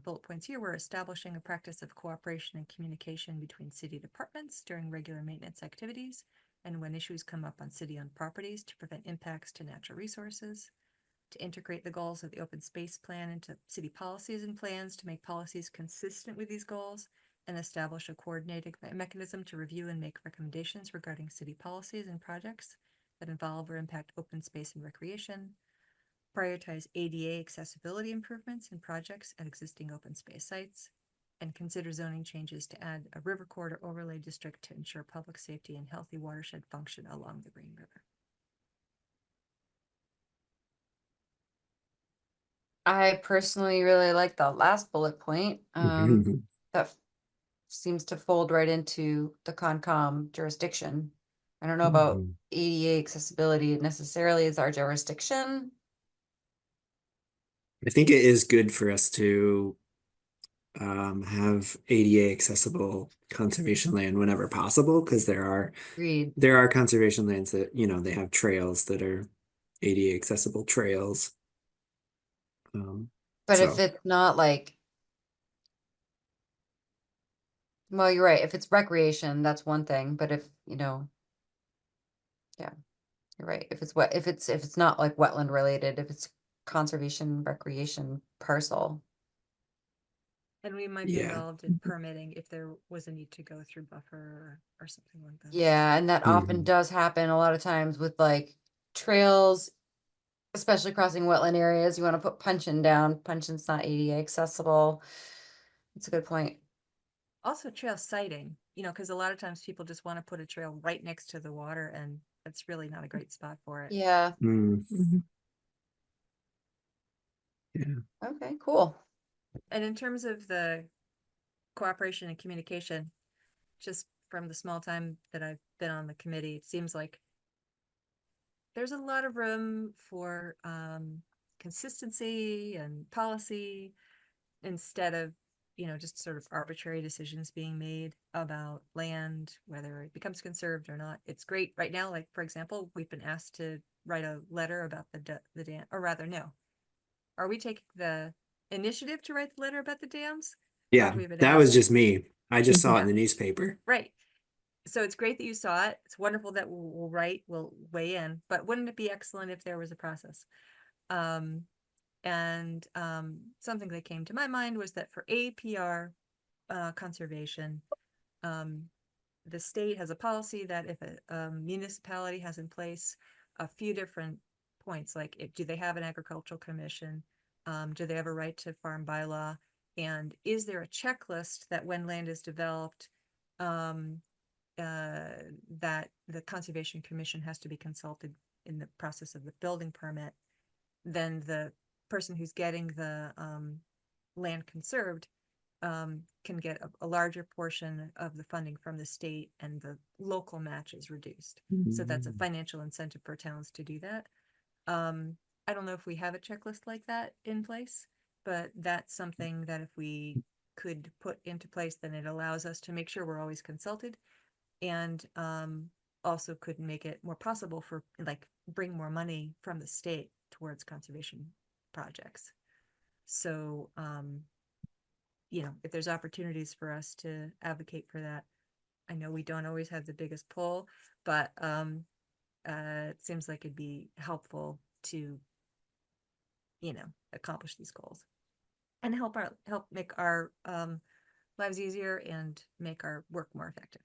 Speaker 5: bullet points here were establishing a practice of cooperation and communication between city departments during regular maintenance activities and when issues come up on city-owned properties to prevent impacts to natural resources, to integrate the goals of the open space plan into city policies and plans to make policies consistent with these goals, and establish a coordinated mechanism to review and make recommendations regarding city policies and projects that involve or impact open space and recreation, prioritize ADA accessibility improvements and projects at existing open space sites, and consider zoning changes to add a river corridor overlay district to ensure public safety and healthy watershed function along the Green River.
Speaker 6: I personally really like the last bullet point. That seems to fold right into the Concom jurisdiction. I don't know about
Speaker 2: Mhm.
Speaker 6: ADA accessibility necessarily is our jurisdiction.
Speaker 2: I think it is good for us to have ADA accessible conservation land whenever possible, because
Speaker 6: Agreed.
Speaker 2: there are conservation lands that, you know, they have trails that are ADA accessible trails.
Speaker 6: But if
Speaker 2: So
Speaker 6: it's not like, well, you're right. If it's recreation, that's one thing. But if, you know, yeah, you're right. If it's what, if it's not like wetland related, if it's conservation recreation parcel.
Speaker 5: And we might be
Speaker 2: Yeah.
Speaker 5: involved in permitting if there was a need to go through buffer or something like that.
Speaker 6: Yeah, and that often
Speaker 2: Mhm.
Speaker 6: does happen a lot of times with like trails, especially crossing wetland areas. You want to put puncheon down. Punchin's not ADA accessible. That's a good point.
Speaker 5: Also trail sighting, you know, because a lot of times people just want to put a trail right next to the water, and that's really not a great spot for it.
Speaker 6: Yeah.
Speaker 2: Mm,
Speaker 3: Mhm.
Speaker 2: yeah.
Speaker 6: Okay, cool.
Speaker 5: And in terms of the cooperation and communication, just from the small time that I've been on the committee, it seems like there's a lot of room for consistency and policy instead of, you know, just sort of arbitrary decisions being made about land, whether it becomes conserved or not. It's great right now. Like, for example, we've been asked to write a letter about the dam, or rather, no. Are we taking the initiative to write the letter about the dams?
Speaker 2: Yeah,
Speaker 5: Or we've been
Speaker 2: that was
Speaker 5: asked?
Speaker 2: just me. I just saw it in
Speaker 5: Yeah.
Speaker 2: the newspaper.
Speaker 5: Right. So it's great that you saw it. It's wonderful that we'll write, we'll weigh in, but wouldn't it be excellent if there was a process? And something that came to my mind was that for APR conservation, the state has a policy that if a municipality has in place a few different points, like do they have an agricultural commission? Do they have a right to farm bylaw? And is there a checklist that when land is developed, that the Conservation Commission has to be consulted in the process of the building permit? Then the person who's getting the land conserved can get a larger portion of the funding from the state, and the local match is reduced. So that's a financial incentive for towns to do that. I don't know if we have a checklist like that in place, but that's something that if we could put into place, then it allows us to make sure we're always consulted, and also could make it more possible for, like, bring more money from the state towards conservation projects. So you know, if there's opportunities for us to advocate for that, I know we don't always have the biggest pull, but it seems like it'd be helpful to, you know, accomplish these goals and help make our lives easier and make our work more effective.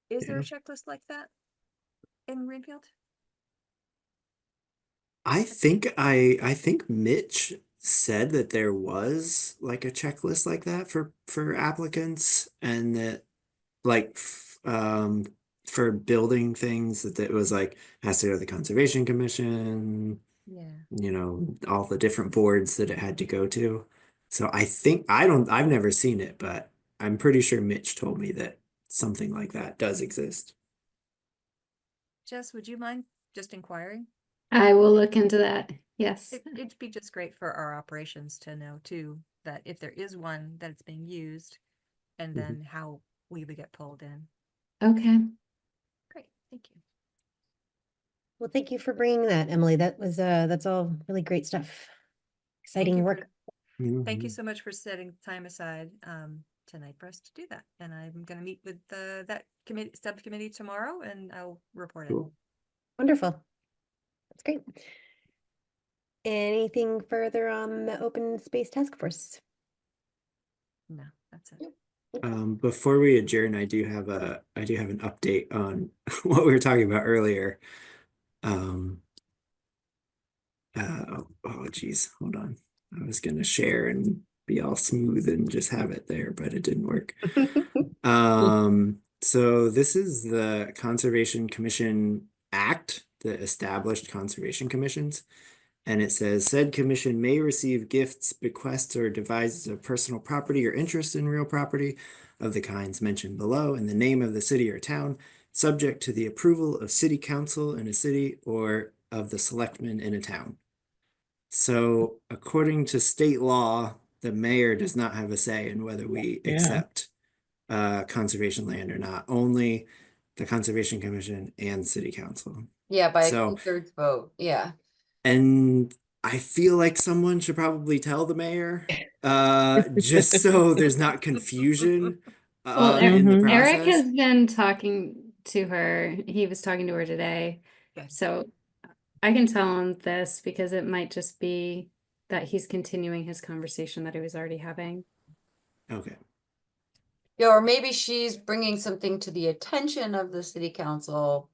Speaker 5: Is there a checklist like that in Greenfield?
Speaker 2: I think Mitch said that there was like a checklist like that for applicants, and that like for building things, that it was like has to go to the Conservation Commission,
Speaker 5: Yeah.
Speaker 2: you know, all the different boards that it had to go to. So I think I've never seen it, but I'm pretty sure Mitch told me that something like that does exist.
Speaker 5: Jess, would you mind just inquiring?
Speaker 4: I will look into that. Yes.
Speaker 5: It'd be just great for our operations to know too, that if there is one, that it's being used, and then how we would get pulled in.
Speaker 4: Okay.
Speaker 5: Great, thank you.
Speaker 1: Well, thank you for bringing that, Emily. That's all really great stuff.
Speaker 5: Thank
Speaker 1: Exciting
Speaker 5: you
Speaker 1: work.
Speaker 5: Thank you
Speaker 2: Mhm.
Speaker 5: so much for setting time aside tonight for us to do that. And I'm going to meet with that subcommittee tomorrow, and I'll report it.
Speaker 2: Cool.
Speaker 1: Wonderful. That's great. Anything further on the Open Space Task Force?
Speaker 5: No, that's it.
Speaker 2: Before we adjourn, I do have an update on what we were talking about earlier. Oh geez, hold on. I was gonna share and be all smooth and just have it there, but it didn't work. So this is the Conservation Commission Act that established conservation commissions. And it says said commission may receive gifts, bequests, or devises of personal property or interest in real property of the kinds mentioned below in the name of the city or town, subject to the approval of city council in a city or of the selectmen in a town. So according to state law, the mayor does not have a say in whether we
Speaker 3: Yeah.
Speaker 2: accept conservation land or not, only the Conservation Commission and City Council.
Speaker 6: Yeah, by a
Speaker 2: So-
Speaker 6: 2/3 vote, yeah.
Speaker 2: And I feel like someone should probably tell the mayor, just so there's not confusion
Speaker 4: Well,
Speaker 2: in the
Speaker 4: Eric
Speaker 2: process.
Speaker 4: has been talking to her. He was talking to her today.
Speaker 5: Okay.
Speaker 4: So I can tell him this because it might just be that he's continuing his conversation that he was already having.
Speaker 2: Okay.
Speaker 6: Yeah, or maybe she's bringing something to the attention of the city council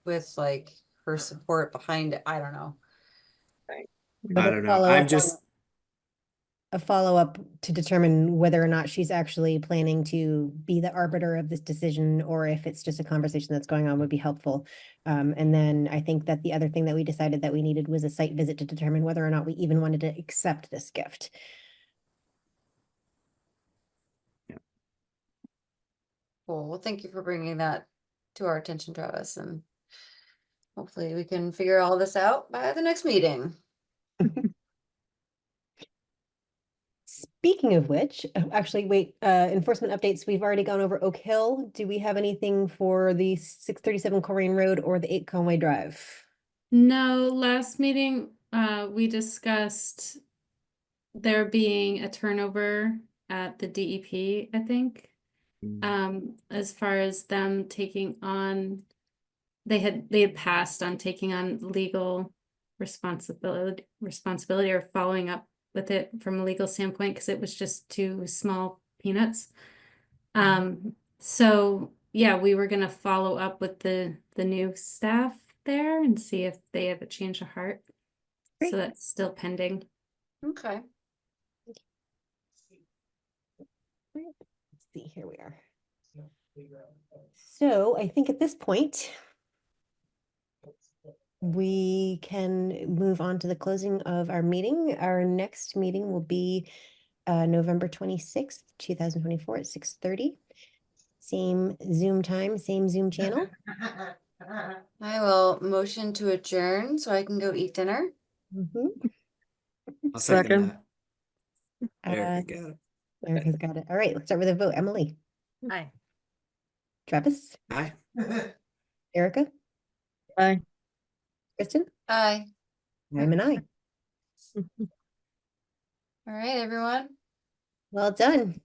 Speaker 6: with like her support behind it. I don't know.
Speaker 2: I don't know. I'm just,
Speaker 1: A follow-up to determine whether or not she's actually planning to be the arbiter of this decision, or if it's just a conversation that's going on would be helpful. And then I think that the other thing that we decided that we needed was a site visit to determine whether or not we even wanted to accept this gift.
Speaker 6: Cool. Well, thank you for bringing that to our attention, Travis, and hopefully we can figure all this out by the next meeting.
Speaker 1: Speaking of which, actually, wait, enforcement updates, we've already gone over Oak Hill. Do we have anything for the 637 Coleraine Road or the 8 Conway Drive?
Speaker 4: No, last meeting, we discussed there being a turnover at the DEP, I think. As far as them taking on, they had passed on taking on legal responsibility or following up with it from a legal standpoint, because it was just too small peanuts. So yeah, we were gonna follow up with the new staff there and see if they have a change of heart.
Speaker 1: Great.
Speaker 4: So that's still pending.
Speaker 6: Okay.
Speaker 1: Let's see, here we are. So I think at this point, we can move on to the closing of our meeting. Our next meeting will be November 26th, 2024 at 6:30. Same Zoom time, same Zoom channel.
Speaker 6: I will motion to adjourn so I can go eat dinner.
Speaker 1: Mhm.
Speaker 2: I'll second
Speaker 3: Second.
Speaker 2: that.
Speaker 1: Uh,
Speaker 2: Eric, got it.
Speaker 1: Erica's got it. All right, let's start with a vote. Emily,
Speaker 5: Aye.
Speaker 1: Travis,
Speaker 2: Aye.
Speaker 1: Erica,
Speaker 3: Bye.
Speaker 1: Kristen,
Speaker 6: Aye.
Speaker 1: I'm an aye.
Speaker 6: All right, everyone.
Speaker 1: Well done.